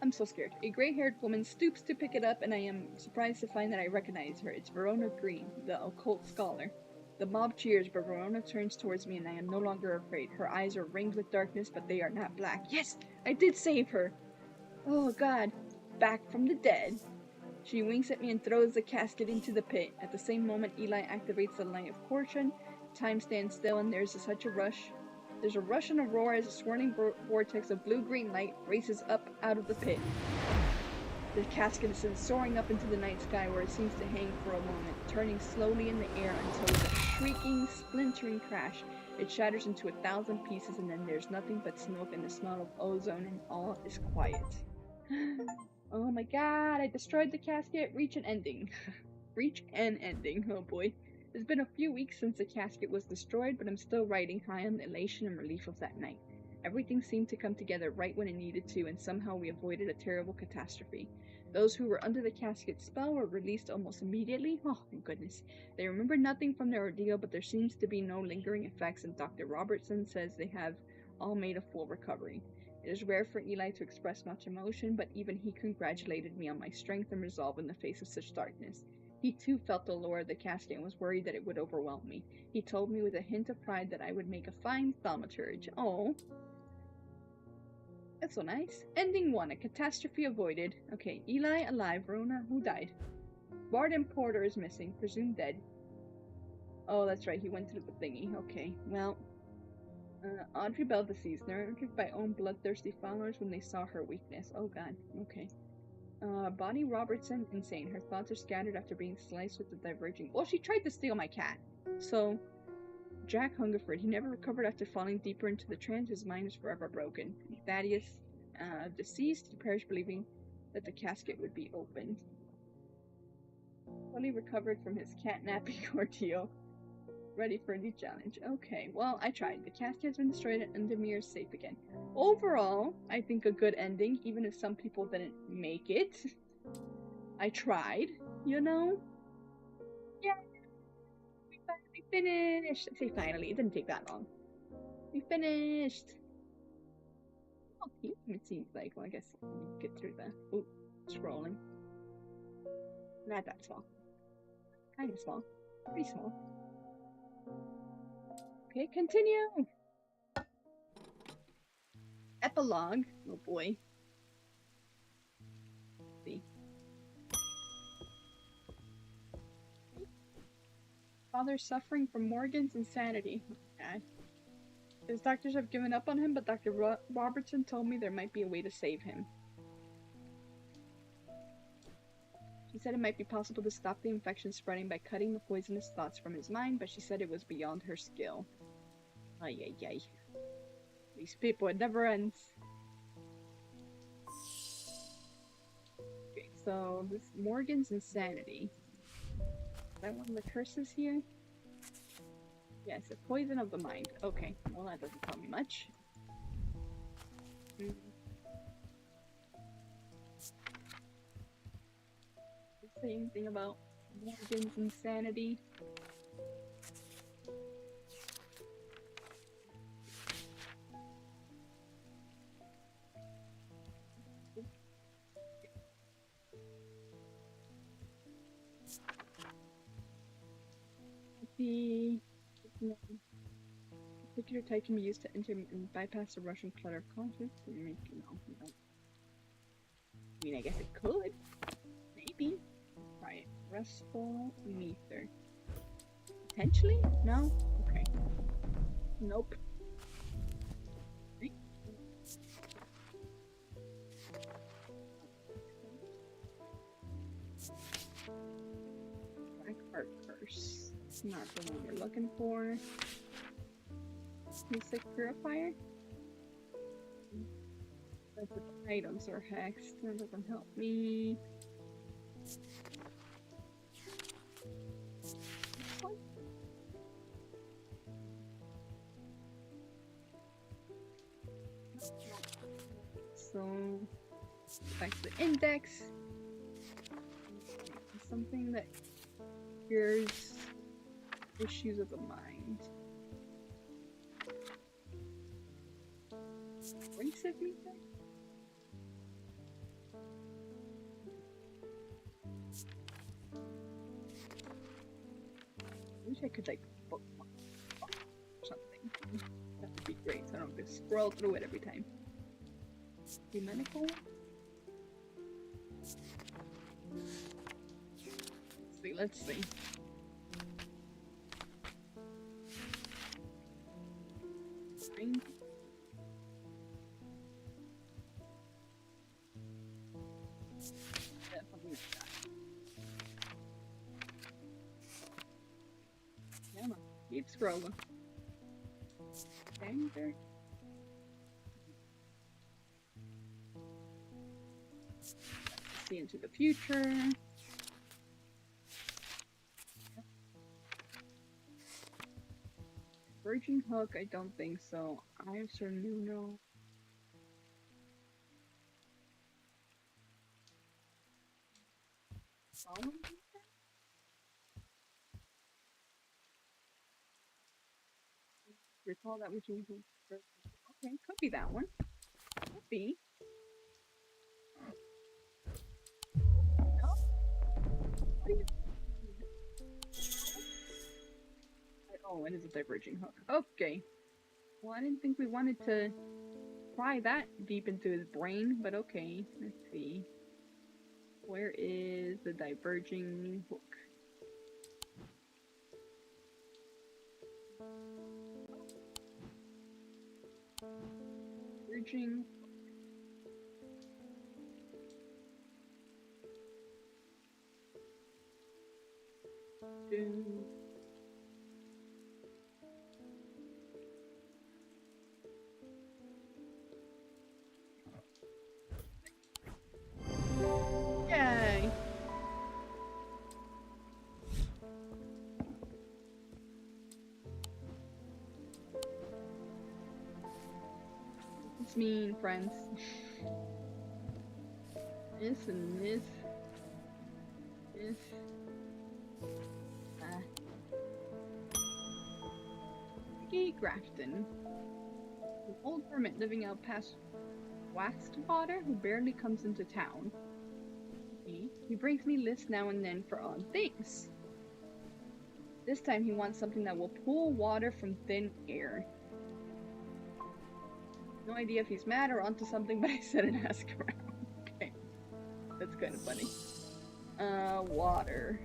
I'm so scared. A gray-haired woman stoops to pick it up, and I am surprised to find that I recognize her. It's Verona Green, the occult scholar. The mob cheers, but Verona turns towards me, and I am no longer afraid. Her eyes are ringed with darkness, but they are not black. Yes! I did save her! Oh god. Back from the dead. She winks at me and throws the casket into the pit. At the same moment, Eli activates the Light of Fortune. Time stands still, and there's such a rush. There's a rush and a roar as a swirling vortex of blue-green light races up out of the pit. The casket is then soaring up into the night sky where it seems to hang for a moment, turning slowly in the air until with a shrieking, splintering crash, it shatters into 1,000 pieces, and then there's nothing but smoke and the smell of ozone, and all is quiet. Oh my god, I destroyed the casket. Reach an ending. Reach an ending. Oh boy. It's been a few weeks since the casket was destroyed, but I'm still riding high on the elation and relief of that night. Everything seemed to come together right when it needed to, and somehow we avoided a terrible catastrophe. Those who were under the casket's spell were released almost immediately. Oh, thank goodness. They remember nothing from their ordeal, but there seems to be no lingering effects, and Dr. Robertson says they have all made a full recovery. It is rare for Eli to express much emotion, but even he congratulated me on my strength and resolve in the face of such darkness. He too felt the lure of the casket and was worried that it would overwhelm me. He told me with a hint of pride that I would make a fine thaumaturge. Oh. That's so nice. Ending 1. A catastrophe avoided. Okay, Eli alive. Rona, who died? Barden Porter is missing. Presumed dead. Oh, that's right. He went through the thingy. Okay, well. Audrey Bell deceased. Nurtured by own bloodthirsty followers when they saw her weakness. Oh god. Okay. Bonnie Robertson, insane. Her thoughts are scattered after being sliced with the diverging... Well, she tried to steal my cat. So... Jack Hungerford. He never recovered after falling deeper into the trance. His mind is forever broken. Thaddeus, deceased. He perished believing that the casket would be opened. Fully recovered from his catnapping ordeal. Ready for a new challenge. Okay, well, I tried. The casket has been destroyed and Endemir is safe again. Overall, I think a good ending, even if some people didn't make it. I tried, you know? Yeah. We finished. I say finally, it didn't take that long. We finished. Oh, cute, it seems like. Well, I guess we'll get through the... Ooh, scrolling. Not that small. Kind of small. Pretty small. Okay, continue! Epilogue. Oh boy. Let's see. Father suffering from Morgan's insanity. Okay. His doctors have given up on him, but Dr. Robertson told me there might be a way to save him. She said it might be possible to stop the infection spreading by cutting the poisonous thoughts from his mind, but she said it was beyond her skill. Ay, ay, ay. These people, it never ends. Okay, so this Morgan's insanity. Is that one of the curses here? Yes, a poison of the mind. Okay, well that doesn't tell me much. Does it say anything about Morgan's insanity? The particular type can be used to enter and bypass the Russian clutter of conflict. No. I mean, I guess it could. Maybe. Try it. Restful ether. Potentially? No? Okay. Nope. Black Art Curse. Not the one we're looking for. Music Purifier? That's what the items are hexed. That doesn't help me. So, back to the index. Something that cures issues of the mind. Abrasive music? I wish I could like bookmark or something. That would be great, so I don't have to scroll through it every time. Ecumenical? Let's see. Mind. throw a dagger. See into the future. Virgin hook, I don't think so. I certainly know. Recall that which is okay, could be that one. Could be. No? Oh, it is a diverging hook. Okay. Well, I didn't think we wanted to pry that deep into his brain, but okay. Let's see. Where is the diverging hook? Diverging. Doom. Yay! It's mean, friends. This and this. This. Gate Grafton. An old hermit living out past Wastwater who barely comes into town. He brings me lists now and then for odd things. This time he wants something that will pull water from thin air. No idea if he's mad or onto something, but I said and ask around. Okay. That's kind of funny. Water.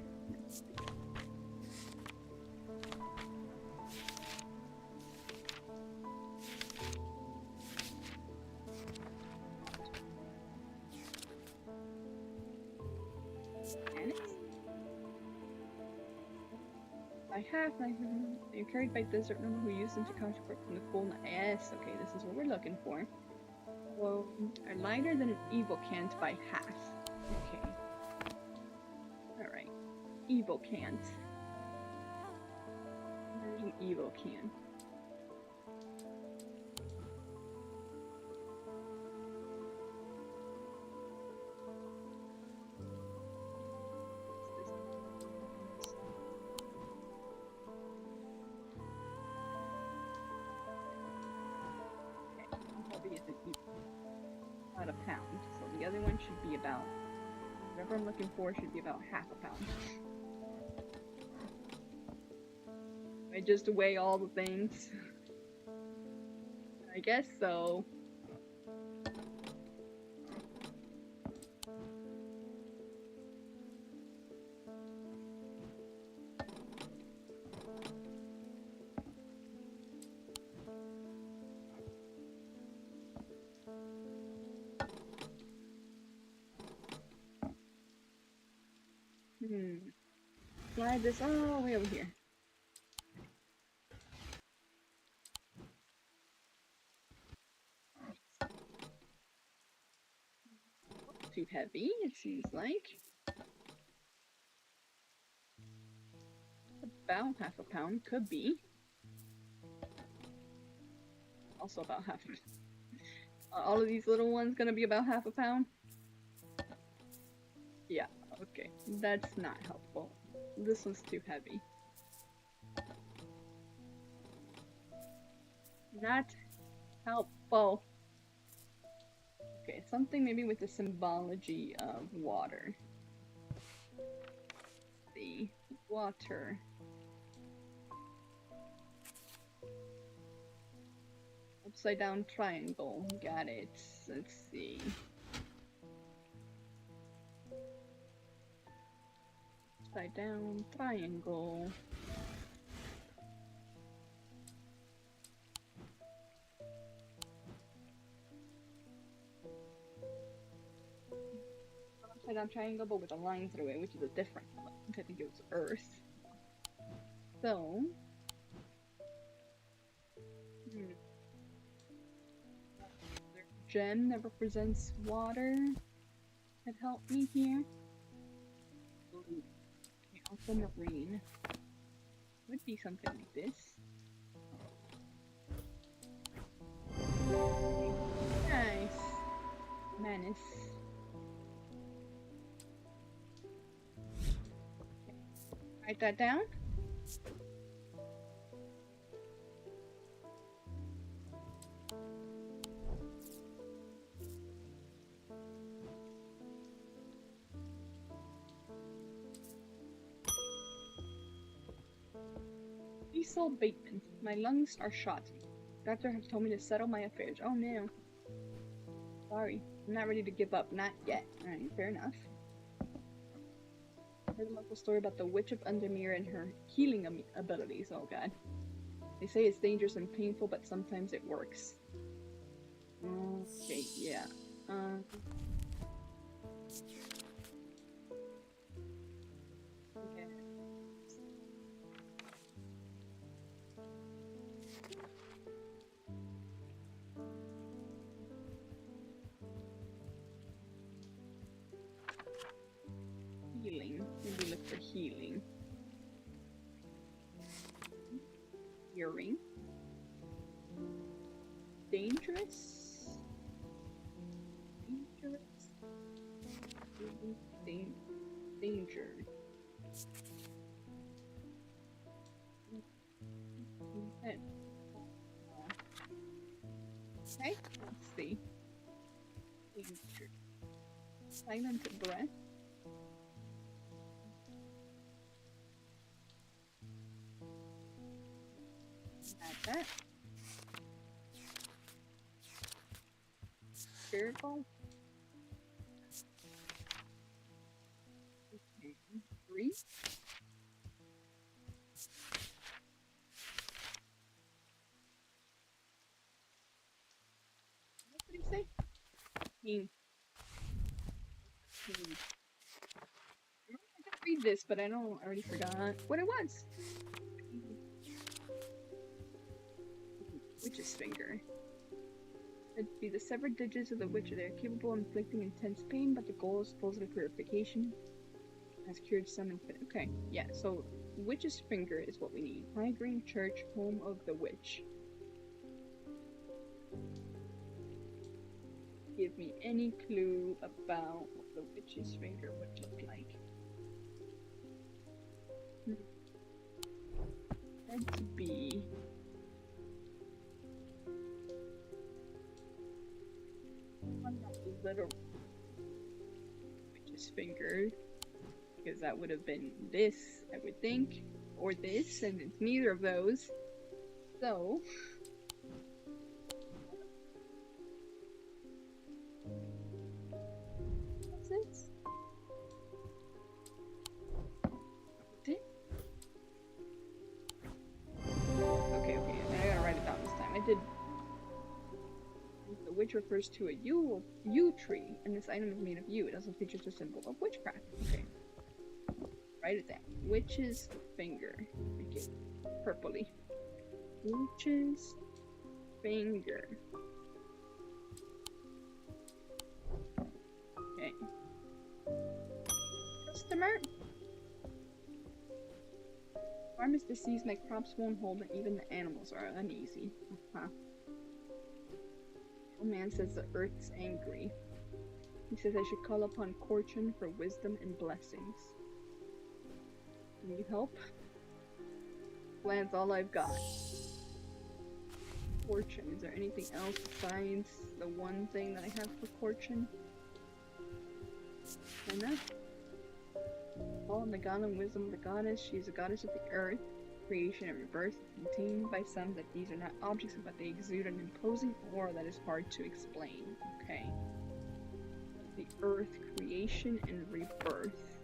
You're carried by desert woman who used them to counterpart from the cold. Yes, okay, this is what we're looking for. Well, are lighter than an evil cant by half. Okay. Alright. Evil cant. There's an evil can. About a pound, so the other one should be about, whatever I'm looking for should be about half a pound. I just weigh all the things. I guess so. Slide this all the way over here. Too heavy, it seems like. About half a pound, could be. Also about half a pound. All of these little ones gonna be about half a pound? Yeah, okay. That's not helpful. This one's too heavy. Not helpful. Okay, something maybe with the symbology of water. Let's see. Water. Upside down triangle. Got it. Let's see. Upside down triangle. Upside down triangle, but with a line through it, which is a different one. I think it was Earth. So, Hmm. There's a gem that represents water that helped me here. Ooh. Okay, aquamarine. Would be something like this. Nice. Manus. Write that down. Cecil Bateman. My lungs are shot. Doctor has told me to settle my affairs. Oh no. Sorry. I'm not ready to give up. Not yet. Alright, fair enough. I heard a local story about the Witch of Undermere and her healing abilities. Oh god. They say it's dangerous and painful, but sometimes it works. Okay, yeah. Okay. Healing. Maybe look for healing. Earring. Dangerous. Dangerous. Danger. Okay, let's see. Danger. Silent breath. Add that. Spherical. Okay. 3. What did he say? I did read this, but I already forgot what it was. Witch's finger. It'd be the severed digits of the witch. They are capable of inflicting intense pain, but the goal is supposedly purification. Has cured some infant. Okay, yeah, so witch's finger is what we need. High Green Church, home of the witch. Give me any clue about what the witch's finger would look like. That'd be little witch's finger, because that would have been this, I would think, or this, and it's neither of those. So what's this? Okay, I gotta write it down this time. I did. The witch refers to a yew tree, and this item is made of yew. It also features a symbol of witchcraft. Okay. Write it down. Witch's finger. Okay. Purpley. Witch's finger. Okay. Customer. Farm is diseased, my crops won't hold, and even the animals are uneasy. The man says the earth's angry. He says I should call upon Fortune for wisdom and blessings. Can you help? Land's all I've got. Fortune. Is there anything else besides the one thing that I have for Fortune? Enough. Call on the god and wisdom of the goddess. She is a goddess of the earth, creation and rebirth, maintained by some that these are not objects, but they exude an imposing aura that is hard to explain. Okay. The earth, creation, and rebirth.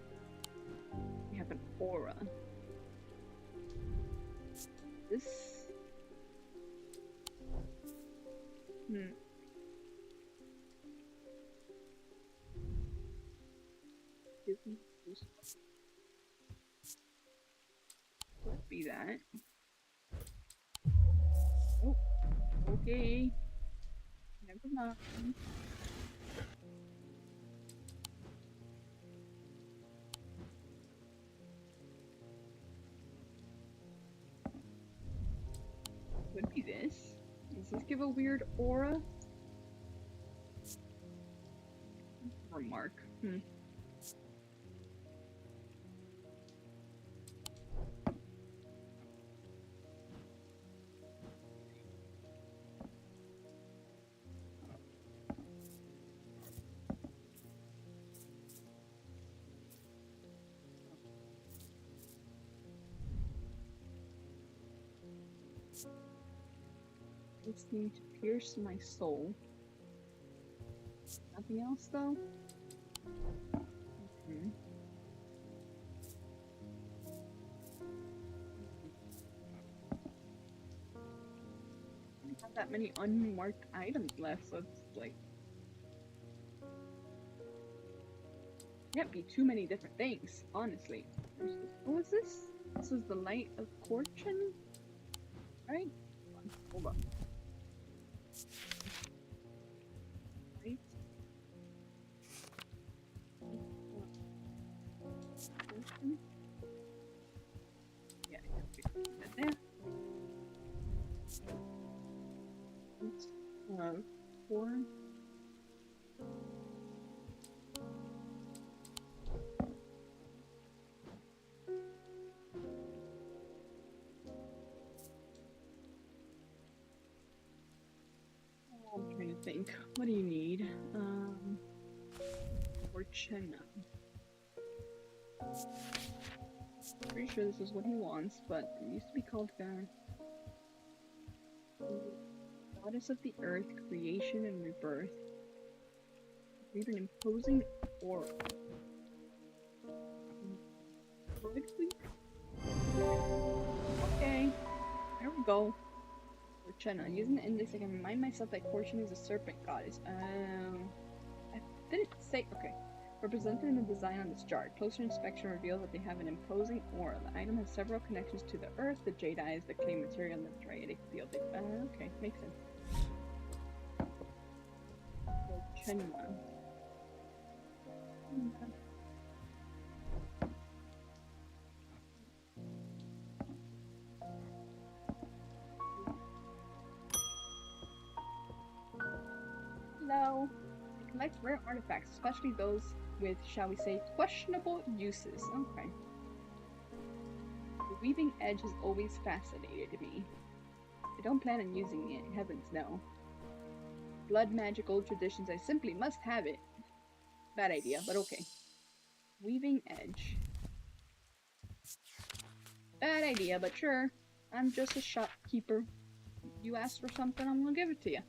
We have an aura. This. Could be that. Oh. Okay. Never mind. Could be this. Does this give a weird aura? Remark. This seemed to pierce my soul. Nothing else, though? I don't have that many unmarked items left, so it's like... Can't be too many different things, honestly. What was this? This was the Light of Fortune? Right? Hold on. Right? Yeah, that there. Four. I'm trying to think. What do you need? Fortune. Pretty sure this is what he wants, but it used to be called Goddess of the Earth, Creation and Rebirth. Leave an imposing aura. Okay, there we go. Fortuna. Using the index, I can remind myself that Fortune is a serpent goddess. I didn't say. Okay. Represented in the design on this jar. Closer inspection reveals that they have an imposing aura. The item has several connections to the earth, the jade eyes, the clay material, and the draidic field. Okay, makes sense. Fortuna. Hello. I collect rare artifacts, especially those with, shall we say, questionable uses. Okay. The weaving edge has always fascinated me. I don't plan on using it, heavens no. Blood magic old traditions, I simply must have it. Bad idea, but okay. Weaving edge. Bad idea, but sure. I'm just a shopkeeper. You asked for something, I'm gonna give it to you.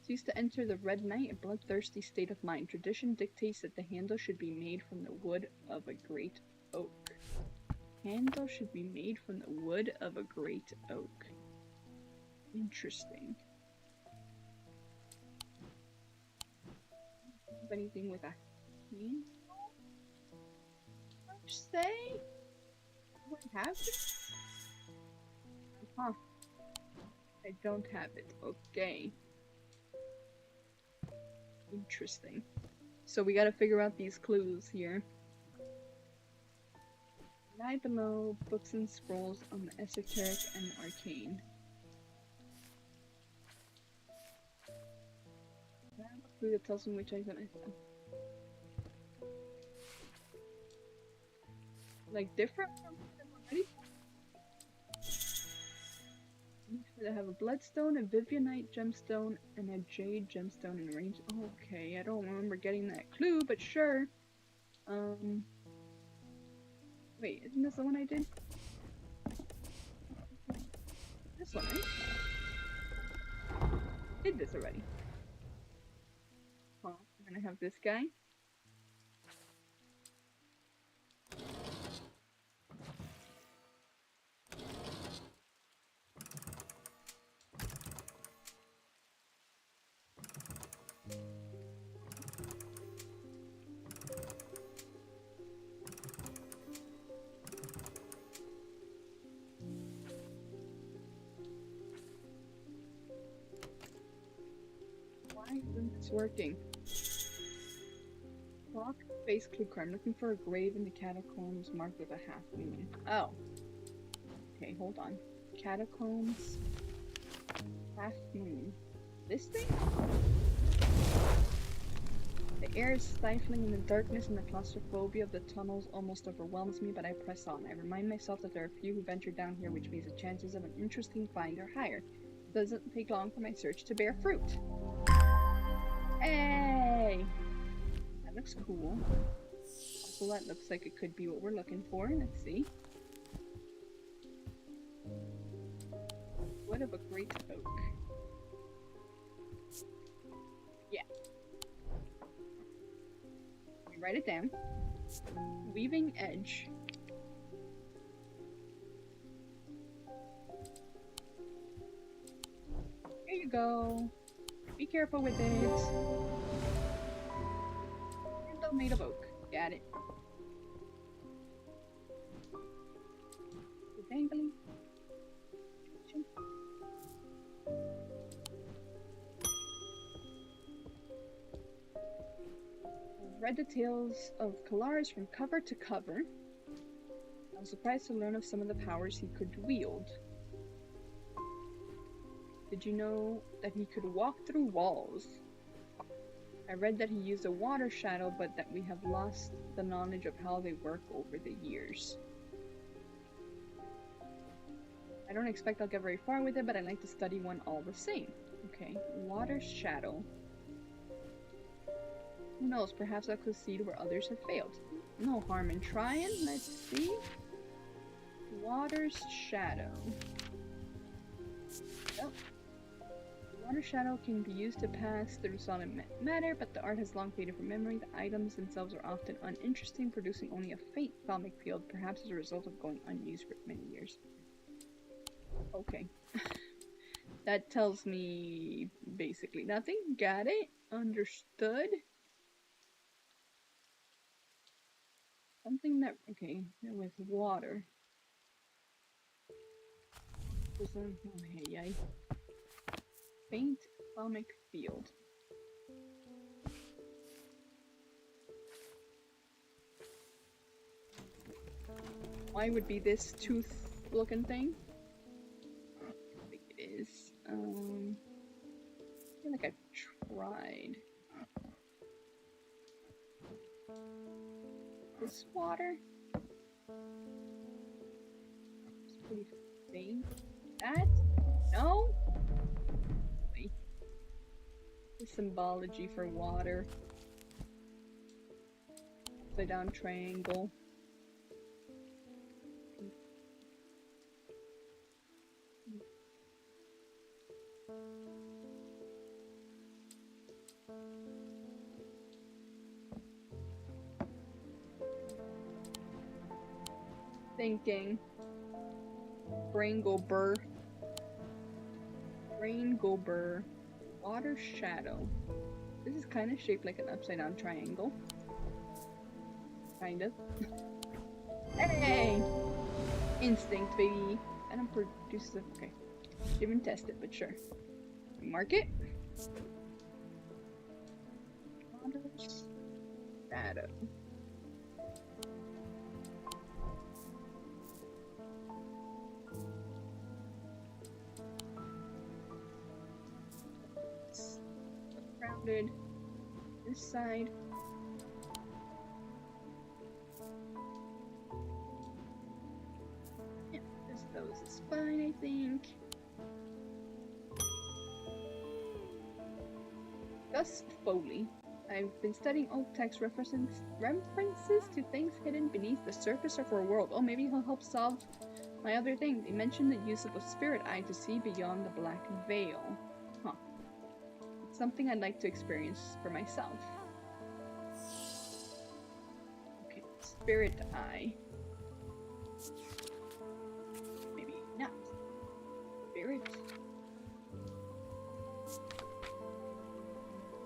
Cease to enter the Red Knight, a bloodthirsty state of mind. Tradition dictates that the handle should be made from the wood of a great oak. Handle should be made from the wood of a great oak. Interesting. Have anything with a handle? Per se? Do I have it? Huh. I don't have it. Okay. Interesting. So we gotta figure out these clues here. Lie below, books and scrolls on the esoteric and the arcane. I have a clue that tells me which item is that. Like different from what I've already? I have a bloodstone, a Vivianite gemstone, and a jade gemstone in range. Okay, I don't remember getting that clue, but sure. Wait, isn't this the one I did? This one, right? I did this already. Huh, I'm gonna have this guy. It's working. Clock face clue card. I'm looking for a grave in the catacombs marked with a half moon. Oh. Okay, hold on. Catacombs. Half moon. This thing? The air is stifling in the darkness, and the claustrophobia of the tunnels almost overwhelms me, but I press on. I remind myself that there are few who venture down here, which means the chances of an interesting find are higher. It doesn't take long for my search to bear fruit. Hey! That looks cool. Also, that looks like it could be what we're looking for. Let's see. What of a great oak. Yeah. Write it down. Weaving edge. Here you go. Be careful with it. Handle made of oak. Got it. Dangly. Read the tales of Kalaris from cover to cover. I was surprised to learn of some of the powers he could wield. Did you know that he could walk through walls? I read that he used a water shadow, but that we have lost the knowledge of how they work over the years. I don't expect I'll get very far with it, but I'd like to study one all the same. Okay, water shadow. Who knows, perhaps I'll succeed where others have failed. No harm in trying. Let's see. Water's shadow. Oh. Water shadow can be used to pass through solid matter, but the art has long faded from memory. The items themselves are often uninteresting, producing only a faint thalmic field, perhaps as a result of going unused for many years. Okay. That tells me basically nothing. Got it. Understood. Something that, okay, with water. Okay, yay. Faint thalmic field. Why would be this tooth looking thing? I think it is. I feel like I've tried. This water? It's pretty faint. That? No? Wait. The symbology for water. Upside down triangle. Thinking. Brain go burr. Brain go burr. Water shadow. This is kind of shaped like an upside down triangle. Kind of. Hey! Instinct, baby. I don't produce the. Okay. Didn't test it, but sure. Mark it. Water shadow. Rounded. This side. Yeah, this those is fine, I think. Gus Foley. I've been studying old text references to things hidden beneath the surface of our world. Oh, maybe he'll help solve my other thing. They mentioned the use of a spirit eye to see beyond the black veil. Huh. It's something I'd like to experience for myself. Okay, spirit eye. Maybe not. Spirit.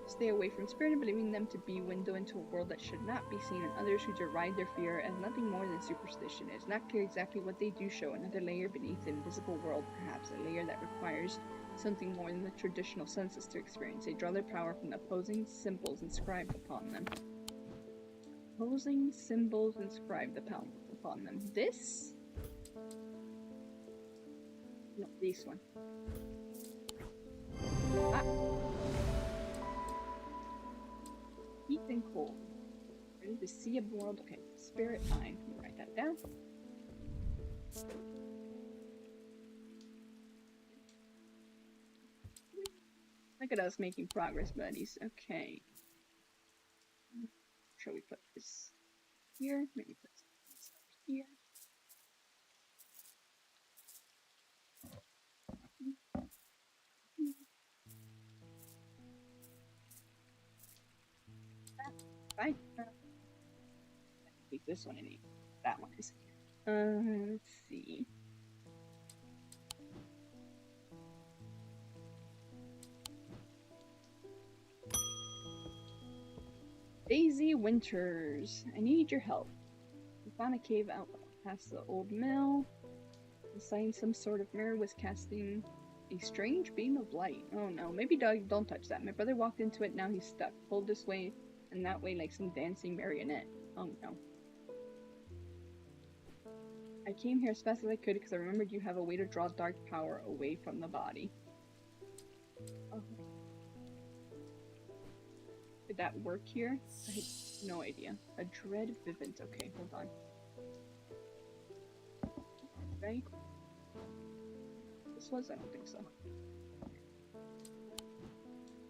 Stay away from spirit, believing them to be a window into a world that should not be seen, and others who deride their fear as nothing more than superstition. It's not clear exactly what they do show. Another layer beneath the invisible world, perhaps a layer that requires something more than the traditional senses to experience. They draw their power from the opposing symbols inscribed upon them. Opposing symbols inscribed upon them. This? No, this one. Ah. Heat and cold. Ready to see a world. Okay, spirit eye. Let me write that down. Look at us making progress, buddies. Okay. Shall we put this here? Maybe put this here. Bye. Keep this one in it. That one is. Let's see. Daisy Winters, I need your help. We found a cave out past the old mill. Inside some sort of mirror was casting a strange beam of light. Oh no, maybe don't touch that. My brother walked into it, now he's stuck. Pulled this way and that way like some dancing marionette. Oh no. I came here as fast as I could because I remembered you have a way to draw dark power away from the body. Oh. Did that work here? I had no idea. A dread vivint. Okay, hold on. Right? This was? I don't think so.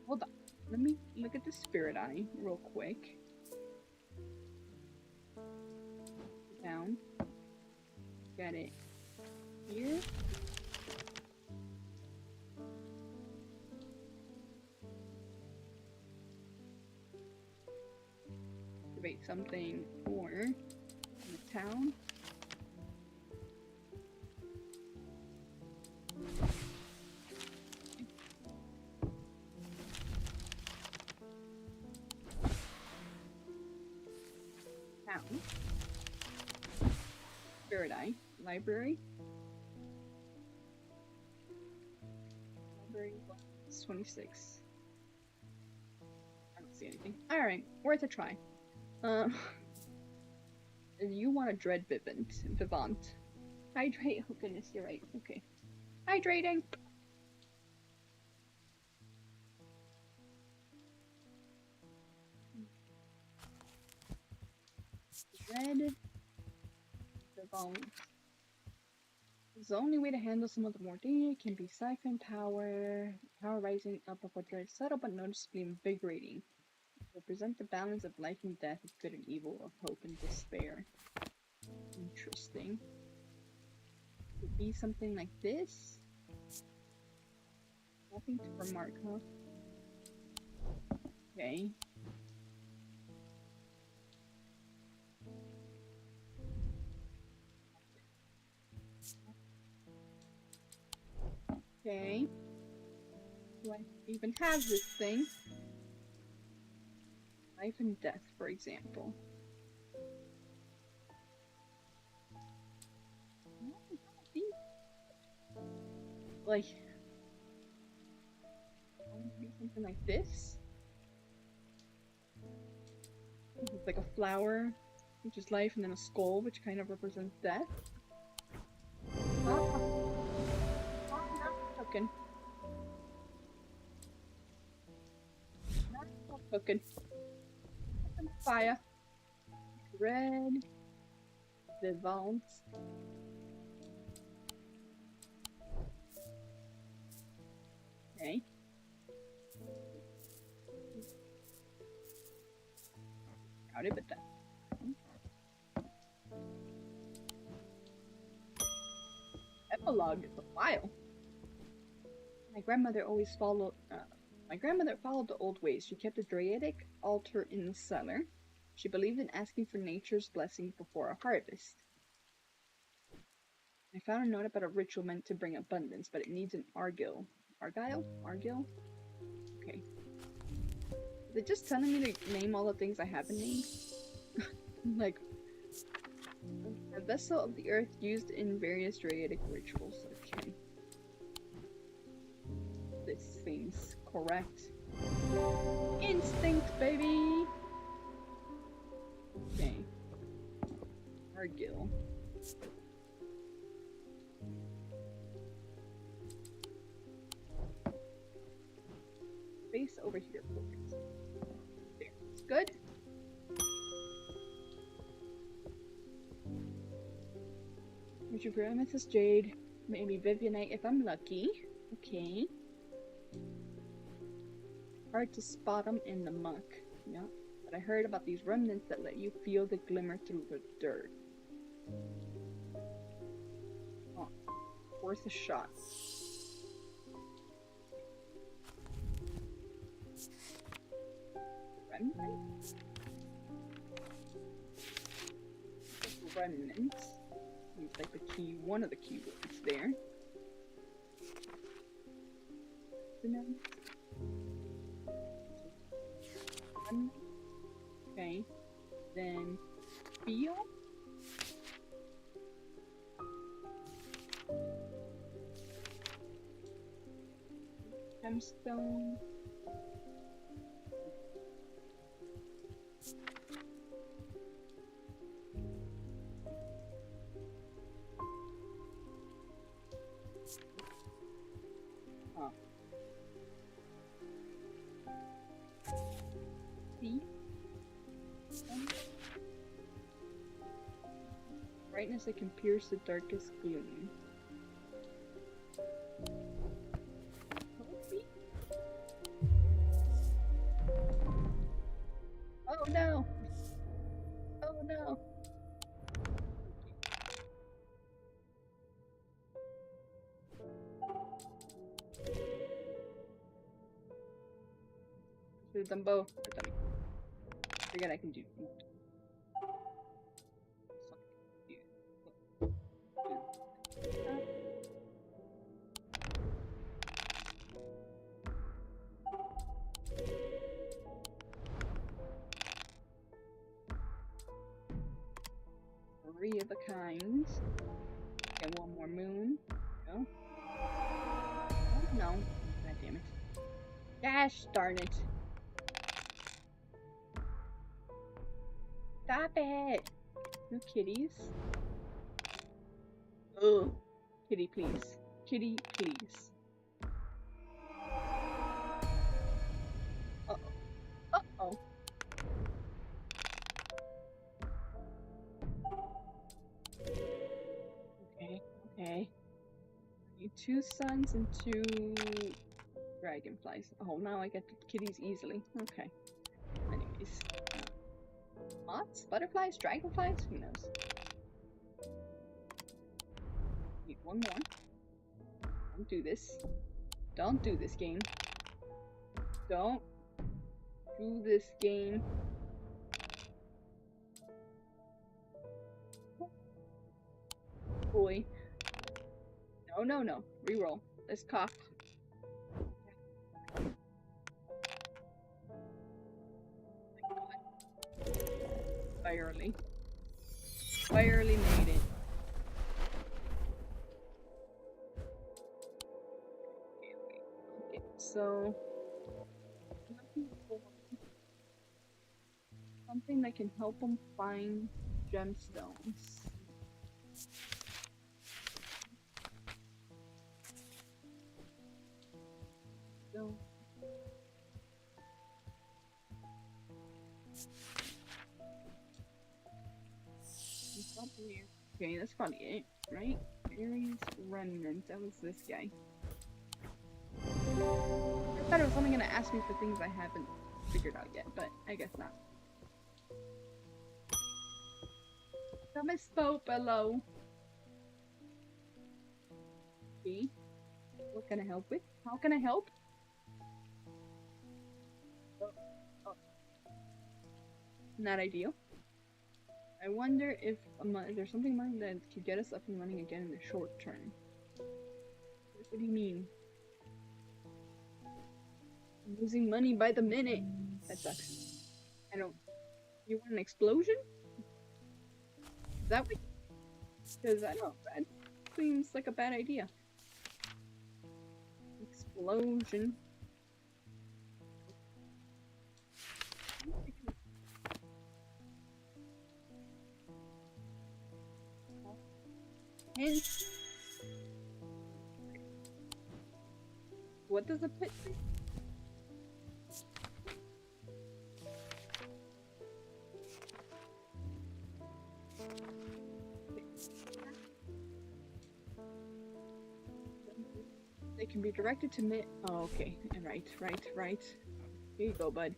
Hold on. Let me look at the spirit eye real quick. Down. Got it here. Activate something or in the town. Town. Spirit eye. Library. Library 26. I don't see anything. Alright, worth a try. You want a dread vivant. Hydrate. Oh goodness, you're right. Okay. Hydrating. Dread vivant. The only way to handle some of the more danger can be siphon power. Power rising up of what is subtle but noticeably invigorating. Represent the balance of life and death, of good and evil, of hope and despair. Interesting. Could be something like this. Nothing to remark, huh? Okay. Okay. Do I even have this thing? Life and death, for example. Like, something like this. It's like a flower, which is life, and then a skull, which kind of represents death. Token. Not token. Fire. Red. Vivant. Okay. Crowded, but that. Epilogue is a while. My grandmother followed the old ways. She kept a Druidic altar in the cellar. She believed in asking for nature's blessing before a harvest. I found a note about a ritual meant to bring abundance, but it needs an Argyle? Argyle? Okay. Is it just telling me to name all the things I haven't named? Like, a vessel of the earth used in various Druidic rituals. Okay. things correct. Instinct, baby! Okay. Argil. Base over here. There. It's good. Would you prefer Mrs. Jade? Maybe Vivianite if I'm lucky. Okay. Hard to spot them in the muck. Yeah. But I heard about these remnants that let you feel the glimmer through the dirt. Oh, worth a shot. Remnants? Remnants. Seems like the key, one of the keywords there. Okay. Then feel. Gemstone. Huh. See? Brightness that can pierce the darkest gloom. Oh no! Oh no! Should have done both. Forget I can do. Three of a kind. Get one more moon. No. Oh, no. God damn it. Gosh darn it. Stop it! No kitties. Ugh. Kitty, please. Kitty, please. Uh-oh. Uh-oh. Okay, okay. You 2 suns and 2 dragonflies. Oh, now I get the kitties easily. Okay. Anyways. Moths? Butterflies? Dragonflies? Who knows? Need one more. Don't do this. Don't do this game. Don't do this game. Boy. No, no, no. Reroll. Let's cough. Barely. Barely made it. Okay, so I'm looking for something that can help them find gemstones. So okay, that's probably it, right? Ares Remnant. That was this guy. I thought it was only gonna ask me for things I haven't figured out yet, but I guess not. Miss Pope, hello. Okay. What can I help with? How can I help? Oh. Not ideal. I wonder if there's something mine that could get us up and running again in the short term. What do you mean? I'm losing money by the minute. That sucks. I don't. You want an explosion? Is that what? Because I don't know. That seems like a bad idea. Explosion. Hint. What does a pit say? They can be directed to me. Oh, okay. Right. Here you go, bud.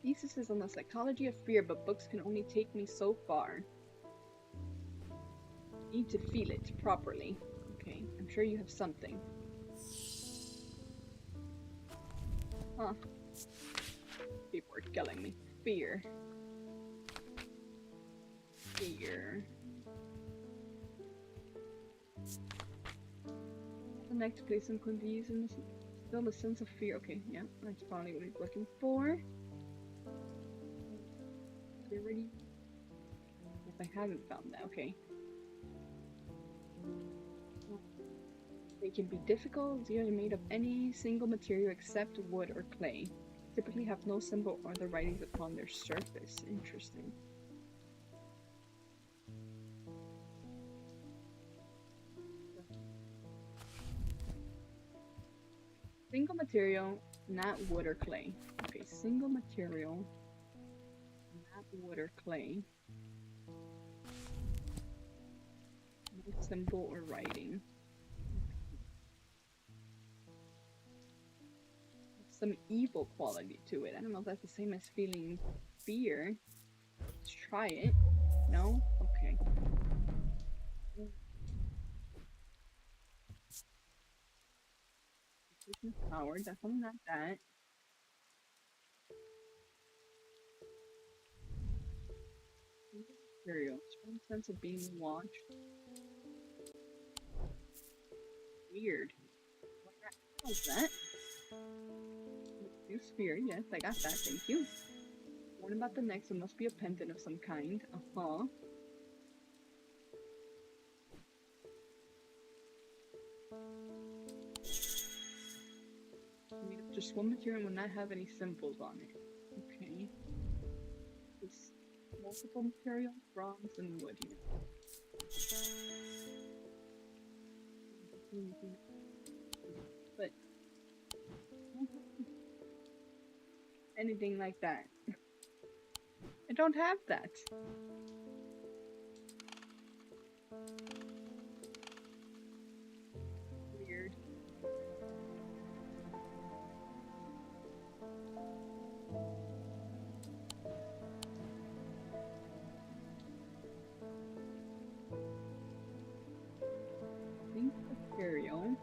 Thesis is on the psychology of fear, but books can only take me so far. Need to feel it properly. Okay, I'm sure you have something. Huh. People are killing me. Fear. The next place I'm going to use in this still a sense of fear. Okay, yeah, that's probably what he's looking for. Get ready. If I haven't found that, okay. They can be difficult. They are made of any single material except wood or clay. Typically have no symbol or the writings upon their surface. Interesting. Single material, not wood or clay. Okay, single material, not wood or clay. No symbol or writing. Some evil quality to it. I don't know if that's the same as feeling fear. Let's try it. No? Okay. Power, definitely not that. Material. Strong sense of being watched. Weird. What was that? New sphere, yes, I got that, thank you. What about the next one? Must be a pendant of some kind. Uh-huh. Just one material will not have any symbols on it. Okay. It's multiple materials, bronze and wood here. But anything like that. I don't have that. Weird. Pink material.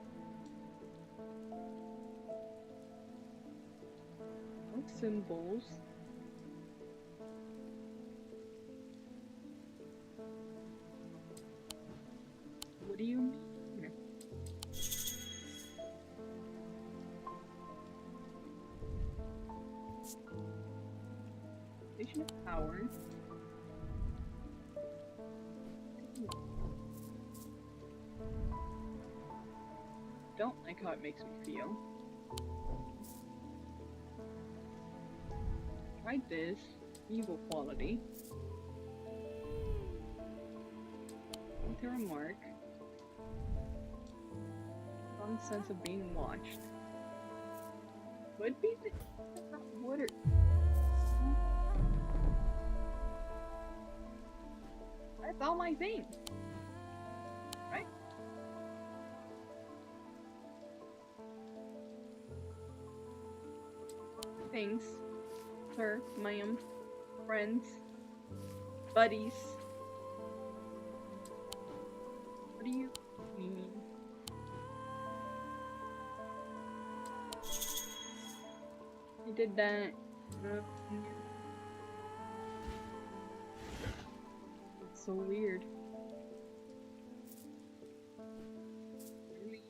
No symbols. What do you mean? Station of power. Don't like how it makes me feel. Tried this. Evil quality. Enter a mark. Strong sense of being watched. Would be the water. That's all my thing. Right? Things. Sir, ma'am, friends, buddies. What do you mean? You did that. It's so weird. Really?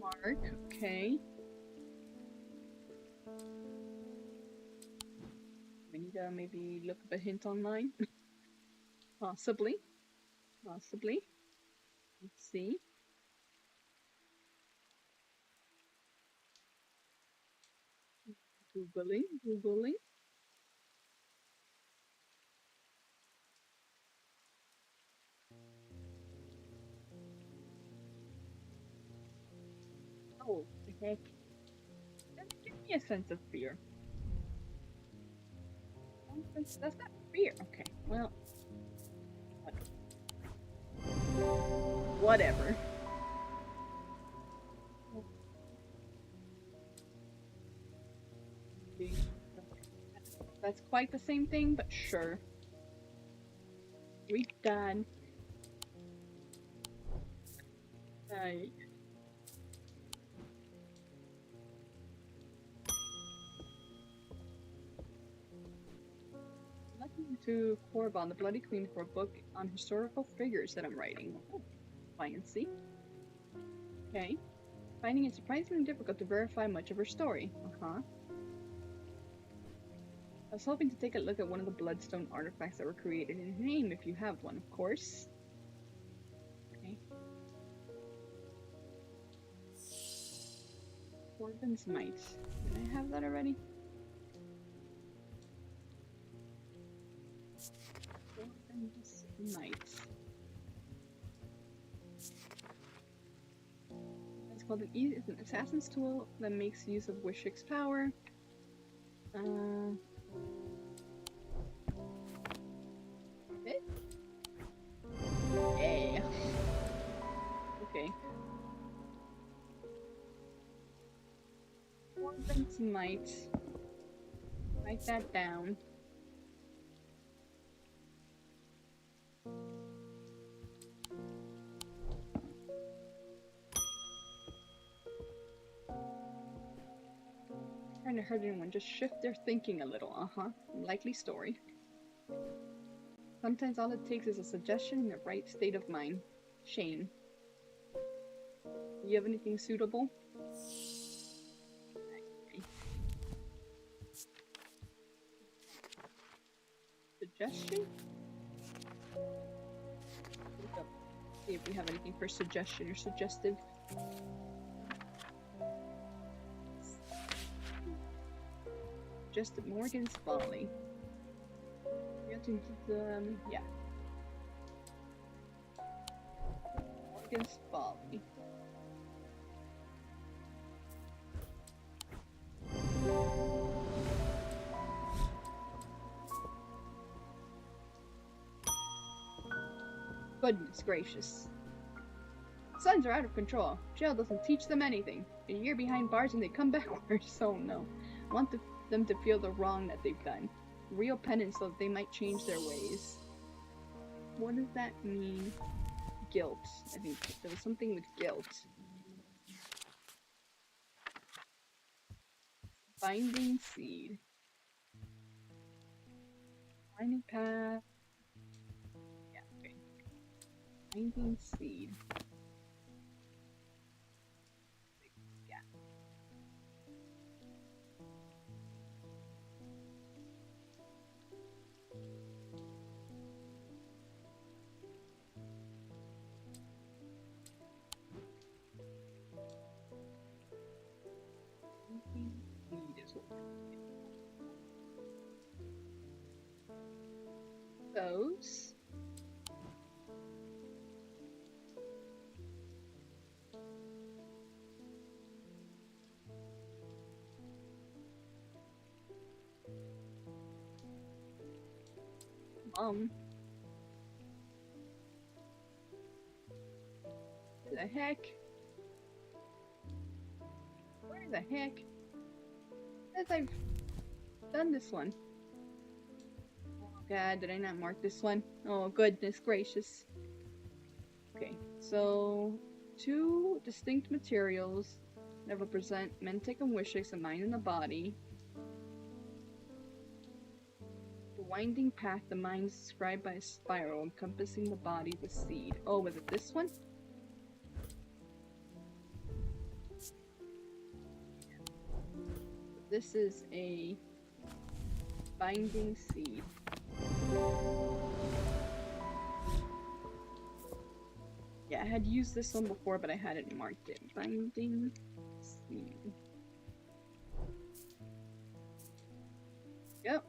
Mark, okay. We need to maybe look up a hint online. Possibly. Possibly. Let's see. Googling, Googling. Oh, the heck. Doesn't give me a sense of fear. That's not fear. Okay, well. Whatever. That's quite the same thing, but sure. We done. Nothing to Korban, the Bloody Queen, for a book on historical figures that I'm writing. Oh, fancy. Okay. Finding it surprisingly difficult to verify much of her story. Uh-huh. I was hoping to take a look at one of the bloodstone artifacts that were created in her name, if you have one, of course. Okay. Korban's Might. Did I have that already? Korban's Might. It's called it's an assassin's tool that makes use of Wishik's power. It? Yeah. Okay. Korban's Might. Write that down. Trying to hurt anyone, just shift their thinking a little, likely story. Sometimes all it takes is a suggestion in the right state of mind. Shane. Do you have anything suitable? Okay. Suggestion? See if we have anything for suggestion or suggestive. Just Morgan's Folly. Yeah. Morgan's Folly. Goodness gracious. Sons are out of control. Jail doesn't teach them anything. A year behind bars and they come backwards. So no. I want them to feel the wrong that they've done. Real penance so that they might change their ways. What does that mean? Guilt. I think there was something with guilt. Binding seed. Binding path. Yeah, okay. Binding seed. Yeah. Those. Where the heck? Where the heck? As I've done this one. Oh god, did I not mark this one? Oh goodness gracious. Okay, so 2 distinct materials that represent Mentic and Wishiks, a mind and a body. The winding path, the mind is described by a spiral encompassing the body, the seed. Oh, was it this one? This is a binding seed. Yeah, I had used this one before, but I hadn't marked it. Binding seed. Yep.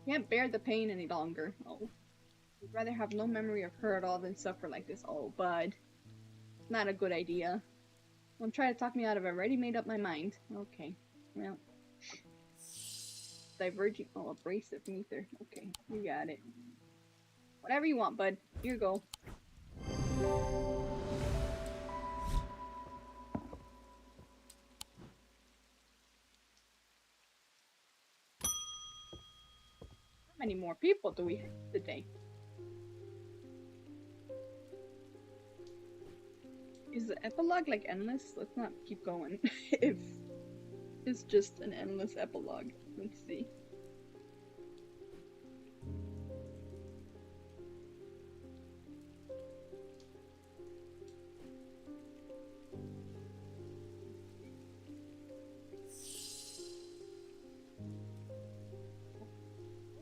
Can't bear the pain any longer. Oh. I'd rather have no memory of her at all than suffer like this. Oh, bud. It's not a good idea. Don't try to talk me out of it. I've already made up my mind. Okay. Well. Diverging. Oh, abrasive ether. Okay, you got it. Whatever you want, bud. Here you go. How many more people do we have today? Is the epilogue like endless? Let's not keep going. If it's just an endless epilogue. Let's see.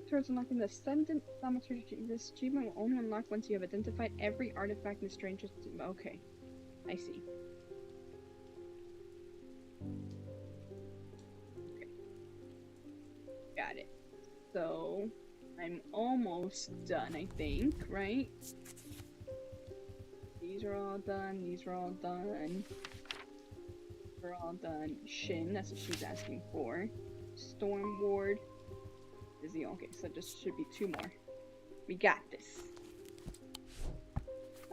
Towards unlocking the Ascendant Thaumaturgy. This achievement will only unlock once you have identified every artifact in the stranger's. Okay, I see. Okay. Got it. So, I'm almost done, I think, right? These are all done, these are all done. We're all done. Shin, that's what she's asking for. Storm Ward. Is he okay? So just should be 2 more. We got this.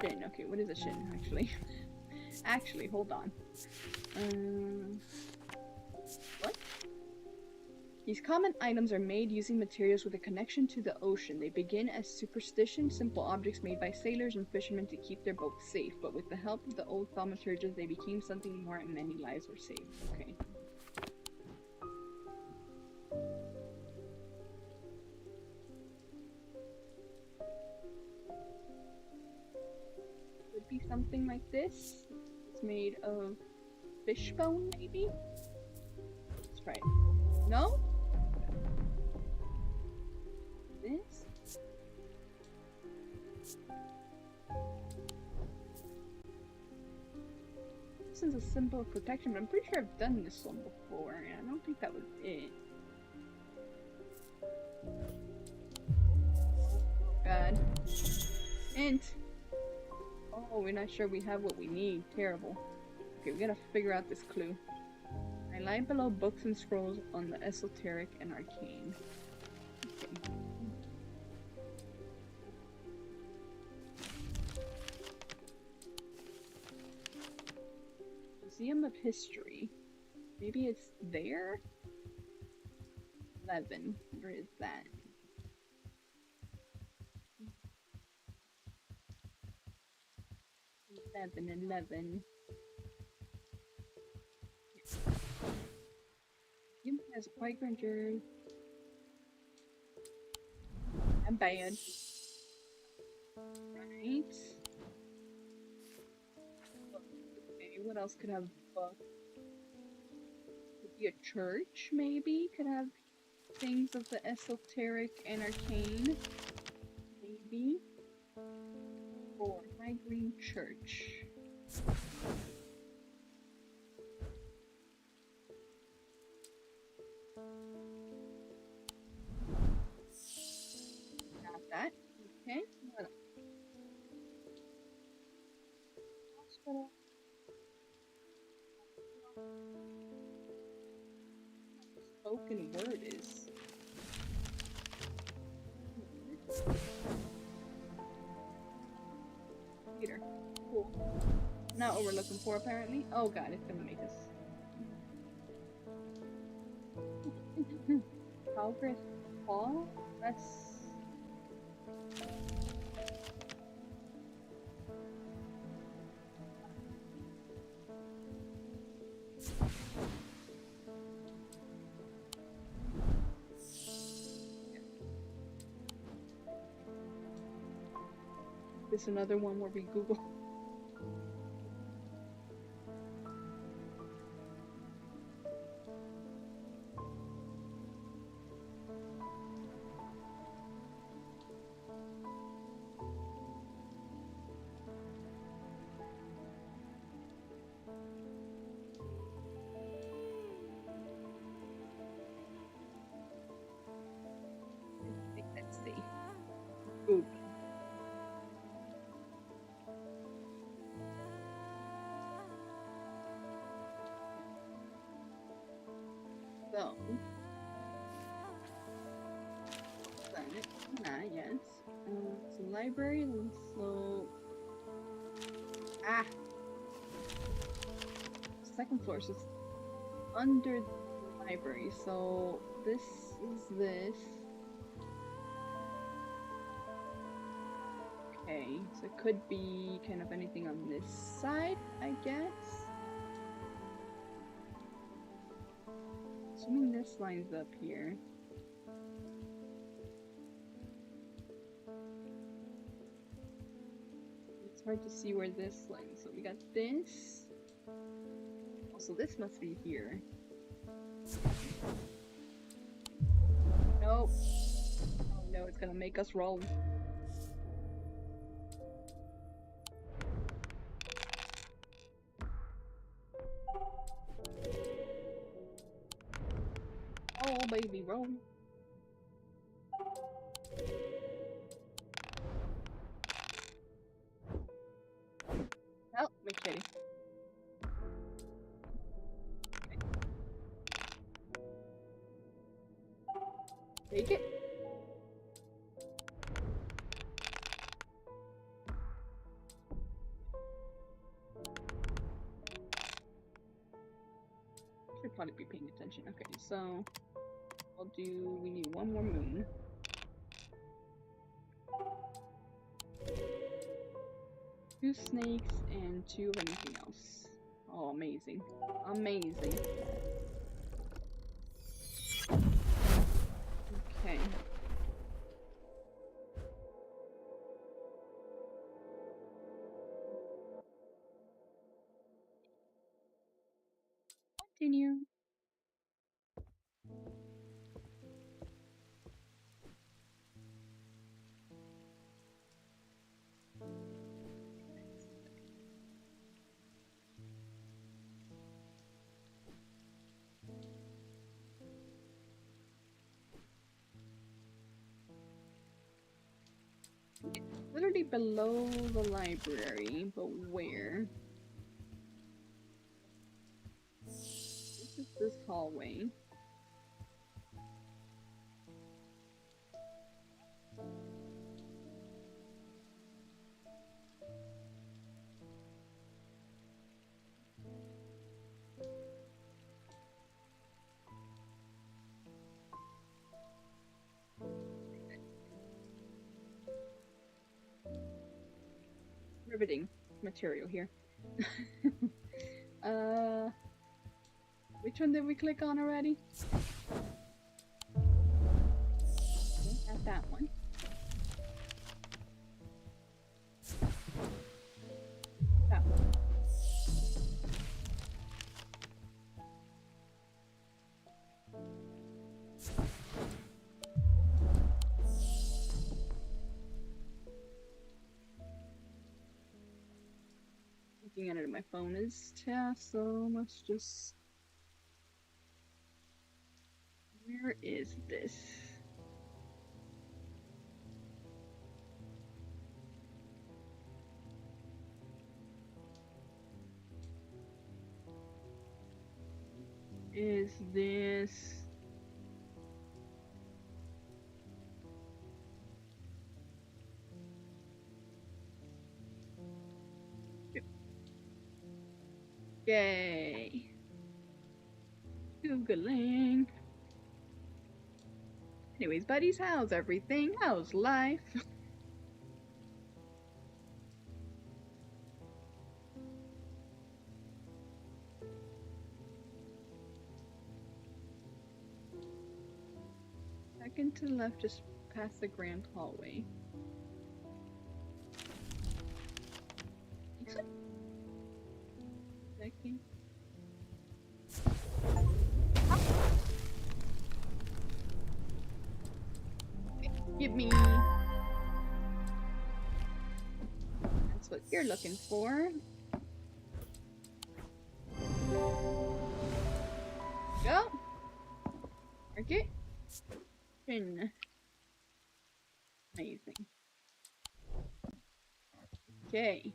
Shin, okay, what is a Shin actually? Actually, hold on. What? These common items are made using materials with a connection to the ocean. They begin as superstition, simple objects made by sailors and fishermen to keep their boats safe, but with the help of the old thaumaturges, they became something more and many lives were saved. Okay. Could be something like this. It's made of fish bone, maybe? Let's try it. No? This? This is a symbol of protection, but I'm pretty sure I've done this one before, and I don't think that was it. God. Hint! Oh, we're not sure we have what we need. Terrible. Okay, we gotta figure out this clue. I lie below books and scrolls on the esoteric and arcane. Okay. Museum of History. Maybe it's there? 11. Where is that? Eleven. You has a quite granger. I'm bad. Right. Okay, what else could have book? Could be a church, maybe? Could have things of the esoteric and arcane. Maybe. Or High Green Church. Got that. Okay. What else? Hospital. Spoken word is. Peter. Cool. Not what we're looking for, apparently. Oh god, it's gonna make us. Calgrith Hall? That's. This another one where we Google. So, that, yes. So library, so second floor, so it's under the library. So this is this. Okay, so it could be kind of anything on this side, I guess. Assuming this lines up here. It's hard to see where this lines. So we got this. Also, this must be here. Nope. Oh no, it's gonna make us roll. Oh, baby, roll. Oh, we're kidding. Take it. Should probably be paying attention. Okay, so we need one more moon. Two snakes and two of anything else. Oh, amazing. Amazing. Okay. Continue. Literally below the library, but where? This is this hallway. Riveting material here. Which one did we click on already? At that one. That one. Looking at it, my phone is tapped, so let's just. Where is this? Is this? Yay! Googling. Anyways, buddies, how's everything? How's life? Second to the left, just past the grand hallway. Second. Give me. That's what you're looking for. Go. Okay. Amazing. Okay.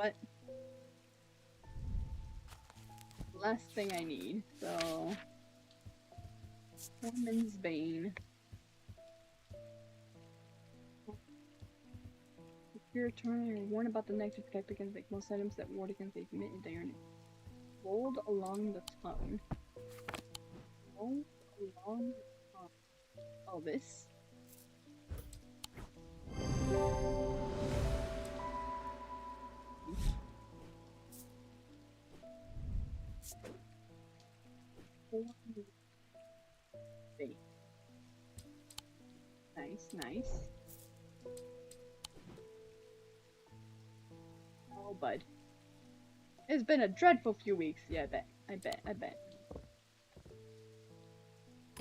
But last thing I need, so Woman's Bane. If you're turning, you're warned about the negative type against like most items that ward against a commit and iron. Rolled along the tongue. Rolled along the tongue. Oh, this? Nice, nice. Oh, bud. It's been a dreadful few weeks. Yeah, I bet. I bet. I bet.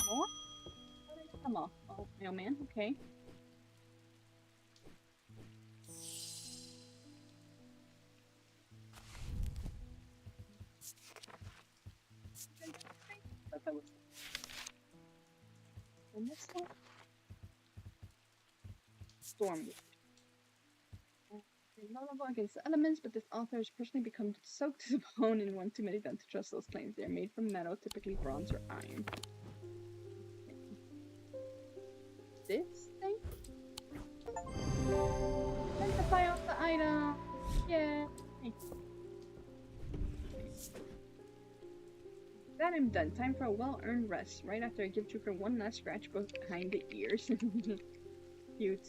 More? Come on. Oh, mailman. Okay. That was... And this one? Storm. Vulnerable against the elements, but this author has personally become soaked to the bone and wants too many of them to trust those claims. They are made from metal, typically bronze or iron. This thing? Identify all the item! Yeah! That I'm done. Time for a well-earned rest. Right after I give Joker one last scratch behind the ears. Cute.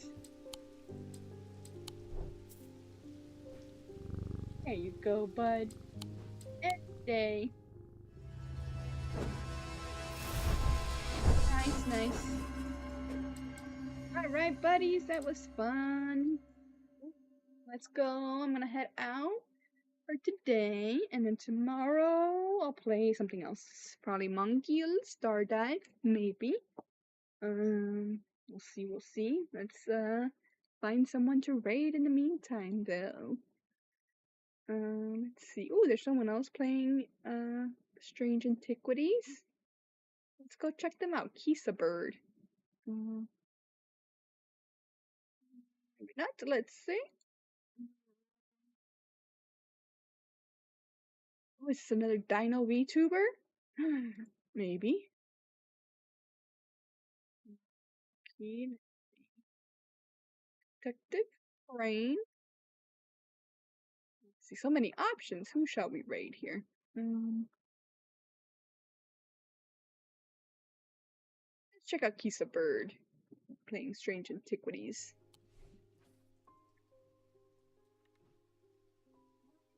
There you go, bud. Every day. Nice, nice. Alright, buddies, that was fun. Let's go. I'm gonna head out for today, and then tomorrow I'll play something else. Probably Monkey Stardive, maybe. We'll see, we'll see. Let's find someone to raid in the meantime, though. Let's see. Oh, there's someone else playing Strange Antiquities. Let's go check them out. Kisa Bird. Maybe not. Let's see. Oh, is this another Dino VTuber? Maybe. Keen. Detective. Rain. Let's see, so many options. Who shall we raid here? Let's check out Kisa Bird playing Strange Antiquities.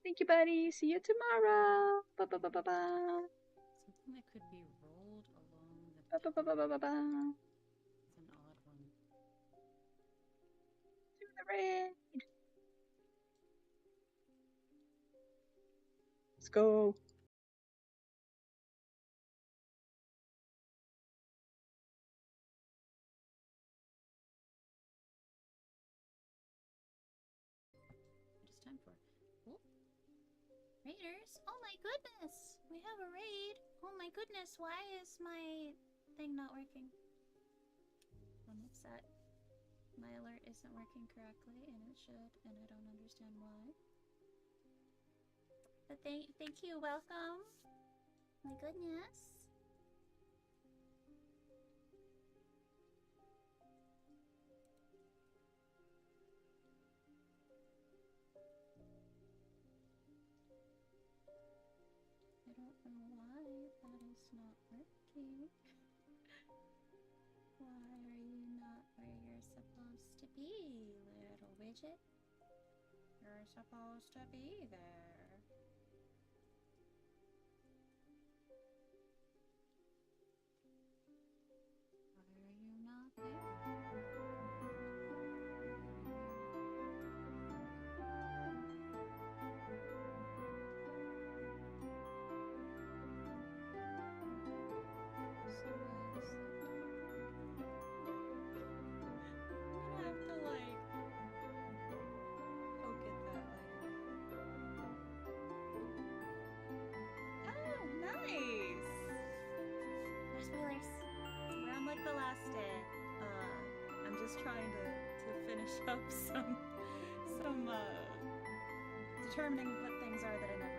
Thank you, buddy. See you tomorrow. Ba-ba-ba-ba-ba. Something that could be rolled along the Ba-ba-ba-ba-ba-ba. It's an odd one. Do the raid. Let's go. What is time for? Oh. Raiders? Oh my goodness! We have a raid! Oh my goodness, why is my thing not working? I'm upset. My alert isn't working correctly, and it should, and I don't understand why. But thank you, welcome! My goodness! I don't know why that is not working. Why are you not where you're supposed to be, little widget? You're supposed to be there. Why are you not there? The last day. I'm just trying to finish up some determining what things are that I never